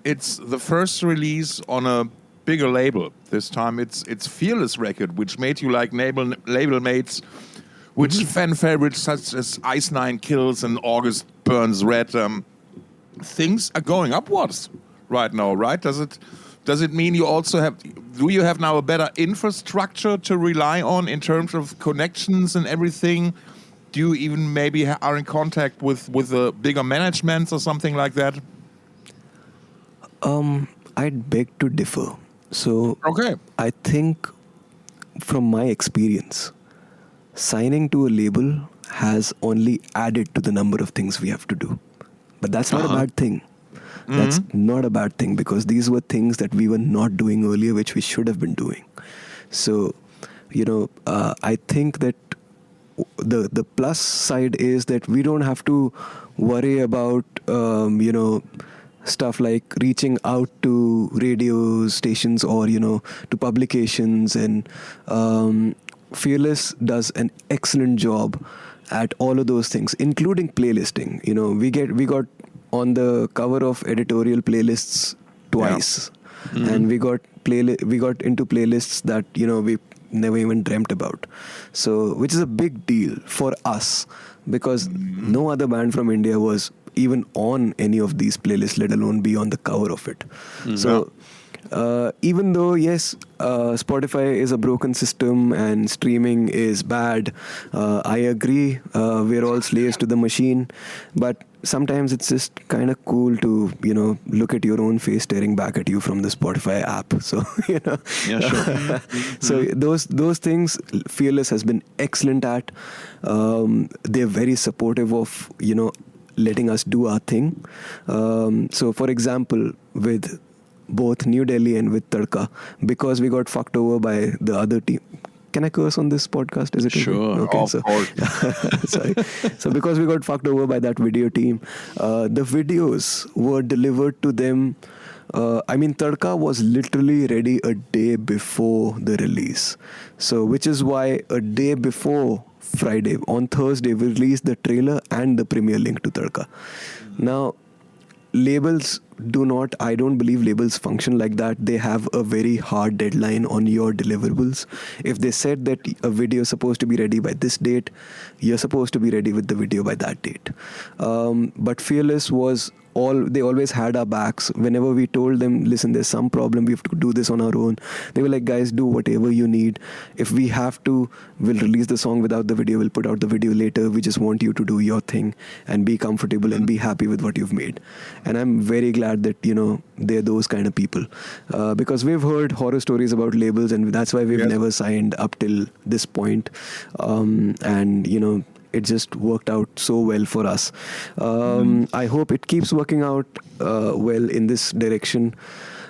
it's the first release on a bigger label. This time it's Fearless record, which made you like label mates, which fan favorites such as Ice Nine Kills and August Burns Red. Things are going upwards right now, right? Does it mean you also do you have now a better infrastructure to rely on in terms of connections and everything? Do you even maybe are in contact with the bigger managements or something like that? I'd beg to differ. So okay. I think from my experience, signing to a label has only added to the number of things we have to do. But that's not a bad thing. That's not a bad thing, because these were things that we were not doing earlier, which we should have been doing. So, I think that the plus side is that we don't have to worry about, stuff like reaching out to radio stations or, to publications. And Fearless does an excellent job at all of those things, including playlisting. We got on the cover of editorial playlists twice, and we got into playlists that we never even dreamt about. So, which is a big deal for us, because no other band from India was even on any of these playlists, let alone be on the cover of it. So, even though, yes, Spotify is a broken system and streaming is bad, I agree, we're all slaves to the machine, but sometimes it's just kind of cool to, look at your own face staring back at you from the Spotify app. So, Yeah, sure. So those things Fearless has been excellent at. They're very supportive of, letting us do our thing. So, for example, with both New Delhi and with Tadka, because we got fucked over by the other team. Can I curse on this podcast? Is it sure? Okay, of course. Sorry. So because we got fucked over by that video team, the videos were delivered to them. Tadka was literally ready a day before the release. So, which is why a day before Friday, on Thursday, we released the trailer and the premiere link to Tadka. Now, labels I don't believe labels function like that. They have a very hard deadline on your deliverables. If they said that a video is supposed to be ready by this date, you're supposed to be ready with the video by that date. But Fearless they always had our backs. Whenever we told them, listen, there's some problem, we have to do this on our own, they were like, guys, do whatever you need. If we have to, we'll release the song without the video, we'll put out the video later. We just want you to do your thing and be comfortable and be happy with what you've made. And I'm very glad that, they're those kind of people. Because we've heard horror stories about labels, and that's why we've never signed up till this point. It just worked out so well for us. I hope it keeps working out well in this direction.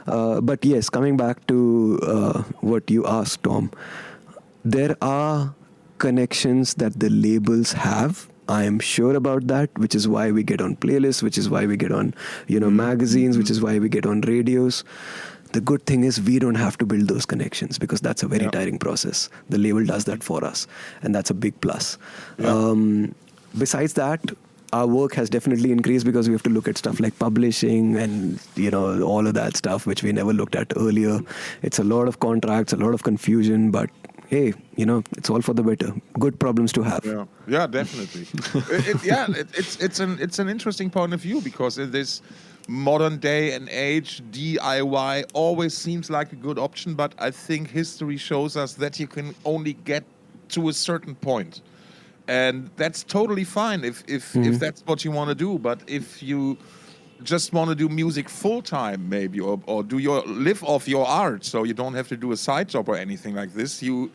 But yes, coming back to what you asked, Tom, there are connections that the labels have. I am sure about that, which is why we get on playlists, which is why we get on, magazines, which is why we get on radios. The good thing is we don't have to build those connections, because that's a very tiring process. The label does that for us, and that's a big plus. Besides that, our work has definitely increased because we have to look at stuff like publishing and, all of that stuff, which we never looked at earlier. It's a lot of contracts, a lot of confusion, but, hey, it's all for the better. Good problems to have. Yeah, definitely. It's an interesting point of view, because in this modern day and age, DIY always seems like a good option, but I think history shows us that you can only get to a certain point. And that's totally fine if that's what you want to do. But if you just want to do music full time, maybe, or live off your art, so you don't have to do a side job or anything like this, you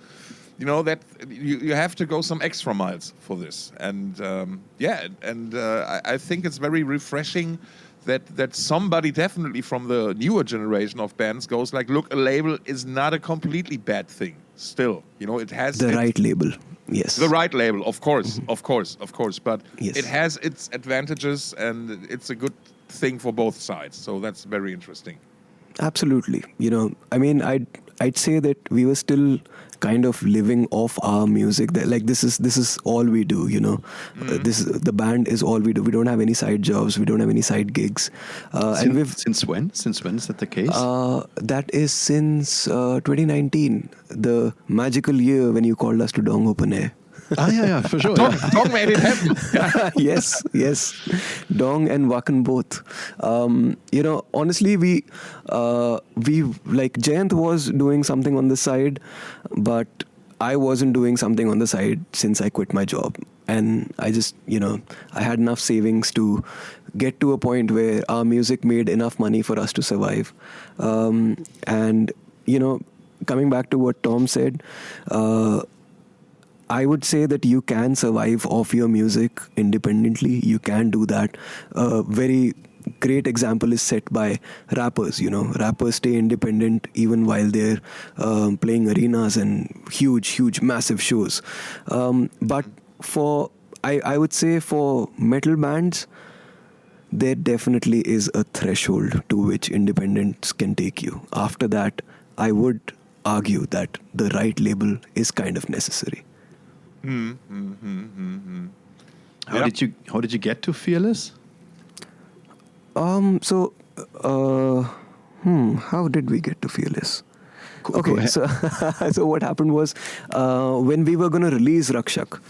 have to go some extra miles for this. And I think it's very refreshing that somebody definitely from the newer generation of bands goes like, look, a label is not a completely bad thing. Still, it has the right label. Yes. The right label, of course, of course. But yes, it has its advantages, and it's a good thing for both sides. So that's very interesting. Absolutely. I'd say that we were still kind of living off our music. Like this is all we do. The band is all we do. We don't have any side jobs. We don't have any side gigs. Since when? Since when is that the case? That is since 2019, the magical year when you called us to Dong Open Air. Yeah, for sure. Dong made it happen. Yes. Dong and Wakan both. Honestly, we like Jayant was doing something on the side, but I wasn't doing something on the side since I quit my job. And I just, I had enough savings to get to a point where our music made enough money for us to survive. And coming back to what Tom said, I would say that you can survive off your music independently. You can do that. A very great example is set by rappers. Rappers stay independent even while they're playing arenas and huge, massive shows. But I would say for metal bands, there definitely is a threshold to which independence can take you. After that, I would argue that the right label is kind of necessary. How did you get to Fearless? How did we get to Fearless? Okay, so what happened was when we were going to release Rakshak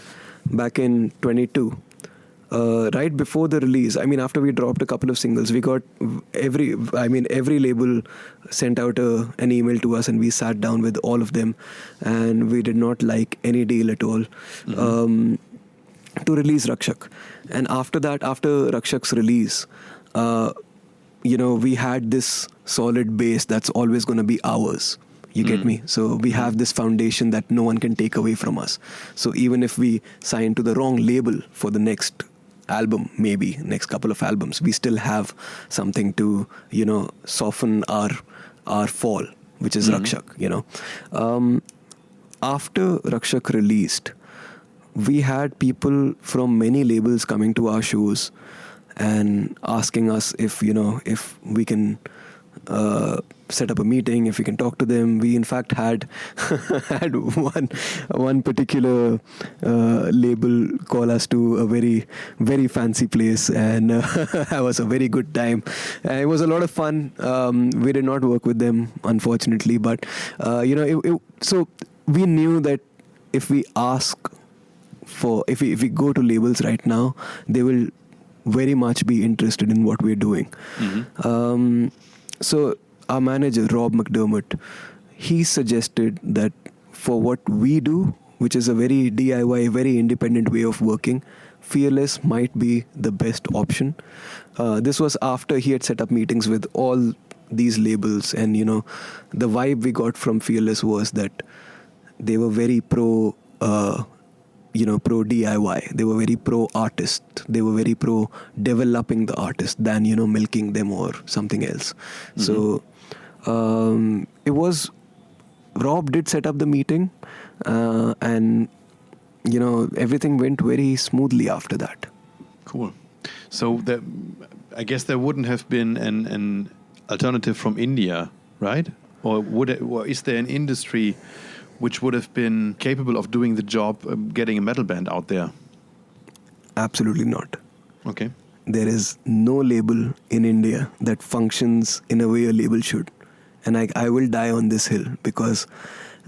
back in 22, right before the release, after we dropped a couple of singles, we got every label sent out an email to us, and we sat down with all of them, and we did not like any deal at all to release Rakshak. And after that, after Rakshak's release, we had this solid base that's always going to be ours. You get me? So we have this foundation that no one can take away from us. So even if we sign to the wrong label for the next album, maybe next couple of albums, we still have something to, soften our fall, which is Rakshak, After Rakshak released, we had people from many labels coming to our shows and asking us if we can set up a meeting, if we can talk to them. We in fact had one particular label call us to a very, very fancy place, and it was a very good time. It was a lot of fun. We did not work with them, unfortunately, but so we knew that if we if we go to labels right now, they will very much be interested in what we're doing. So our manager, Rob McDermott, he suggested that for what we do, which is a very DIY, very independent way of working, Fearless might be the best option. This was after he had set up meetings with all these labels, and the vibe we got from Fearless was that they were very pro pro DIY. They were very pro artist. They were very pro developing the artist than milking them or something else. So it was, Rob did set up the meeting, and everything went very smoothly after that. Cool. So I guess there wouldn't have been an alternative from India, right? Or is there an industry which would have been capable of doing the job, getting a metal band out there? Absolutely not. Okay. There is no label in India that functions in a way a label should. And I will die on this hill, because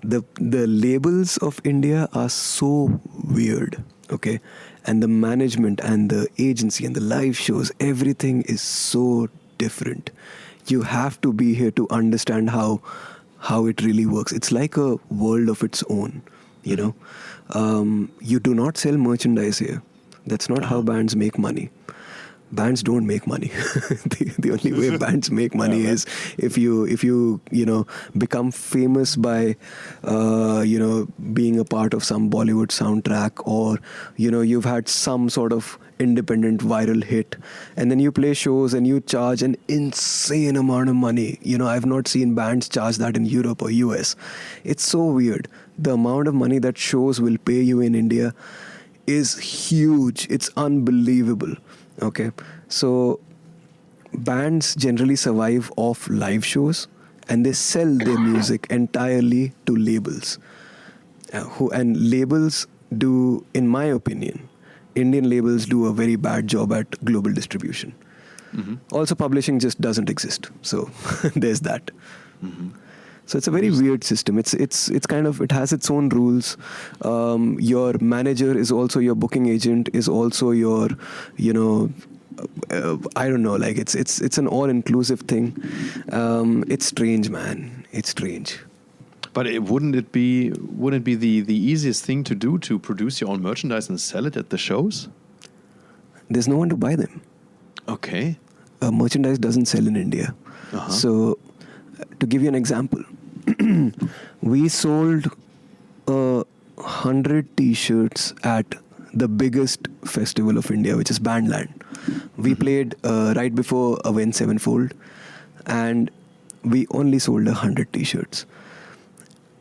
the labels of India are so weird, okay? And the management and the agency and the live shows, everything is so different. You have to be here to understand how it really works. It's like a world of its own, you know. You do not sell merchandise here. That's not how bands make money. Bands don't make money. The only way bands make money is if you become famous by being a part of some Bollywood soundtrack, or you've had some sort of independent viral hit, and then you play shows and you charge an insane amount of money. I've not seen bands charge that in Europe or US. It's so weird. The amount of money that shows will pay you in India is huge. It's unbelievable. Okay, so bands generally survive off live shows, and they sell their music entirely to labels. And labels do, in my opinion, Indian labels do a very bad job at global distribution. Mm-hmm. Also, publishing just doesn't exist. So there's that. Mm-hmm. So it's a very weird system. It's kind of, it has its own rules. Your manager is also your booking agent, is also your, I don't know, like it's an all-inclusive thing. It's strange, man. It's strange. But wouldn't it be the easiest thing to do, to produce your own merchandise and sell it at the shows? There's no one to buy them. Okay. Merchandise doesn't sell in India. Uh-huh. So, to give you an example, we sold 100 T-shirts at the biggest festival of India, which is Bandland. We played right before Avenged Sevenfold, and we only sold 100 T-shirts.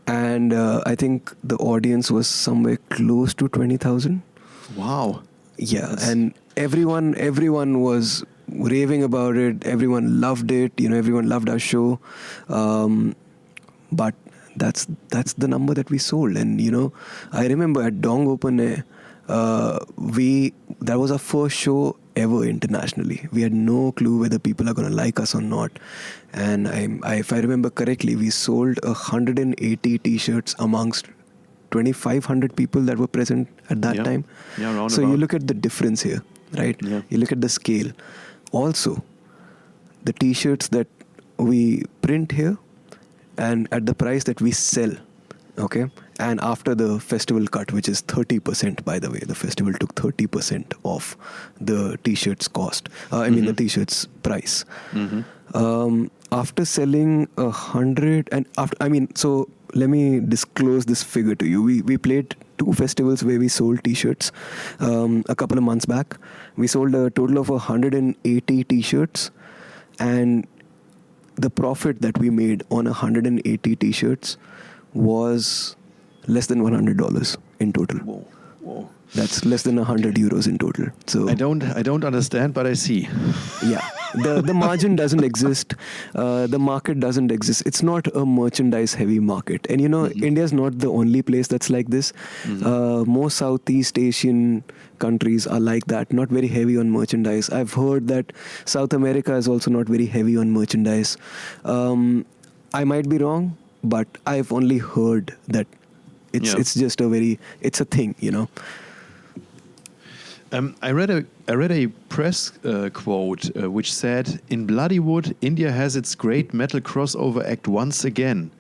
And I think the audience was somewhere close to 20,000. Wow. Yeah, and everyone was raving about it. Everyone loved it. Everyone loved our show. But that's the number that we sold. And I remember at Dong Open Air, that was our first show ever internationally. We had no clue whether people are going to like us or not. And if I remember correctly, we sold 180 T-shirts amongst 2,500 people that were present at that time. Yeah, so you look at the difference here, right? Yeah. You look at the scale. Also, the T-shirts that we print here and at the price that we sell, okay? And after the festival cut, which is 30%, by the way, the festival took 30% off the T-shirt's cost. The T-shirt's price. Mm-hmm. After selling 100, and so let me disclose this figure to you. We played 2 festivals where we sold T-shirts a couple of months back. We sold a total of 180 T-shirts, and the profit that we made on 180 T-shirts was less than $100 in total. Whoa. That's less than 100 euros in total. So I don't understand, but I see. Yeah. The margin doesn't exist. The market doesn't exist. It's not a merchandise heavy market. And mm-hmm. India's not the only place that's like this. Mm-hmm. Most Southeast Asian countries are like that, not very heavy on merchandise. I've heard that South America is also not very heavy on merchandise. I might be wrong, but I've only heard that it's just it's a thing, I read a press quote which said, "In Bloodywood, India has its great metal crossover act once again."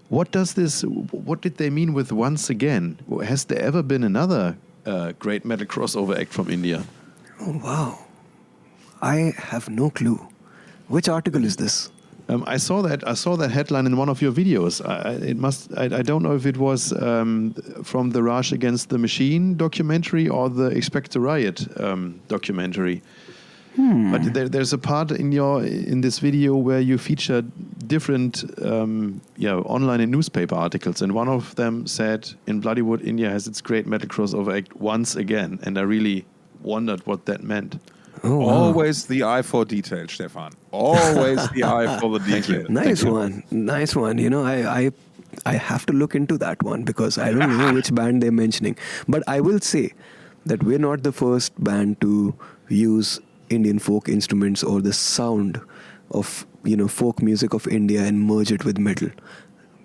What did they mean with once again? Has there ever been another great metal crossover act from India? Oh, wow. I have no clue. Which article is this? I saw that headline in one of your videos. I don't know if it was from the Rage Against the Machine documentary or the Expect a Riot documentary. But there's a part in this video where you feature different online and newspaper articles, and one of them said, "In Bloodywood, India has its great metal crossover act once again," and I really wondered what that meant. Oh, wow. Always the eye for detail, Stephan. Always the eye for the detail. Nice one. I have to look into that one because I don't know which band they're mentioning. But I will say that we're not the first band to use Indian folk instruments or the sound of folk music of India and merge it with metal.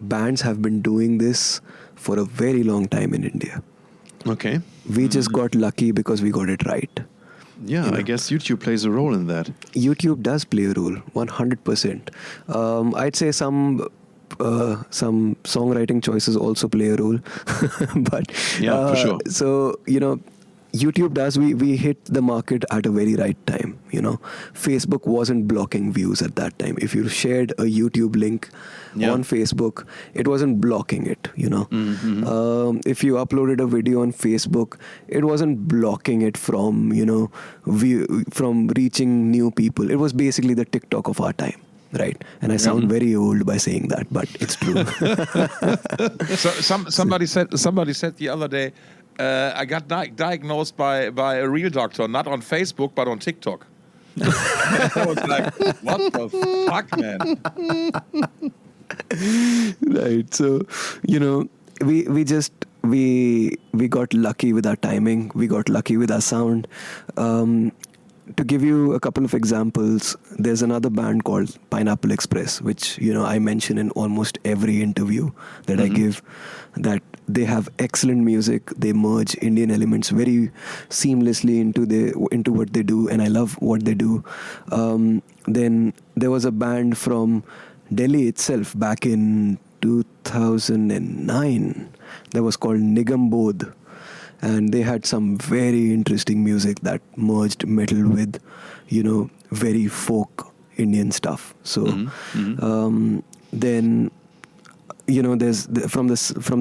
bands have been doing this for a very long time in India. Okay. We just got lucky because we got it right. Yeah, I guess YouTube plays a role in that. YouTube does play a role, 100%. I'd say some songwriting choices also play a role. But for sure. So, YouTube does, we hit the market at a very right time, Facebook wasn't blocking views at that time. If you shared a YouTube link on Facebook, it wasn't blocking it, If you uploaded a video on Facebook, it wasn't blocking it from, from reaching new people. It was basically the TikTok of our time. Right, and I sound very old by saying that, but it's true. So somebody said the other day, I got diagnosed by a real doctor, not on Facebook but on TikTok. I was like, what the fuck, man? Right. So we got lucky with our timing. We got lucky with our sound. To give you a couple of examples, there's another band called Pineapple Express, which, I mention in almost every interview that I give, that they have excellent music. They merge Indian elements very seamlessly into what they do, and I love what they do. Then there was a band from Delhi itself back in 2009 that was called Nigam Bodh. And they had some very interesting music that merged metal with, very folk Indian stuff. So then, there's from the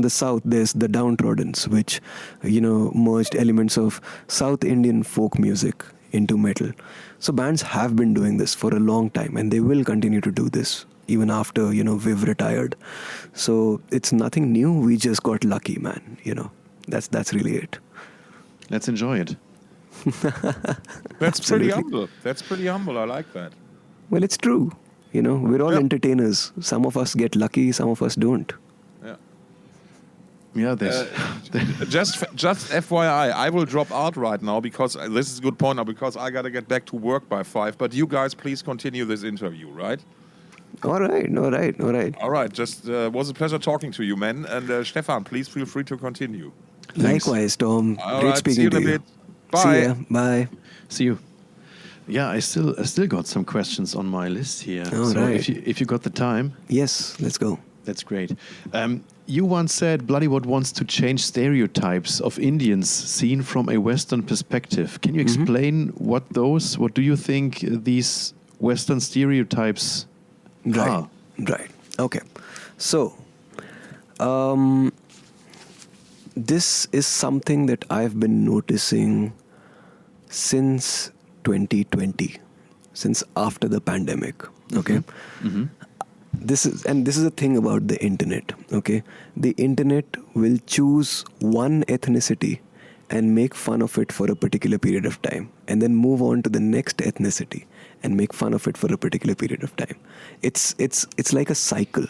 south, there's the Downtrodens, which, merged elements of South Indian folk music into metal. So bands have been doing this for a long time, and they will continue to do this even after, we've retired. So it's nothing new. We just got lucky, man, That's really it. Let's enjoy it. That's pretty humble. That's pretty humble. I like that. Well, it's true. We're all entertainers. Some of us get lucky, some of us don't. Yeah. Yeah, there's just FYI, I will drop out right now because this is a good point now because I got to get back to work by 5. But you guys, please continue this interview, right? All right. All right. Just was a pleasure talking to you, man. And Stephan, please feel free to continue. Thanks. Likewise, Tom. All Great right, speaking see you to in a you. bit. Bye. See ya. Bye. See you. Yeah, I still got some questions on my list here. All so right. if you got the time. Yes, let's go. That's great. You once said Bloodywood wants to change stereotypes of Indians seen from a Western perspective. Can you explain what do you think these Western stereotypes are? Right. Okay. So, this is something that I've been noticing since 2020, since after the pandemic. Okay. This is a thing about the internet. Okay, the internet will choose one ethnicity and make fun of it for a particular period of time, and then move on to the next ethnicity and make fun of it for a particular period of time. It's like a cycle.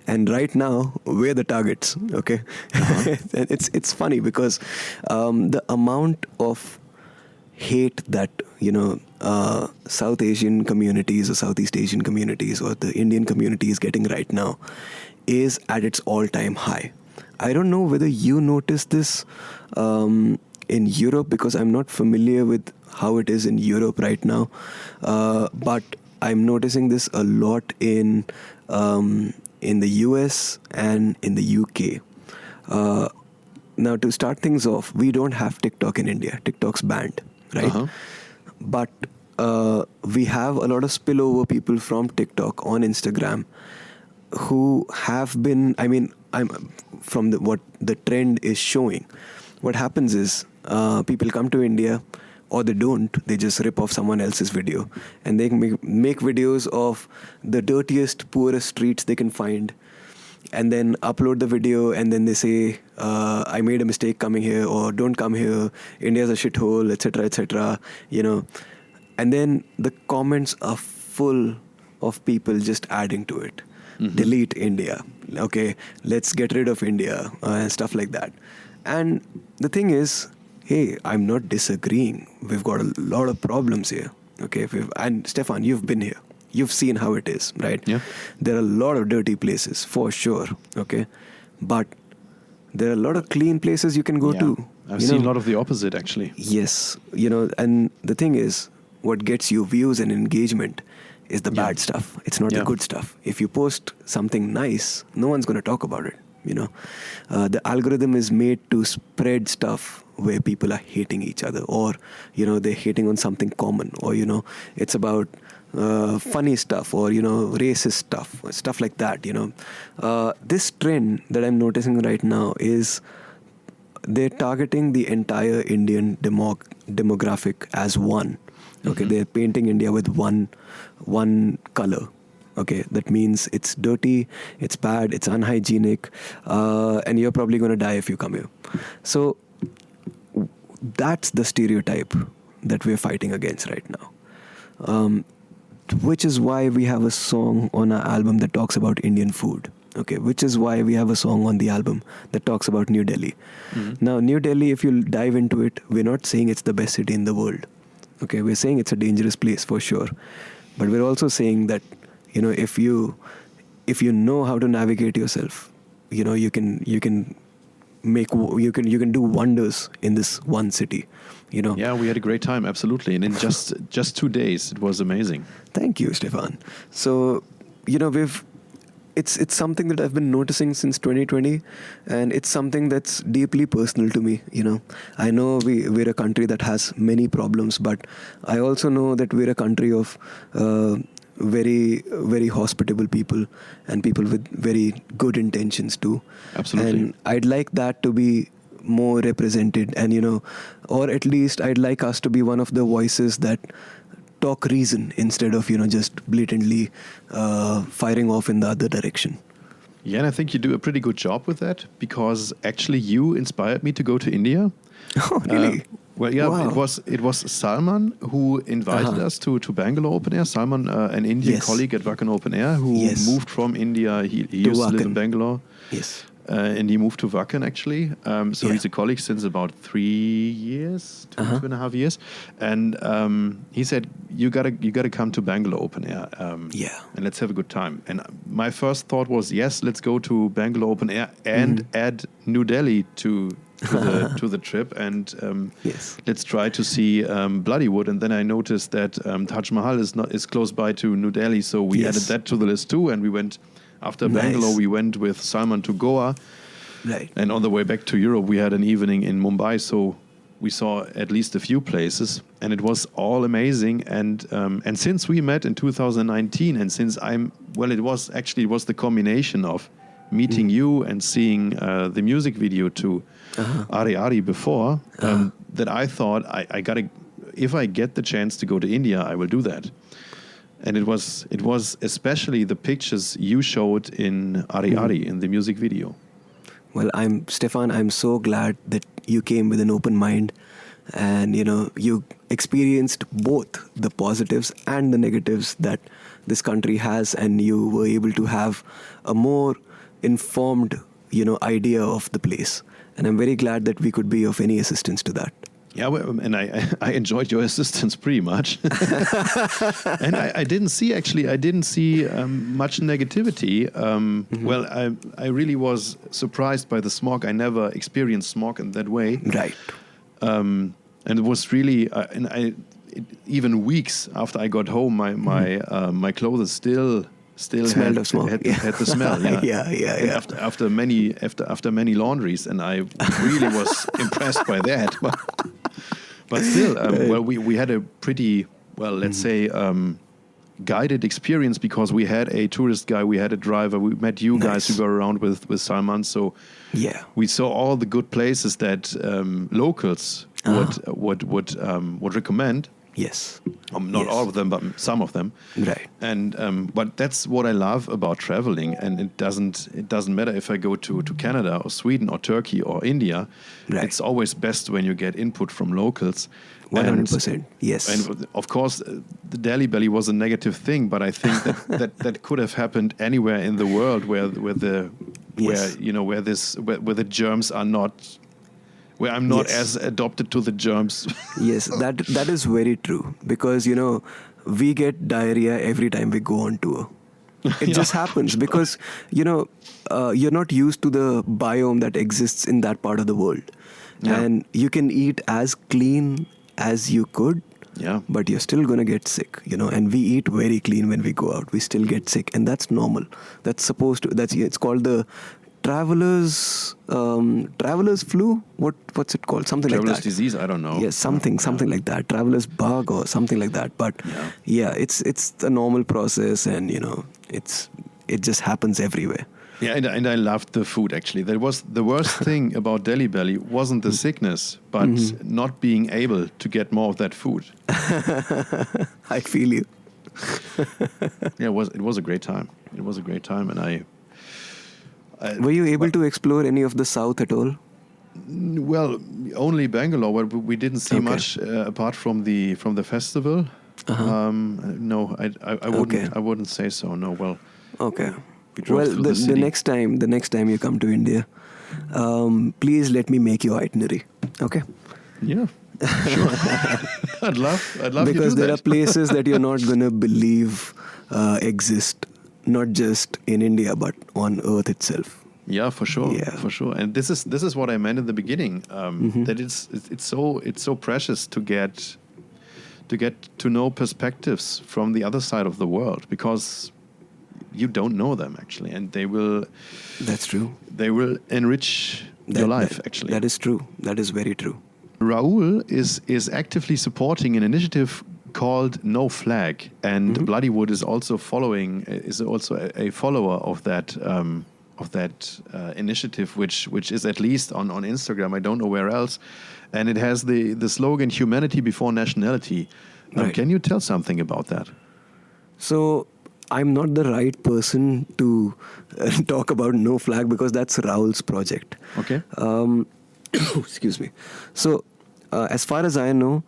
And right now, we're the targets, okay? And it's funny because the amount of hate that, South Asian communities or Southeast Asian communities or the Indian community is getting right now is at its all-time high. I don't know whether you noticed this in Europe because I'm not familiar with how it is in Europe right now, but I'm noticing this a lot in the US and in the UK. Now, to start things off, we don't have TikTok in India. TikTok's banned, right? But we have a lot of spillover people from TikTok on Instagram who have been, I'm from what the trend is showing. What happens is people come to India, or they don't, they just rip off someone else's video, and they make videos of the dirtiest, poorest streets they can find, and then upload the video, and then they say, I made a mistake coming here, or don't come here, India's a shithole, etc., etc., and then the comments are full of people just adding to it. Delete India, okay, let's get rid of India, and stuff like that. And the thing is, hey, I'm not disagreeing. We've got a lot of problems here. Okay, and Stephan, you've been here. you've seen how it is, right? Yeah. There are a lot of dirty places, for sure, okay? But there are a lot of clean places you can go to. I've seen a lot of the opposite, actually. Yes, and the thing is, what gets you views and engagement is the bad stuff. It's not the good stuff. If you post something nice, no one's going to talk about it, The algorithm is made to spread stuff where people are hating each other, or, they're hating on something common, or, it's about funny stuff, or, racist stuff like that, This trend that I'm noticing right now is they're targeting the entire Indian demographic as one. Okay, they're painting India with one color. Okay, that means it's dirty, it's bad, it's unhygienic, and you're probably going to die if you come here. So that's the stereotype that we're fighting against right now. Which is why we have a song on our album that talks about Indian food. Okay, which is why we have a song on the album that talks about New Delhi. Now, New Delhi, if you dive into it, we're not saying it's the best city in the world. Okay, we're saying it's a dangerous place for sure. But we're also saying that, if you know how to navigate yourself, you can do wonders in this one city. Yeah, we had a great time, absolutely, and in just 2 days, it was amazing. Thank you, Stephan. So, it's something that I've been noticing since 2020, and it's something that's deeply personal to me. I know we're a country that has many problems, but I also know that we're a country of very, very hospitable people and people with very good intentions too. Absolutely. And I'd like that to be more represented, and or at least I'd like us to be one of the voices that talk reason instead of just blatantly firing off in the other direction. Yeah, and I think you do a pretty good job with that, because actually you inspired me to go to India. Oh, really? Well, yeah, Wow. it was Salman who invited us to Bangalore Open Air. Salman, an Indian colleague at Wacken Open Air, who moved from India. He used to live in Bangalore. Yes. And he moved to Wacken, actually. So he's a colleague since about 3 years, 2.5 years. And he said, you gotta come to Bangalore Open Air. And let's have a good time. And my first thought was, yes, let's go to Bangalore Open Air and add New Delhi to the trip. And let's try to see Bloodywood. And then I noticed that Taj Mahal is close by to New Delhi. So we added that to the list too. And we went... After Bangalore, we went with Salman to Goa. Right. And on the way back to Europe, we had an evening in Mumbai. So we saw at least a few places. And it was all amazing. And since we met in 2019, and since it was the combination of meeting you and seeing the music video to Ari before, that I thought, if I get the chance to go to India, I will do that. And it was especially the pictures you showed in Ari in the music video. Well, Stephan, I'm so glad that you came with an open mind, and you experienced both the positives and the negatives that this country has, and you were able to have a more informed idea of the place. And I'm very glad that we could be of any assistance to that. Yeah, and I enjoyed your assistance pretty much. And I didn't see much negativity. Well, I really was surprised by the smog. I never experienced smog in that way. Right. And it was really, even weeks after I got home, my clothes still smelled of smoke. Had the smell. Yeah. After many laundries, and I really was impressed by that. But still, we had a pretty let's say guided experience, because we had a tourist guy, we had a driver, we met you guys who were around with Salman. So we saw all the good places that locals would recommend. Yes. Not all of them, but some of them. Right. And but that's what I love about traveling, and it doesn't matter if I go to Canada or Sweden or Turkey or India. Right. It's always best when you get input from locals. 100%. Yes. And of course, the Delhi belly was a negative thing, but I think that could have happened anywhere in the world where the germs are not. where I'm not as adopted to the germs. Yes, that is very true. Because, we get diarrhea every time we go on tour. It just happens because, you're not used to the biome that exists in that part of the world. Yeah. And you can eat as clean as you could, but you're still going to get sick, and we eat very clean when we go out. We still get sick, and that's normal. It's called the traveler's flu. What's it called? Something like that. Traveler's disease, I don't know. Yes, something like that. Traveler's bug or something like that. But it's the normal process, and it just happens everywhere. Yeah, and I loved the food, actually. That was the worst thing about Delhi Belly wasn't the sickness, but not being able to get more of that food. I feel you. Yeah, it was a great time. It was a great time, and I were you able to explore any of the south at all? Well, only Bangalore, but we didn't see much apart from the festival. No, I wouldn't say so. No, well. Okay. Well, the next time you come to India, please let me make your itinerary. Okay. Yeah. Sure. I'd love because you to do there that. are places that you're not gonna believe exist, not just in India but on Earth itself. Yeah, for sure. Yeah. For sure. And this is what I meant in the beginning. That it's so precious to get to know perspectives from the other side of the world, because you don't know them actually, and they will. That's true. They will enrich your life actually. That is true. That is very true. Raul is actively supporting an initiative called No Flag, and Bloodywood is also a follower of that initiative, which is at least on Instagram. I don't know where else, and it has the slogan "Humanity before nationality." Right. Can you tell something about that? So I'm not the right person to talk about No Flag because that's Raul's project. Okay. Excuse me. So as far as I know,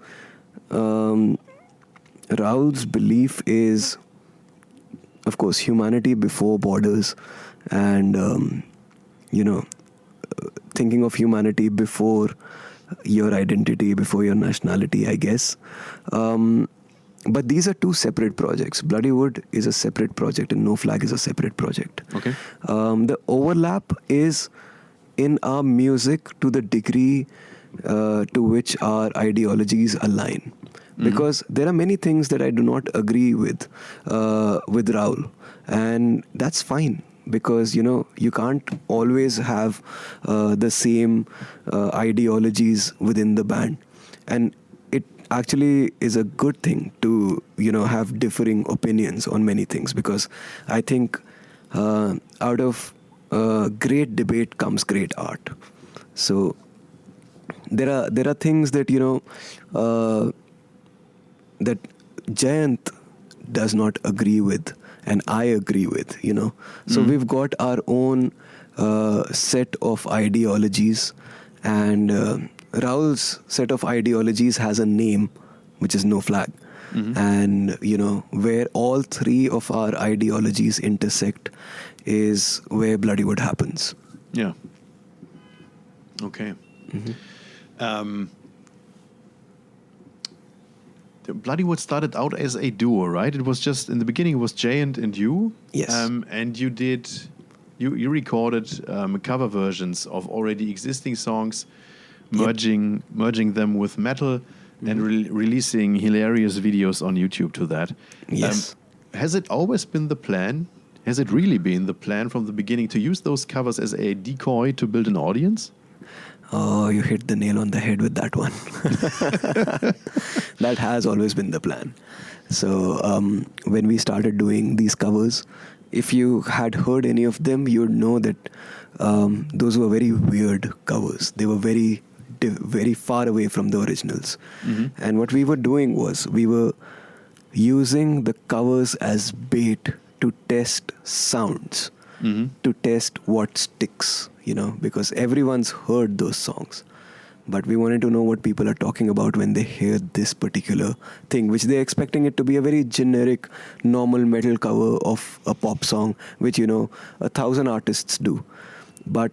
Raul's belief is, of course, humanity before borders, and thinking of humanity before your identity, before your nationality, I guess. But these are two separate projects. Bloodywood is a separate project and No Flag is a separate project. Okay. The overlap is in our music to the degree to which our ideologies align. Because there are many things that I do not agree with Raul, and that's fine. Because you can't always have the same ideologies within the band, and it actually is a good thing to have differing opinions on many things, because I think out of great debate comes great art. So there are things that that Jayant does not agree with and I agree with, So we've got our own set of ideologies, and Raul's set of ideologies has a name, which is No Flag. And, where all three of our ideologies intersect is where Bloodywood happens. Yeah. Okay. Bloodywood started out as a duo, right? It was just, in the beginning, it was Jayant and you. Yes. And you recorded cover versions of already existing songs, merging them with metal, and releasing hilarious videos on YouTube to that. Yes. Has it always been the plan? Has it really been the plan from the beginning to use those covers as a decoy to build an audience? Oh, you hit the nail on the head with that one. That has always been the plan. So when we started doing these covers, if you had heard any of them, you would know that those were very weird covers. They were very, very far away from the originals. And what we were doing was we were using the covers as bait to test sounds, to test what sticks, because everyone's heard those songs. But we wanted to know what people are talking about when they hear this particular thing, which they're expecting it to be a very generic, normal metal cover of a pop song, which, 1,000 artists do. But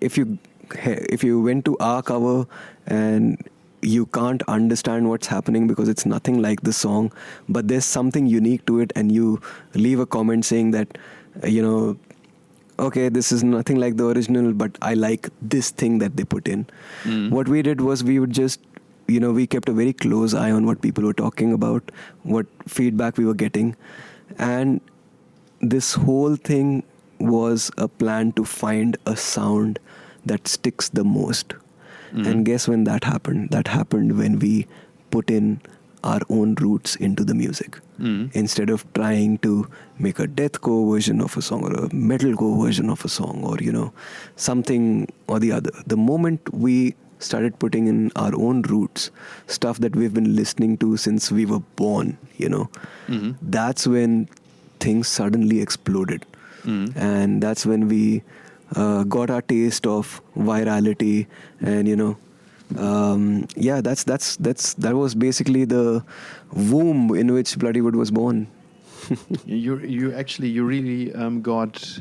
if you if you went to our cover and you can't understand what's happening because it's nothing like the song, but there's something unique to it, and you leave a comment saying that, okay, this is nothing like the original, but I like this thing that they put in. What we did was we would just, we kept a very close eye on what people were talking about, what feedback we were getting. And this whole thing was a plan to find a sound that sticks the most. And guess when that happened? That happened when we put in our own roots into the music. Instead of trying to make a deathcore version of a song or a metalcore version of a song or, something or the other. The moment we started putting in our own roots, stuff that we've been listening to since we were born, that's when things suddenly exploded. And that's when we got our taste of virality, and that was basically the womb in which Bloodywood was born. You really got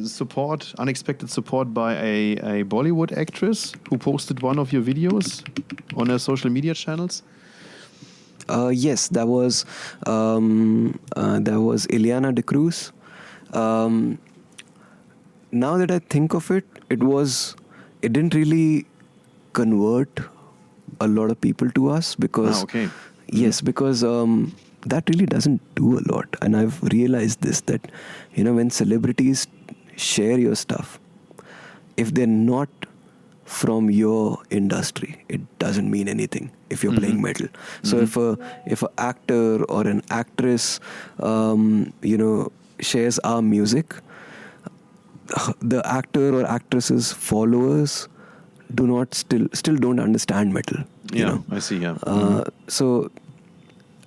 support, unexpected support by a Bollywood actress who posted one of your videos on her social media channels. Yes, that was Ileana de Cruz. Now that I think of it, it didn't really convert a lot of people to us because because that really doesn't do a lot. And I've realized this, that when celebrities share your stuff, if they're not from your industry, it doesn't mean anything if you're playing metal. So if a actor or an actress shares our music, the actor or actress's followers still don't understand metal. I see. So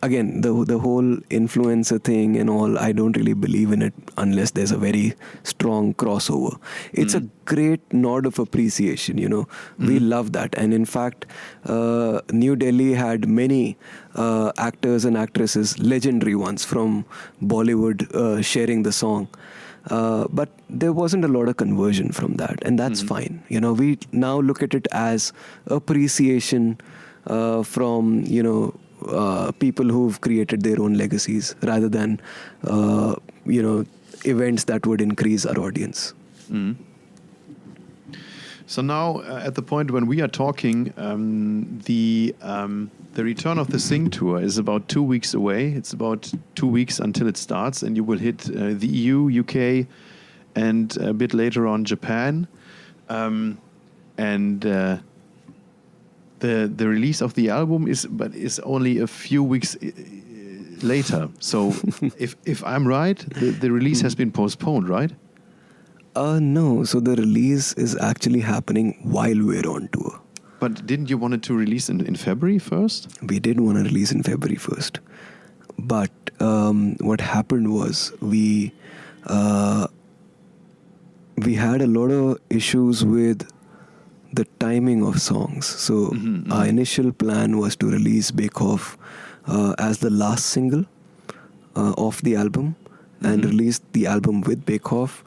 again, the whole influencer thing and all, I don't really believe in it unless there's a very strong crossover. It's a great nod of appreciation. We love that, and in fact, New Delhi had many actors and actresses, legendary ones from Bollywood, sharing the song. But there wasn't a lot of conversion from that, and that's fine. We now look at it as appreciation from people who've created their own legacies rather than events that would increase our audience. So now, at the point when we are talking, the return of the Singh tour is about 2 weeks away. It's about 2 weeks until it starts, and you will hit the EU, UK, and a bit later on Japan. The release of the album is only a few weeks later. So, if I'm right, the release has been postponed, right? No. So the release is actually happening while we're on tour. But didn't you want it to release in February first? We did want to release in February first. But what happened was we had a lot of issues with the timing of songs. So our initial plan was to release Bake Off as the last single of the album and release the album with Bake Off.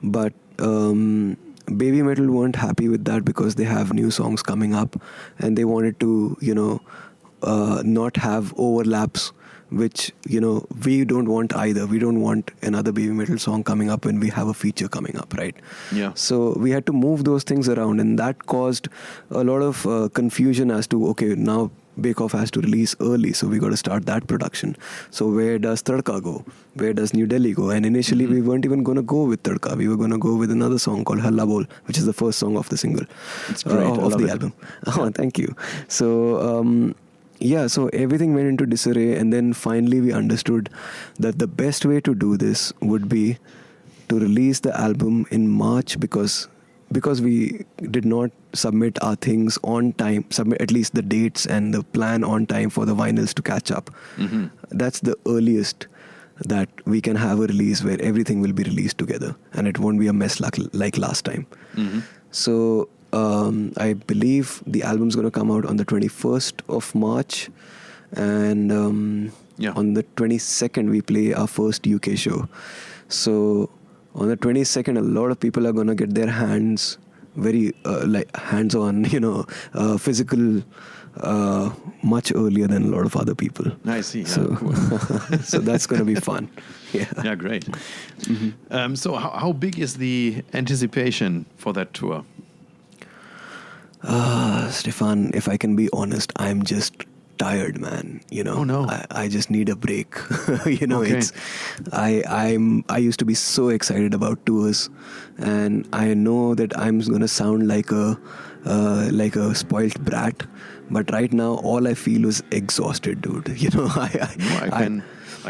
But Baby Metal weren't happy with that because they have new songs coming up and they wanted to, not have overlaps, which, we don't want either. We don't want another Baby Metal song coming up when we have a feature coming up, right? Yeah. So we had to move those things around, and that caused a lot of confusion as to, okay, now Bake Off has to release early, so we got to start that production. So where does Tadka go? Where does New Delhi go? And initially we weren't even going to go with Tadka. We were going to go with another song called Halla Bol, which is the first song of the single. It's great. Of the album. Oh, thank you. So so everything went into disarray, and then finally we understood that the best way to do this would be to release the album in March because we did not submit our things on time, submit at least the dates and the plan on time for the vinyls to catch up. That's the earliest that we can have a release where everything will be released together and it won't be a mess like last time. So I believe the album's going to come out on the 21st of March, and on the 22nd we play our first UK show. So on the 22nd, a lot of people are going to get their hands very like hands-on, physical, much earlier than a lot of other people. I see. Yeah, So, cool. so that's going to be fun. Yeah. Yeah, great. So how big is the anticipation for that tour? Stephan, if I can be honest, I'm just tired, man. Oh, no. I just need a break. Okay. I used to be so excited about tours, and I know that I'm gonna sound like a spoiled brat, but right now all I feel is exhausted, dude. I can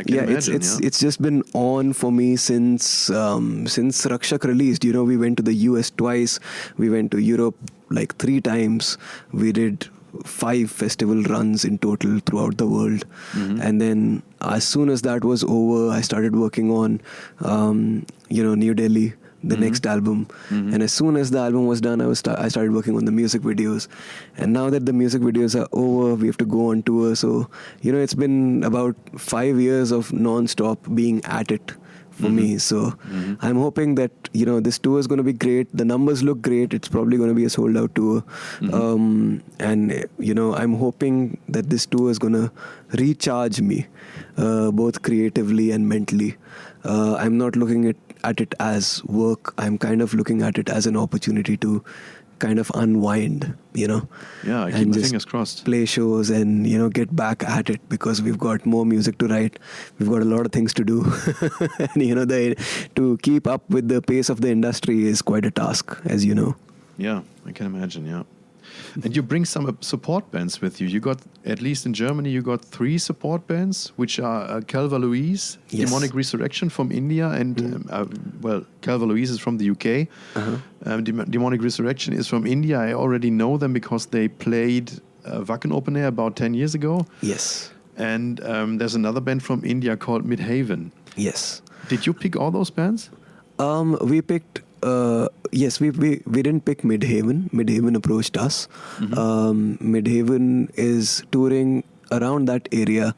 yeah, imagine. it's just been on for me since Rakshak released. We went to the US twice. We went to Europe like 3 times. We did 5 festival runs in total throughout the world. And then as soon as that was over, I started working on New Delhi, the next album. And as soon as the album was done, I started working on the music videos. And now that the music videos are over, we have to go on tour. So it's been about 5 years of non-stop being at it for me. So I'm hoping that this tour is going to be great. The numbers look great. It's probably going to be a sold out tour. And I'm hoping that this tour is going to recharge me, both creatively and mentally. I'm not looking at it as work. I'm kind of looking at it as an opportunity to kind of unwind, Yeah, I keep my fingers crossed. Play shows and, get back at it, because we've got more music to write. We've got a lot of things to do. And, to keep up with the pace of the industry is quite a task, as you know. Yeah, I can imagine, yeah. And you bring some support bands with you. You got, at least in Germany, you got 3 support bands, which are Calva Louise, Yes. Demonic Resurrection from India, and, Calva Louise is from the UK. Demonic Resurrection is from India. I already know them because they played Wacken Open Air about 10 years ago. Yes. And there's another band from India called Midhaven. Yes. Did you pick all those bands? We picked... yes, we didn't pick Midhaven. Midhaven approached us. Midhaven is touring around that area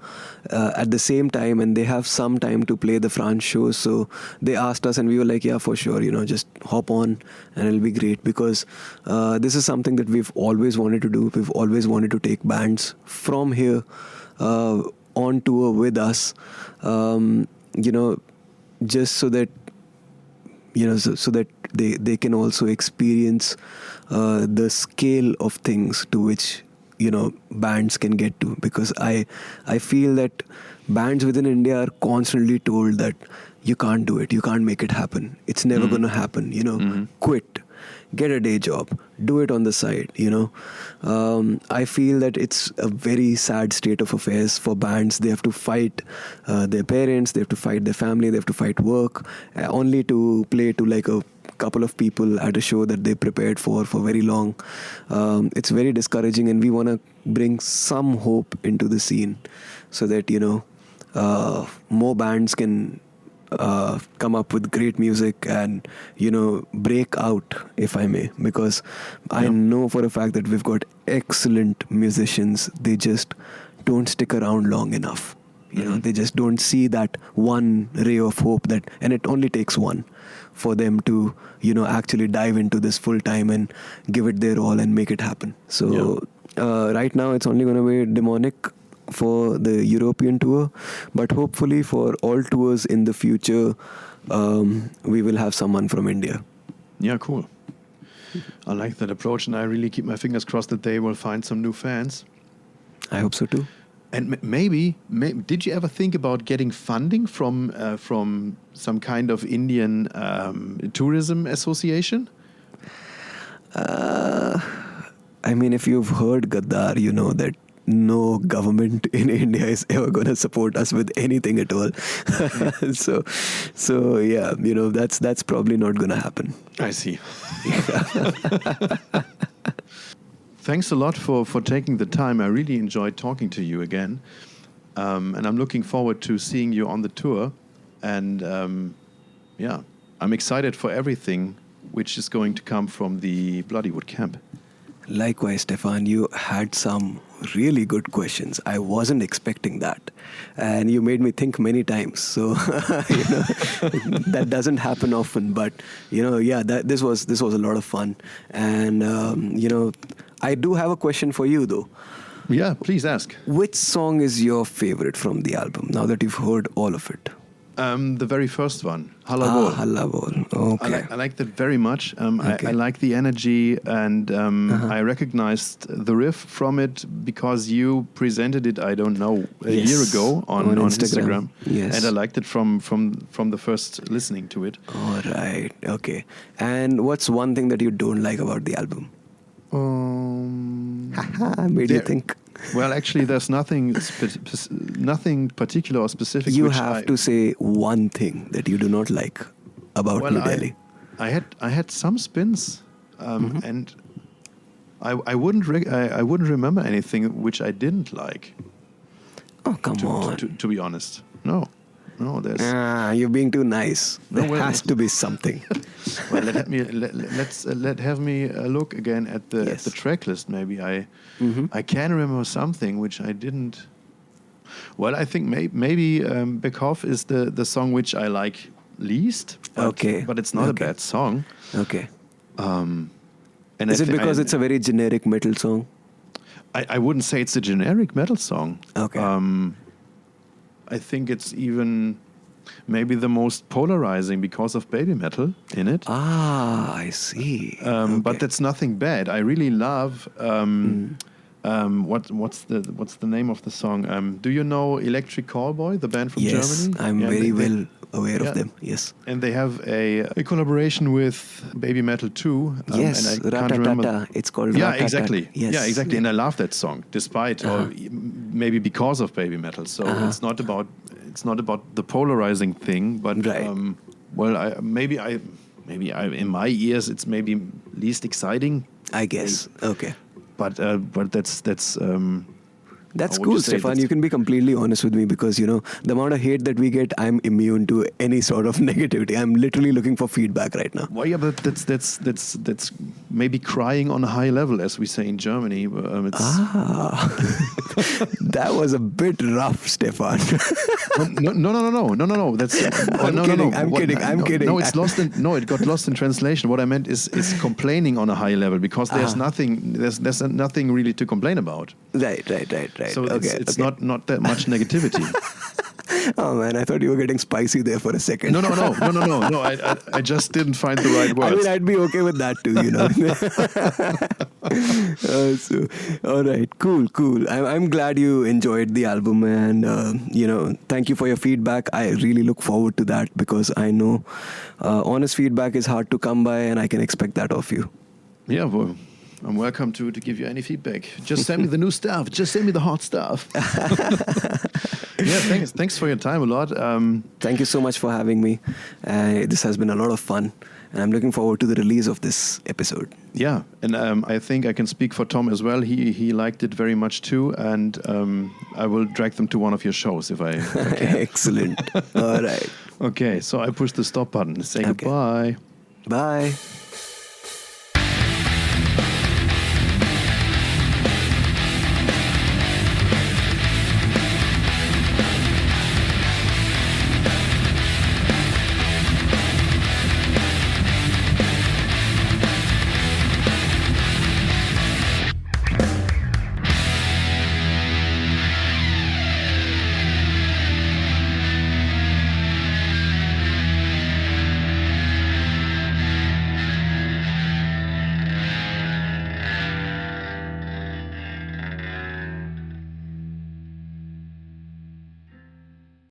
at the same time, and they have some time to play the France shows. So they asked us, and we were like, yeah, for sure, just hop on and it'll be great, because this is something that we've always wanted to do. We've always wanted to take bands from here on tour with us, just so that so that they can also experience the scale of things to which bands can get to. Because I feel that bands within India are constantly told that you can't do it, you can't make it happen, it's never going to happen, quit, get a day job, do it on the side, I feel that it's a very sad state of affairs for bands. They have to fight their parents, they have to fight their family, they have to fight work, only to play to like a couple of people at a show that they prepared for very long. It's very discouraging, and we want to bring some hope into the scene so that more bands can come up with great music and break out, if I may, because I know for a fact that we've got excellent musicians. They just don't stick around long enough. They just don't see that one ray of hope, and it only takes one for them to actually dive into this full time and give it their all and make it happen. So right now it's only going to be Demonic for the European tour, but hopefully for all tours in the future, we will have someone from India. Yeah, cool. I like that approach, and I really keep my fingers crossed that they will find some new fans. I hope so too. And maybe did you ever think about getting funding from some kind of Indian tourism association? I mean, if you've heard Gaddar, you know that no government in India is ever going to support us with anything at all. So yeah, that's probably not going to happen. I see. Thanks a lot for taking the time. I really enjoyed talking to you again. And I'm looking forward to seeing you on the tour. And I'm excited for everything which is going to come from the Bloodywood camp. Likewise, Stephan, you had some really good questions. I wasn't expecting that. And you made me think many times. So, that doesn't happen often. But, this was a lot of fun. And, I do have a question for you, though. Yeah, please ask. Which song is your favorite from the album, now that you've heard all of it? The very first one, Halabol. Halabol. Okay. I liked it very much. Okay. I like the energy, and I recognized the riff from it because you presented it, I don't know, a year ago on Instagram. Yes. And I liked it from the first listening to it. All right. Okay. And what's one thing that you don't like about the album? Made you think. Well, actually, there's nothing particular or specific. You have to say one thing that you do not like about New Delhi. I had some spins, and I wouldn't remember anything which I didn't like. Oh, come on! To be honest, no, there's. You're being too nice. There has to be something. Well, let me look again at the track list. Maybe I can remember something which I didn't. Well, I think maybe Bekhoff is the song which I like least. But it's not a bad song. Okay. And is it because it's a very generic metal song? I wouldn't say it's a generic metal song. Okay. I think it's even maybe the most polarizing because of baby metal in it. I see. But that's nothing bad. I really love what's the name of the song? Do you know Electric Callboy, the band from Germany? Yes, I'm very well aware of them. Yes. And they have a collaboration with Baby Metal 2. Yes, and I can't remember. It's called Yeah, Ratata. exactly. Yes. Yeah, exactly. And I love that song, despite or maybe because of Baby Metal. So it's not about the polarizing thing, but maybe in my ears it's maybe least exciting. I guess. Okay. But that's cool, Stephan. You can be completely honest with me because, the amount of hate that we get, I'm immune to any sort of negativity. I'm literally looking for feedback right now. Well, yeah, but that's maybe crying on a high level, as we say in Germany. That was a bit rough, Stephan. No. That's I'm kidding. No, it got lost in translation. What I meant is complaining on a high level because there's nothing really to complain about. Right. So it's not that much negativity. Oh man, I thought you were getting spicy there for a second. No. I just didn't find the right words. I mean, I'd be okay with that too, all right, cool. I'm glad you enjoyed the album, and thank you for your feedback. I really look forward to that because I know honest feedback is hard to come by, and I can expect that of you. Yeah, well, I'm welcome to give you any feedback. Just send me the new stuff. Just send me the hot stuff. Yeah, thanks for your time a lot. Thank you so much for having me. This has been a lot of fun, and I'm looking forward to the release of this episode. Yeah, and I think I can speak for Tom as well. He liked it very much too, and I will drag them to one of your shows if I can. Excellent. All right. Okay, so I push the stop button. Say goodbye. Bye.